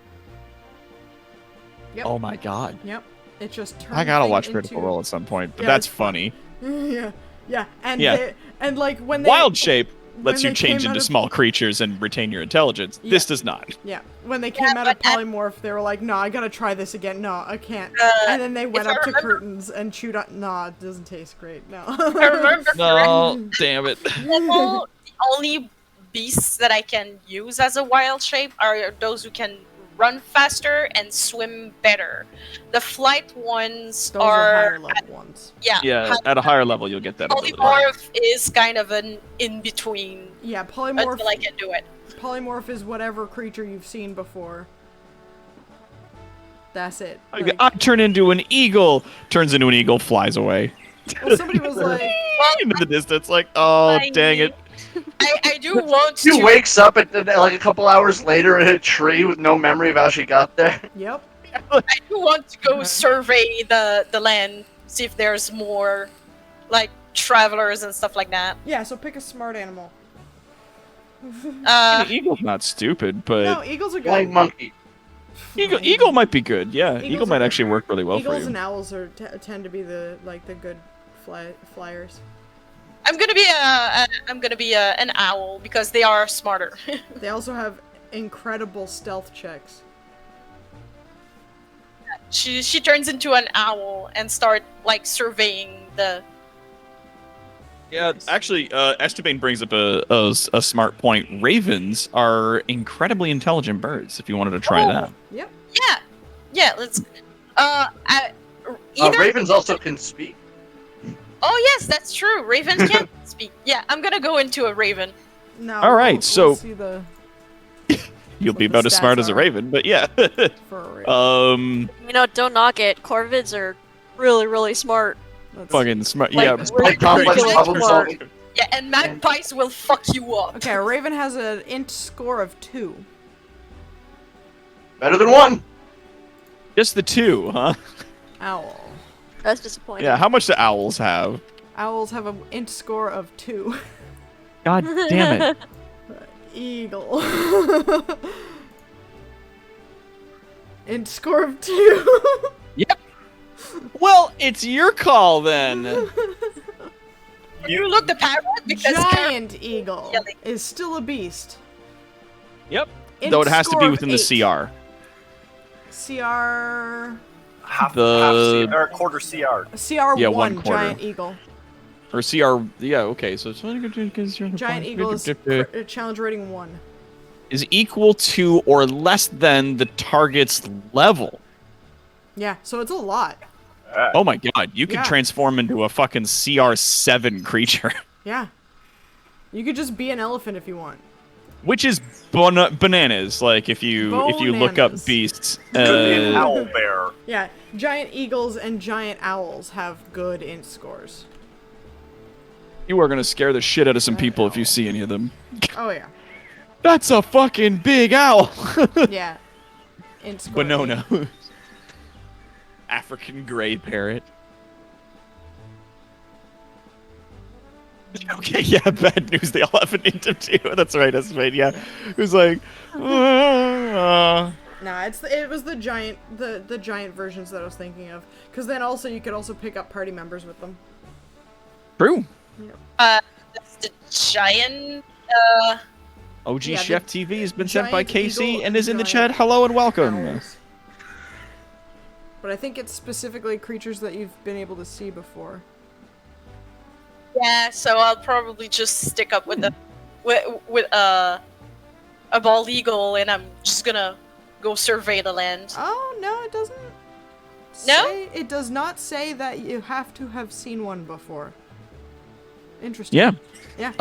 Yep. Oh my god. Yep. It just turned. I gotta thing watch Critical into- Role at some point, but Yeah, that's it's fun. funny. Yeah. Yeah. And Yeah. and like when they Wild shape lets when you they change came out into of- small creatures and retain your intelligence. Yeah. This does not. Yeah, when they came out of but at- polymorph, they were like, "No, I gotta try this again. No, I can't." And then they went if I up to remember- curtains and chewed on. Nah, it doesn't taste great. No. I remember No, damn it. level, the only beasts that I can use as a wild shape are those who can run faster and swim better. The flight ones Those are higher are level ones. Yeah, at a higher level, you'll get that ability. polymorph is kind of an in between Yeah, polymorph. until I can do it. Polymorph is whatever creature you've seen before. That's it. I Like, turn into an eagle. Turns into an eagle, flies away well, somebody was like, into the distance. Like, oh, I dang it. I do want She to. wakes up at like a couple hours later in a tree with no memory of how she got there. "Yep." I do want to go survey the land, see if there's more, like travelers and stuff like that. Yeah. So pick a smart animal. The eagle's not stupid, but No, eagles are Flying good. monkey. eagle might be good. Yeah, Eagles eagle might are- actually work really well for Eagles you. and owls are tend to be the good flyers. I'm gonna be an owl because they are smarter. They also have incredible stealth checks. she turns into an owl and start like surveying the. Yeah, actually, Esteban brings up a smart point. Ravens are incredibly intelligent birds. If you wanted to try Oh. that. Yep. Yeah, let's. Either. Ravens also can speak. Oh yes, that's true. Ravens can speak. Yeah, I'm gonna go into a raven. Now, All right, we'll so- see the You'll What be the about as smart stats as a are. raven, but yeah. for a raven. You know, don't knock it. Corvids are really, really smart. Let's Fucking smart. Like, Yeah. really Like complex ridiculous problem smart. solving. Yeah, and magpies will fuck you up. Okay, a raven has an int score of 2. Better than 1. Just the 2, huh? Owl. That's disappointing. Yeah. How much do owls have? Owls have an int score of 2. God damn it. Eagle. int score of 2. Well, it's your call then. You look the parrot because Giant eagle Yelling. is still a beast. Yep. Int Though it has to score be of within the 8. CR. CR. Half The- CR, or quarter CR. CR1, Yeah, 1/4. giant eagle. Or CR. Yeah. Okay. So it's Giant eagle is challenge rating 1. is equal to or less than the target's level. Yeah, so it's a lot. Oh my god, you could Yeah. transform into a fucking CR7 creature. Yeah. You could just be an elephant if you want. which is bananas. Like if you look up Bananas. beasts, Could be an owl bear. Yeah, giant eagles and giant owls have good int scores. you are gonna scare the shit out of some people if you see any of them. Oh yeah, That's a fucking big owl. yeah. Int score. Winona. African gray parrot. Okay, yeah, bad news. They all have an int of 2. That's right, that's right. Yeah, it was like, Nah, it was the giant giant versions that I was thinking of. Because then also you could also pick up party members with them. true. That's the giant. OG Yeah, the Chef TV has been sent by giant Casey eagle and is in the giant chat. Hello and welcome. Owls. But I think it's specifically creatures that you've been able to see before. Yeah, so I'll probably just stick up with a bald eagle, and I'm just gonna go survey the land. Oh no, it doesn't. No? It does not say that you have to have seen one before. Interesting. Yeah. Yeah.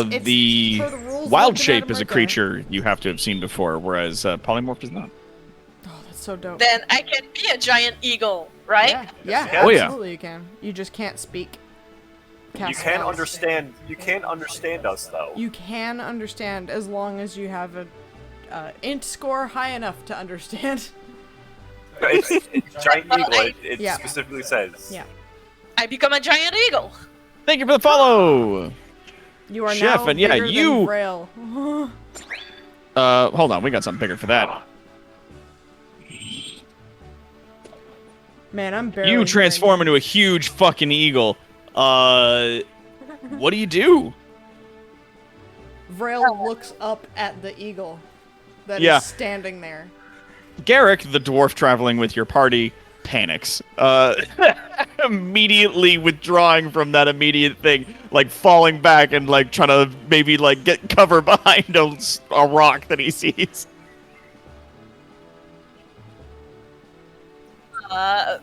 it's The per the rules wild looking at shape 'em is a right there. creature you have to have seen before, whereas polymorph is not. Oh, that's so dope. Then I can be a giant eagle, right? Yeah, yeah, Oh, yeah. absolutely you can. You just can't speak. You Cast can't spells. understand. You can't understand us though. You can understand as long as you have a int score high enough to understand. It's giant eagle. It Yeah. specifically says. Yeah. I become a giant eagle. Thank you for the follow. You are Chef, now and yeah, bigger you- than Braille. Hold on, we got something bigger for that. Man, I'm barely You transform hearing into a huge fucking eagle. What do you do? Vrail looks up at the eagle that is Yeah. standing there. Garrick, the dwarf traveling with your party, panics. Immediately withdrawing from that immediate thing, like falling back and like trying to maybe like get cover behind a rock that he sees.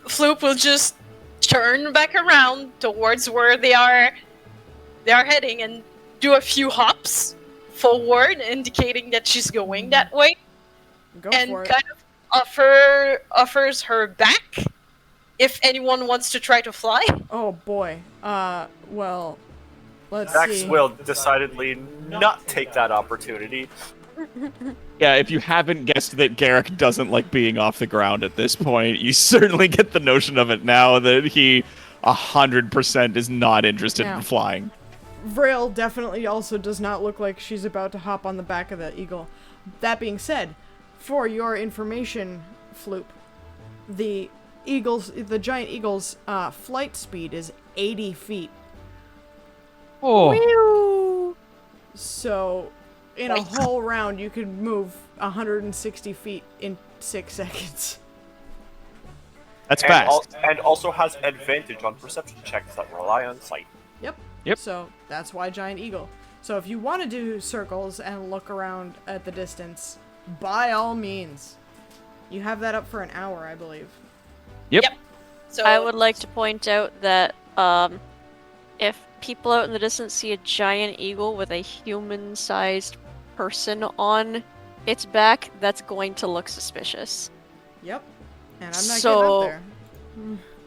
Floop will just turn back around towards where they are heading and do a few hops forward, indicating that she's going that way, Go and for it. kind of offers her back if anyone wants to try to fly. Oh boy. Well, let's Max see. will decidedly not take that opportunity. Yeah, if you haven't guessed that Garrick doesn't like being off the ground at this point, you certainly get the notion of it now that he 100% is not interested Yeah. in flying. Vrail definitely also does not look like she's about to hop on the back of the eagle. That being said, for your information, Floop, the giant eagle's flight speed is 80 feet. Oh. So, in a whole round, you could move 160 feet in 6 seconds. That's fast. And also has advantage on perception checks that rely on sight. Yep. So, that's why giant eagle. So, if you want to do circles and look around at the distance, by all means. You have that up for an hour, I believe. Yep. So I would like to point out that if people out in the distance see a giant eagle with a human-sized person on its back, that's going to look suspicious. Yep. And I'm not So- getting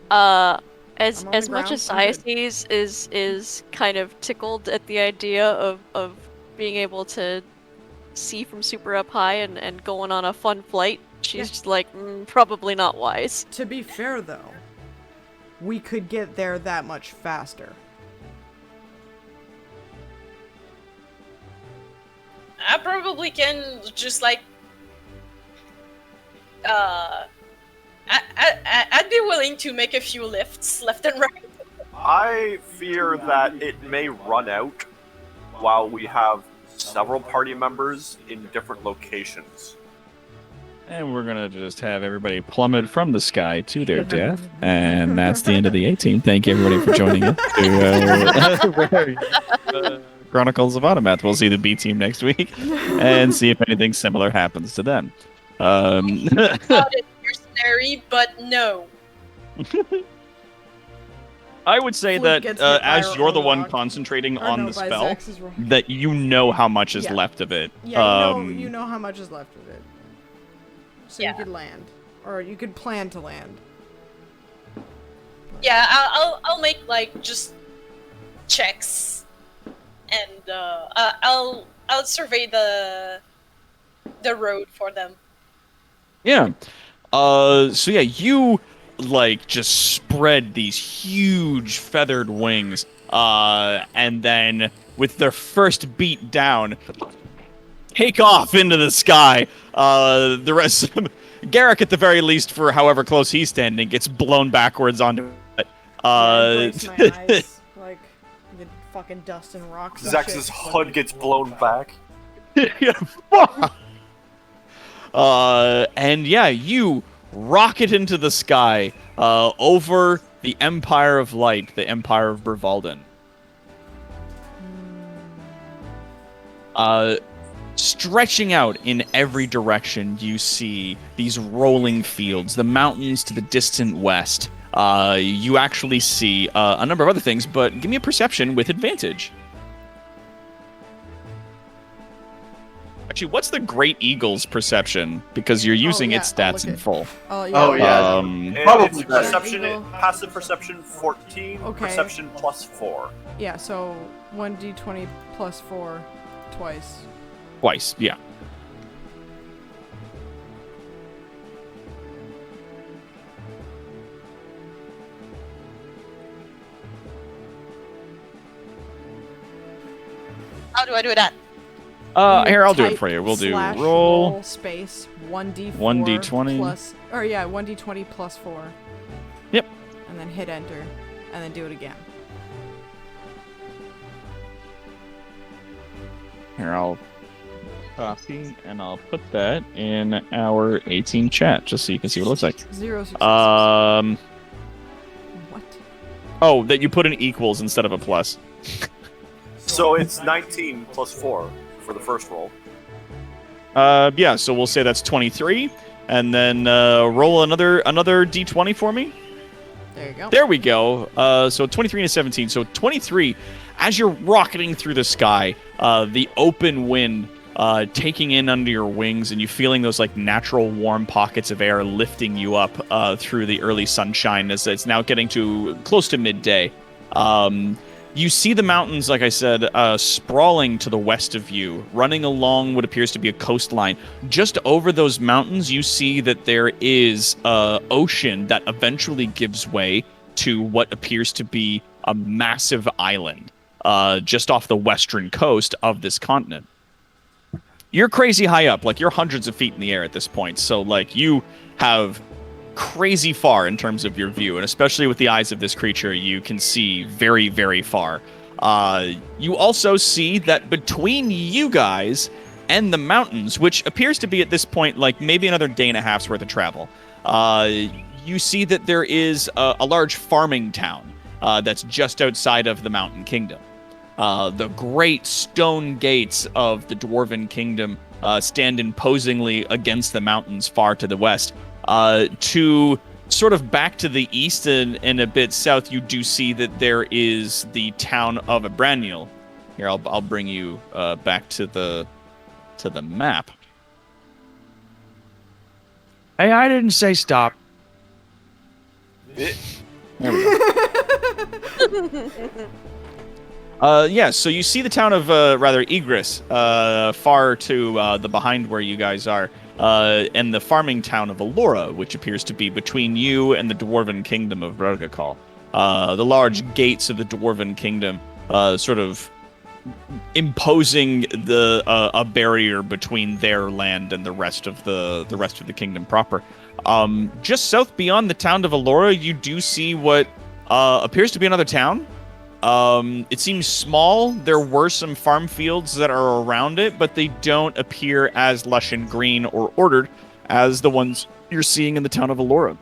up there. As I'm on the much ground, as I'm good. Sciaces is kind of tickled at the idea of being able to see from super up high and going on a fun flight, she's Yeah. just like, probably not wise. To be fair, though, we could get there that much faster. I probably can just like I'd be willing to make a few lifts left and right. I fear that it may run out while we have several party members in different locations. And we're gonna just have everybody plummet from the sky to their death, and that's the end of the 18. Thank you everybody for joining us. To, Chronicles of Automath. We'll see the B team next week, and see if anything similar happens to them. About it mercenary, but no. I would say Flute that gets hit by as her you're the own one rock. concentrating Or on no, the by spell, Zax's rock. that you know how much is Yeah. left of it. Yeah, you know how much is left of it. So Yeah. you could land, or you could plan to land. Yeah, I'll make like just checks, and I'll survey the road for them. Yeah. So yeah, you like just spread these huge feathered wings, and then with their first beat down, take off into the sky. The rest of them, Garrick at the very least, for however close he's standing, gets blown backwards onto it. It breaks my eyes, like the fucking dust and rocks. And Zax's shit. HUD gets blown back. Yeah, fuck. And yeah, you rocket into the sky over the Empire of Light, the Empire of Bervalden. Stretching out in every direction, you see these rolling fields, the mountains to the distant west. You actually see a number of other things, but give me a perception with advantage. Actually, what's the Great Eagle's perception? Because you're using yeah, its I'll stats look in at- full. Oh Oh, yeah. Probably It's better. perception, Eagle. passive perception 14, Okay. perception plus 4. Yeah, so 1d20 plus 4 twice. Twice, yeah. How do I do that? Here, I'll do it Type for you. We'll do slash roll. space 1d4 1d20. plus, or yeah, 1d20 plus 4. Yep. And then hit enter, and then do it again. Here, I'll copy and I'll put that in our 18 chat just so you can see what it looks like. 0 successes. What? Oh, that you put in equals instead of a plus. So it's 19 plus 4 for the first roll. Yeah, so we'll say that's 23, and then roll another d20 for me. There you go. There we go. So 23 and a 17. So 23, as you're rocketing through the sky, the open wind taking in under your wings, and you feeling those like natural warm pockets of air lifting you up through the early sunshine as it's now getting to close to midday. You see the mountains, like I said, sprawling to the west of you, running along what appears to be a coastline. Just over those mountains, you see that there is ocean that eventually gives way to what appears to be a massive island just off the western coast of this continent. You're crazy high up, like you're hundreds of feet in the air at this point, so like you have crazy far in terms of your view, and especially with the eyes of this creature, you can see very, very far. You also see that between you guys and the mountains, which appears to be at this point like maybe another day and a half's worth of travel, you see that there is a large farming town that's just outside of the Mountain Kingdom. The great stone gates of the Dwarven Kingdom stand imposingly against the mountains far to the west. To sort of back to the east and a bit south, you do see that there is the town of Abraniel. Here, I'll bring you back to the map. Hey, I didn't say stop. There we go. Yeah, so you see the town of, Igris, far to the behind where you guys are, and the farming town of Alora, which appears to be between you and the Dwarven Kingdom of Rogakal. The large gates of the Dwarven Kingdom, sort of imposing a barrier between their land and the rest of the kingdom proper. Just south beyond the town of Alora, you do see what appears to be another town. It seems small. There were some farm fields that are around it, but they don't appear as lush and green or ordered as the ones you're seeing in the town of Alora.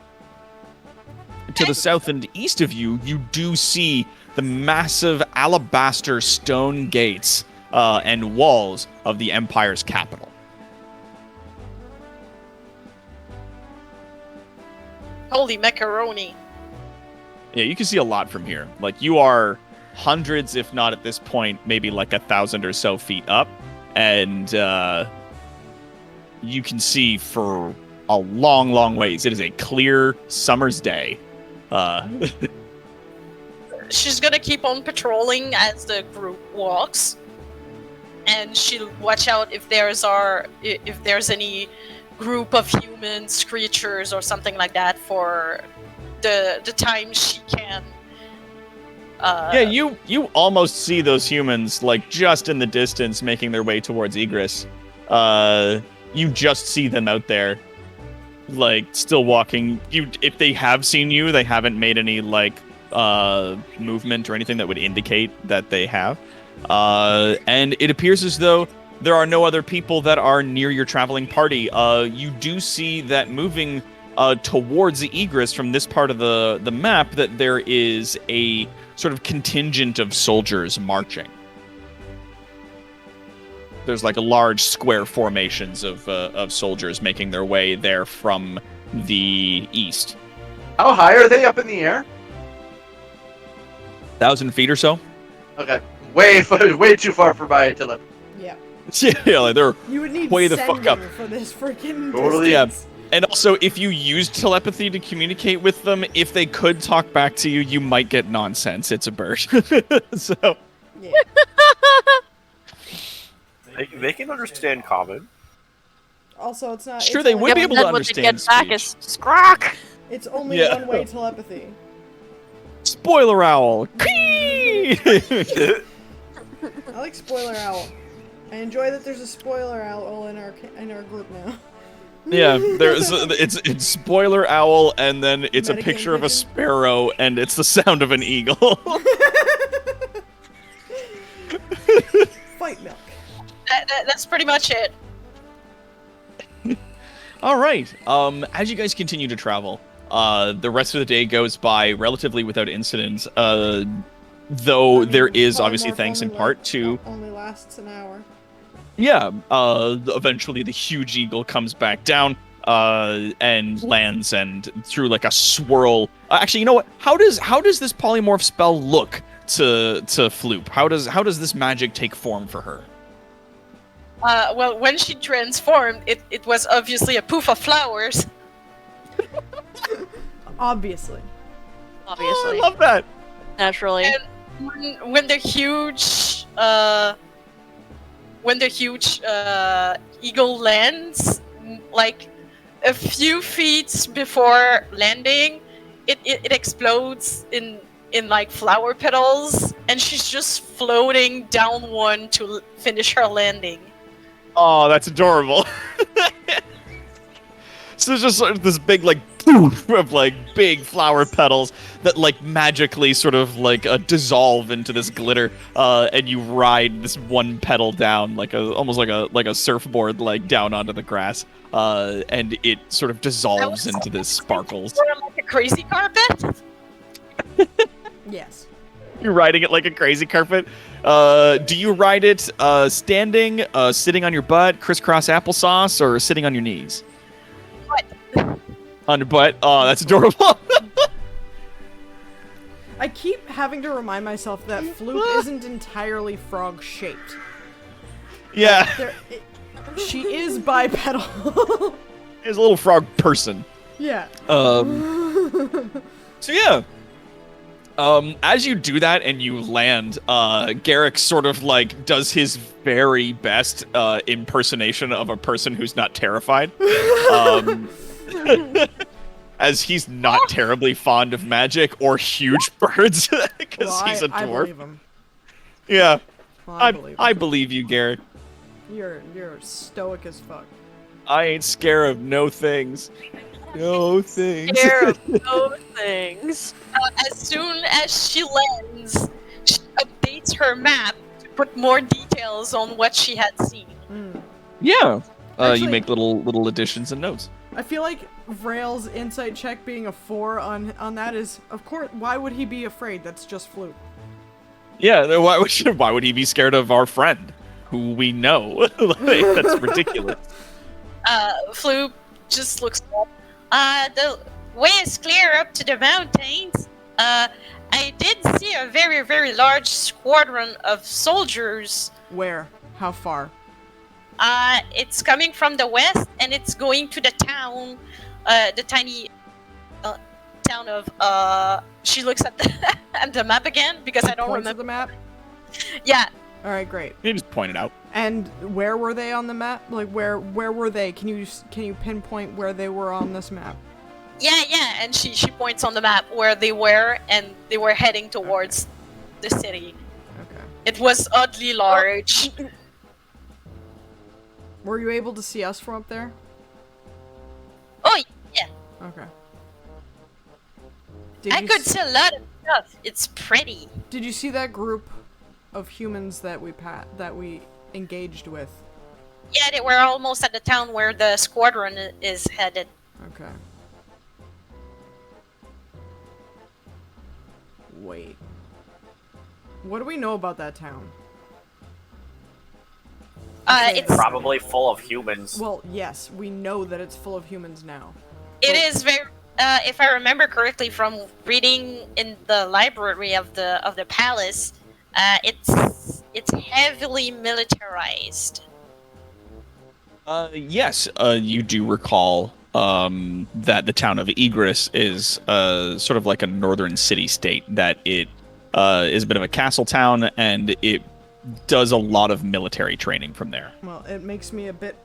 To the south and east of you, you do see the massive alabaster stone gates and walls of the Empire's capital. Holy macaroni! Yeah, you can see a lot from here. Like, you are hundreds, if not at this point, maybe like 1,000 or so feet up. And you can see for a long, long ways. It is a clear summer's day. She's gonna keep on patrolling as the group walks, and she'll watch out if there's any group of humans, creatures, or something like that for the time she can. Yeah, you almost see those humans like just in the distance making their way towards Egress. You just see them out there, like still walking. If they have seen you, they haven't made any like movement or anything that would indicate that they have. And it appears as though there are no other people that are near your traveling party. You do see that moving towards the Egress from this part of the map, that there is a sort of contingent of soldiers marching. There's like a large square formations of soldiers making their way there from the east. How high are they up in the air? 1,000 feet or so. Okay, way too far for my telepathy. Yeah. Yeah, like they're You would need way the fuck up. sending for this freaking Totally, distance. And also, if you used telepathy to communicate with them, if they could talk back to you, you might get nonsense. It's a bird. So, Yeah. They can understand common. Also, it's not. sure, it's they only- would be able to Then what they understand get back speech. is Scrock! It's only Yeah. one-way telepathy. Spoiler owl. Kee! I like Spoiler Owl. I enjoy that there's a Spoiler Owl in our group now. Yeah, it's spoiler owl, and then it's a Metagame picture of a pigeon? sparrow, and it's the sound of an eagle. Fight milk. That's pretty much it. All right. As you guys continue to travel, the rest of the day goes by relatively without incidents. Though there is obviously Polymorph thanks in only part to only lasts an hour. yeah. Eventually the huge eagle comes back down. And lands and through like a swirl. Actually, you know what? How does this polymorph spell look to Floop? How does this magic take form for her? Well, when she transformed, it was obviously a poof of flowers. Obviously. Obviously. Oh, I love that. Naturally. And when the huge eagle lands, like a few feet before landing, it explodes in like flower petals, and she's just floating down one to finish her landing. Oh, that's adorable. So there's just sort of this big like poof of like big flower petals that like magically sort of like dissolve into this glitter, and you ride this one petal down like almost like a surfboard like down onto the grass, and it sort of dissolves into this sparkles. Sort of like a crazy carpet. Yes. You're riding it like a crazy carpet. Do you ride it standing, sitting on your butt, crisscross applesauce, or sitting on your knees? What? On your butt. Oh, that's adorable. I keep having to remind myself that Floop isn't entirely frog-shaped. Yeah, She is bipedal. he's a little frog person. Yeah. So yeah. As you do that and you land, Garrick sort of like does his very best impersonation of a person who's not terrified. As he's not terribly fond of magic or huge birds, because Well, he's a I dwarf. believe him. Yeah, Well, I believe you, Garrick. You're stoic as fuck. I ain't scared of no things. No things. Care of those things. As soon as she lands, she updates her map to put more details on what she had seen. Yeah. Actually- You make little additions and notes. I feel like Vrail's insight check being a 4 on that is, of course, why would he be afraid? That's just Floop. Yeah, then why would he be scared of our friend, who we know? Like, that's ridiculous. Floop just looks up. The way is clear up to the mountains. I did see a very, very large squadron of soldiers. Where? How far? It's coming from the west, and it's going to the town, the tiny town of. She looks at the at the map again because I don't Points of remember. the map? Yeah, All right, great. You just point it out. And where were they on the map? Like, where were they? Can you pinpoint where they were on this map? yeah, and she points on the map where they were, and they were heading towards the city. Okay. It was oddly large. Were you able to see us from up there? Oh yeah, Okay. I could see a lot of stuff. It's pretty. Did you see that group of humans that we engaged with? Yeah, they were almost at the town where the squadron is headed. Okay. Wait. What do we know about that town? It's Probably full of humans. Well, yes, we know that it's full of humans now. It is very. If I remember correctly from reading in the library of the palace, it's heavily militarized. Yes, you do recall that the town of Egress is sort of like a northern city-state, that it is a bit of a castle town, and it does a lot of military training from there. Well, it makes me a bit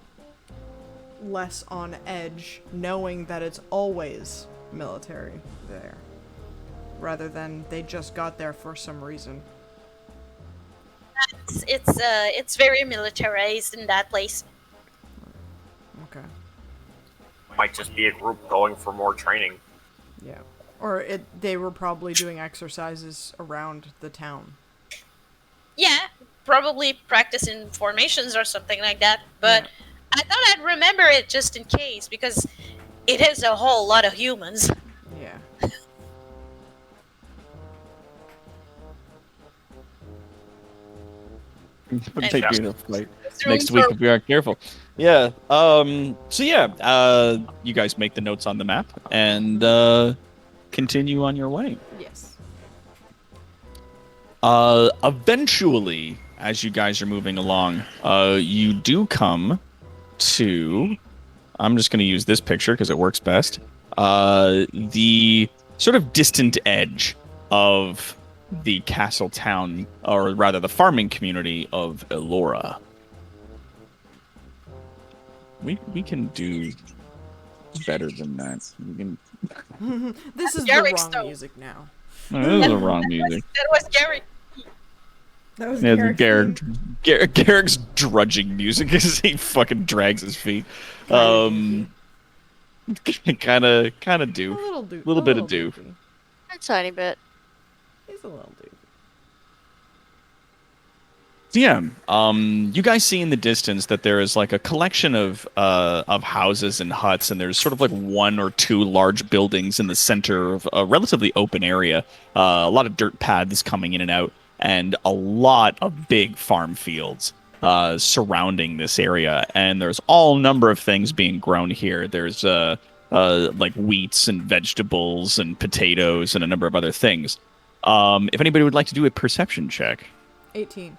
less on edge knowing that it's always military there, rather than they just got there for some reason. It's very militarized in that place. Okay. Might just be a group going for more training. Yeah. Or they were probably doing exercises around the town. Yeah, probably practicing formations or something like that. But I thought I'd remember it just in case because it is a whole lot of humans. Yeah. It'll take you a flight There's room next week for- if we aren't careful. Yeah. So yeah, you guys make the notes on the map and continue on your way. Yes. Eventually, as you guys are moving along, you do come to. I'm just going to use this picture because it works best. The sort of distant edge of the castle town, or rather the farming community of Elora. We can do better than that. We can. This is Garrick the wrong Stone. music now. No, this is the wrong music. That was Gary. That was Yeah, Garrick's Garrick's drudging music as he fucking drags his feet. Kind of A do. little bit of do. doofy. A tiny bit. He's a little doofy. So yeah, you guys see in the distance that there is like a collection of houses and huts, and there's sort of like one or two large buildings in the center of a relatively open area. A lot of dirt paths coming in and out, and a lot of big farm fields surrounding this area. And there's all number of things being grown here. There's like wheats and vegetables and potatoes and a number of other things. If anybody would like to do a perception check. 18.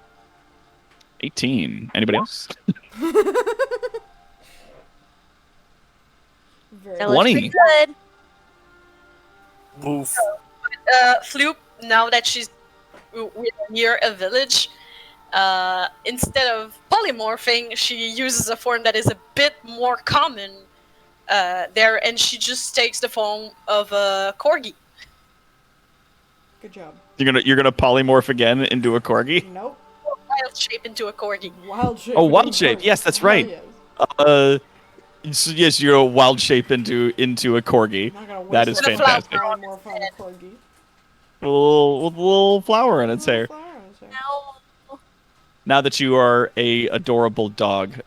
18. Anybody else? Very That looks 20. pretty good. Move. Floop, now that she's we're near a village, instead of polymorphing, she uses a form that is a bit more common there, and she just takes the form of a corgi. Good job. You're gonna polymorph again into a corgi? Nope. Wild shape into a corgi. Wild shape. Oh, wild shape. Yes, that's right. Yes. So yes, you're a wild shape into a corgi. I'm not gonna That waste is my fantastic. time more on a corgi. With a little flower in its hair. Flower on its hair. Now, Now that you are a adorable dog,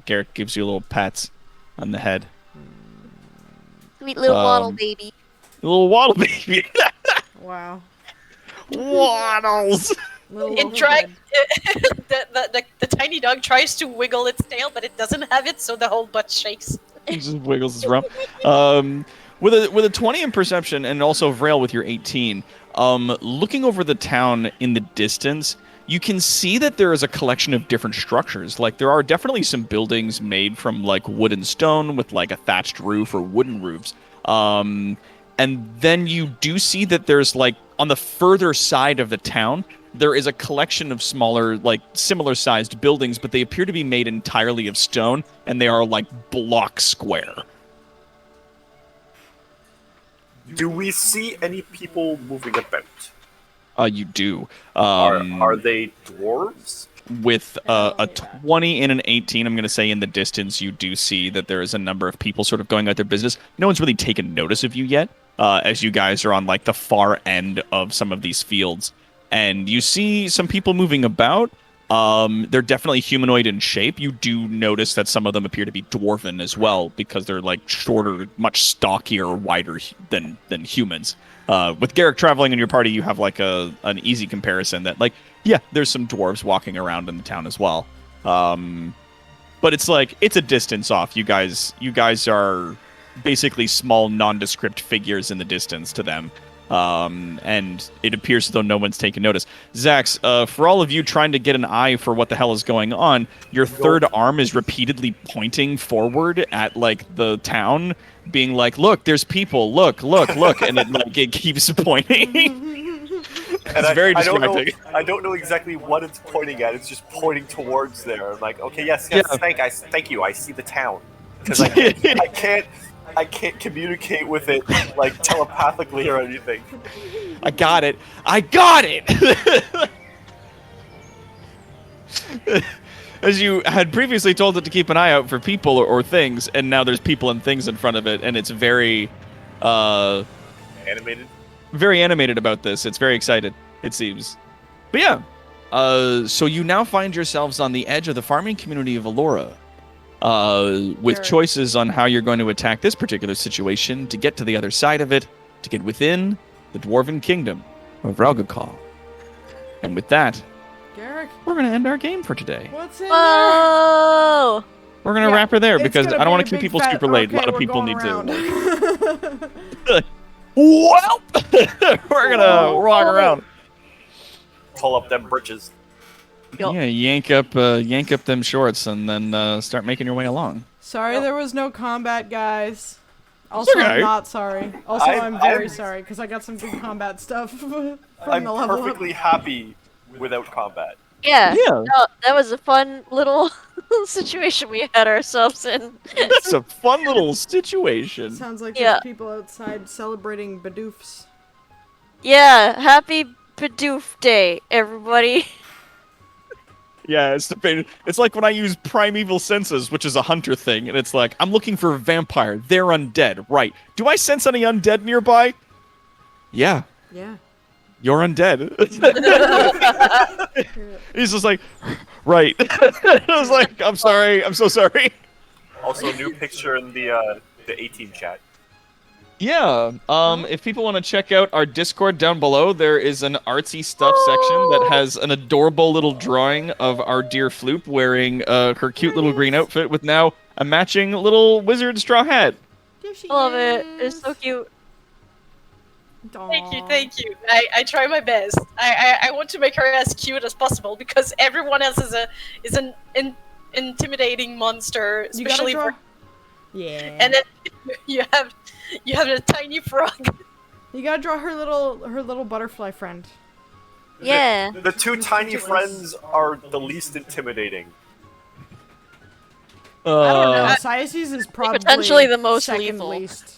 Garrick gives you little pats on the head. sweet little waddle Um, baby. A little waddle baby. Wow. Waddles. Little It loaf of drag bread. the tiny dog tries to wiggle its tail, but it doesn't have it, so the whole butt shakes. He just wiggles his rump. With a 20 in perception and also Vrail with your 18, looking over the town in the distance, you can see that there is a collection of different structures. Like there are definitely some buildings made from like wood and stone with like a thatched roof or wooden roofs. And then you do see that there's like on the further side of the town, there is a collection of smaller, like similar sized buildings, but they appear to be made entirely of stone and they are like block square. Do we see any people moving about? You do. Are they dwarves? With a 20 and an 18, I'm going to say in the distance, you do see that there is a number of people sort of going about their business. No one's really taken notice of you yet, as you guys are on like the far end of some of these fields. And you see some people moving about. They're definitely humanoid in shape. You do notice that some of them appear to be dwarven as well, because they're like shorter, much stockier, wider than humans. With Garrick traveling in your party, you have like an easy comparison that like, yeah, there's some dwarves walking around in the town as well. But it's like it's a distance off. You guys are basically small, nondescript figures in the distance to them. And it appears as though no one's taken notice. Zax, for all of you trying to get an eye for what the hell is going on, your third arm is repeatedly pointing forward at like the town, being like, "Look, there's people. Look, and it keeps pointing. It's very distracting. I don't know exactly what it's pointing at. It's just pointing towards there. I'm like, okay, yes, Yeah. thank you. I see the town because I can't communicate with it like telepathically or anything. I got it. As you had previously told it to keep an eye out for people or things, and now there's people and things in front of it, and it's very, Animated. very animated about this. It's very excited, it seems. But yeah, so you now find yourselves on the edge of the farming community of Alora, with choices on how you're going to attack this particular situation to get to the other side of it, to get within the Dwarven Kingdom of Ralgakal. And with that, Garrick, we're going to end our game for today. what's in Whoa! We're going to Yeah, wrap her there It's because gonna I don't be want a to keep big people fat- super late. A lot okay, of we're people going need to. around. Well, we're going to walk around. Pull up them britches. Yup. Yeah, yank up them shorts and then start making your way along. Sorry there was no combat, guys. Also, okay. I'm not sorry. Also, I'm- I'm very I'm- sorry because I got some good combat stuff from I'm the level perfectly happy without combat. Yeah. Yeah. No, that was a fun little situation we had ourselves in. It's a fun little up. situation. Sounds like Yeah. there's people outside celebrating Badoofs. Yeah, happy Bidoof Day, everybody. Yeah, it's like when I use primeval senses, which is a hunter thing, and it's like, I'm looking for a vampire. They're undead. Right. Do I sense any undead nearby? Yeah, Yeah. you're undead. He's just like, right. I was like, I'm sorry. I'm so sorry. Also, new picture in the 18 chat. Yeah. If people want to check out our Discord down below, there is an artsy stuff section that has an adorable little drawing of our dear Floop wearing her cute little green outfit with now a matching little wizard straw hat. There she I love it. is. It's so cute. Thank you, Aw. thank you. I try my best. I want to make her as cute as possible because everyone else is an intimidating monster, You gotta especially draw. for. Yeah. And then you have a tiny frog. You gotta draw her little butterfly friend. Yeah. The two tiny friends are the least intimidating. I don't know. Uh, Sciaces is probably Potentially the most second lethal. least.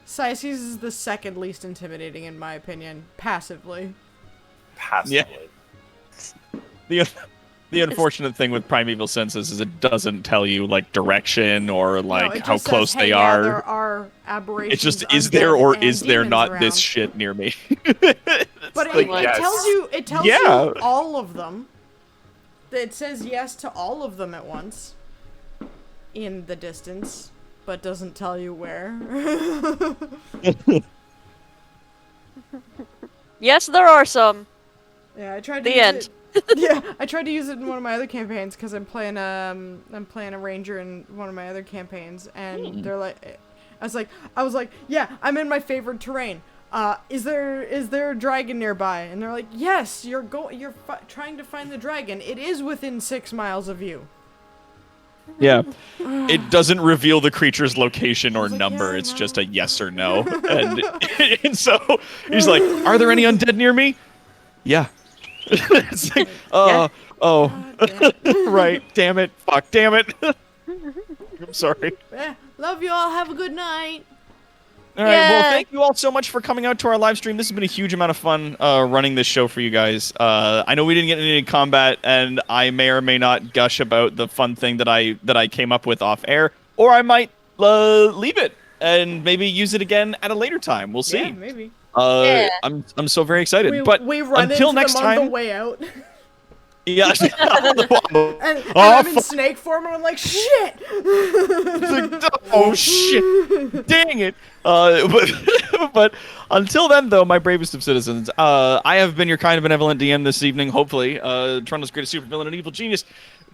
Sciaces is the second least intimidating in my opinion, passively. Passively. the unfortunate thing with primeval senses is it doesn't tell you like direction or No, like it how just says, close "Hey, they yeah, are. There are aberrations. It's just is undead, there or and is there demons not around. this shit near me? But like, it Yes. tells you. It tells Yeah. you all of them. It says yes to all of them at once. In the distance, but doesn't tell you where. Yes, there are some. Yeah, I tried to The use end. it. Yeah, I tried to use it in one of my other campaigns because I'm playing a ranger in one of my other campaigns, and they're like, I was like, yeah, I'm in my favorite terrain. Is there a dragon nearby? And they're like, yes, you're trying to find the dragon. It is within 6 miles of you. Yeah. It doesn't reveal the creature's location or was like, number. yeah, It's no. just a yes or no. And so he's like, "Are there any undead near me?" Yeah. It's like, oh, God damn. right. Damn it. Fuck. Damn it. I'm sorry. Love you all. Have a good night. All right. Well, Yeah. thank you all so much for coming out to our live stream. This has been a huge amount of fun running this show for you guys. I know we didn't get any combat, and I may or may not gush about the fun thing that I came up with off air, or I might leave it and maybe use it again at a later time. We'll see. Yeah, maybe. Yeah. I'm so very excited. But we run until into next them on the time, way out. yeah. And Oh, I'm in fuck. snake form, and I'm like, shit! Oh shit! Dang it! But until then, though, my bravest of citizens, I have been your kind of benevolent DM this evening. Hopefully, Toronto's greatest supervillain and evil genius,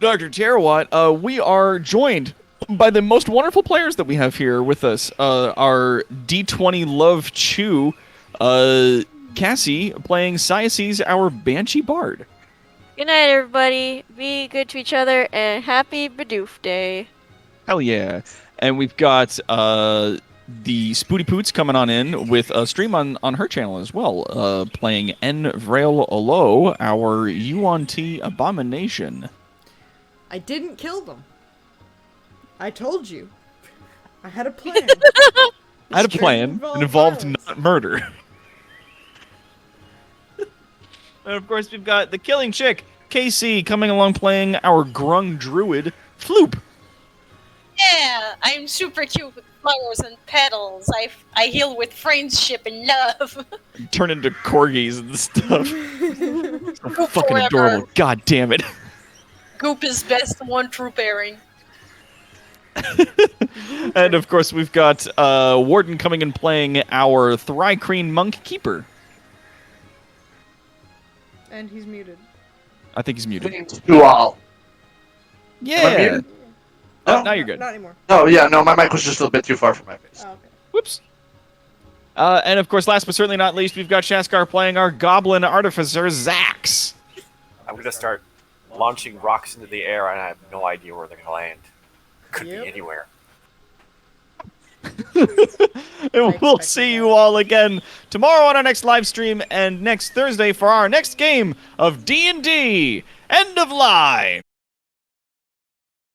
Dr. Terawatt. We are joined by the most wonderful players that we have here with us. Our D20 Love Chew, Cassie, playing Cyaces, our Banshee Bard. Good night, everybody. Be good to each other, and happy Bidoof Day. Hell yeah. And we've got the Spooty Poots coming on in with a stream on her channel as well, playing N. Vrail Olo, our UNT abomination. I didn't kill them. I told you. I had a plan. I had a plan. It involved violence. not murder. And of course, we've got the killing chick, KC, coming along playing our Grung Druid, Floop. Yeah, I'm super cute with flowers and petals. I heal with friendship and love. Turn into corgis and stuff. So fucking Forever. adorable. God damn it. Goop is best one true pairing. And of course, we've got Warden coming and playing our Thrycreen Monk Keeper. And he's muted. I think he's muted. Greetings to all. Yeah. muted? Oh, No? now you're good. Not anymore. Oh yeah, no, my mic was just a little bit too far from my face. Oh, okay. Whoops. And of course, last but certainly not least, we've got Shaskar playing our Goblin Artificer, Zax. I'm gonna start launching rocks into the air, and I have no idea where they're gonna land. Could Yep. be anywhere. And we'll expected see that. you all again tomorrow on our next live stream and next Thursday for our next game of D&D End of Life.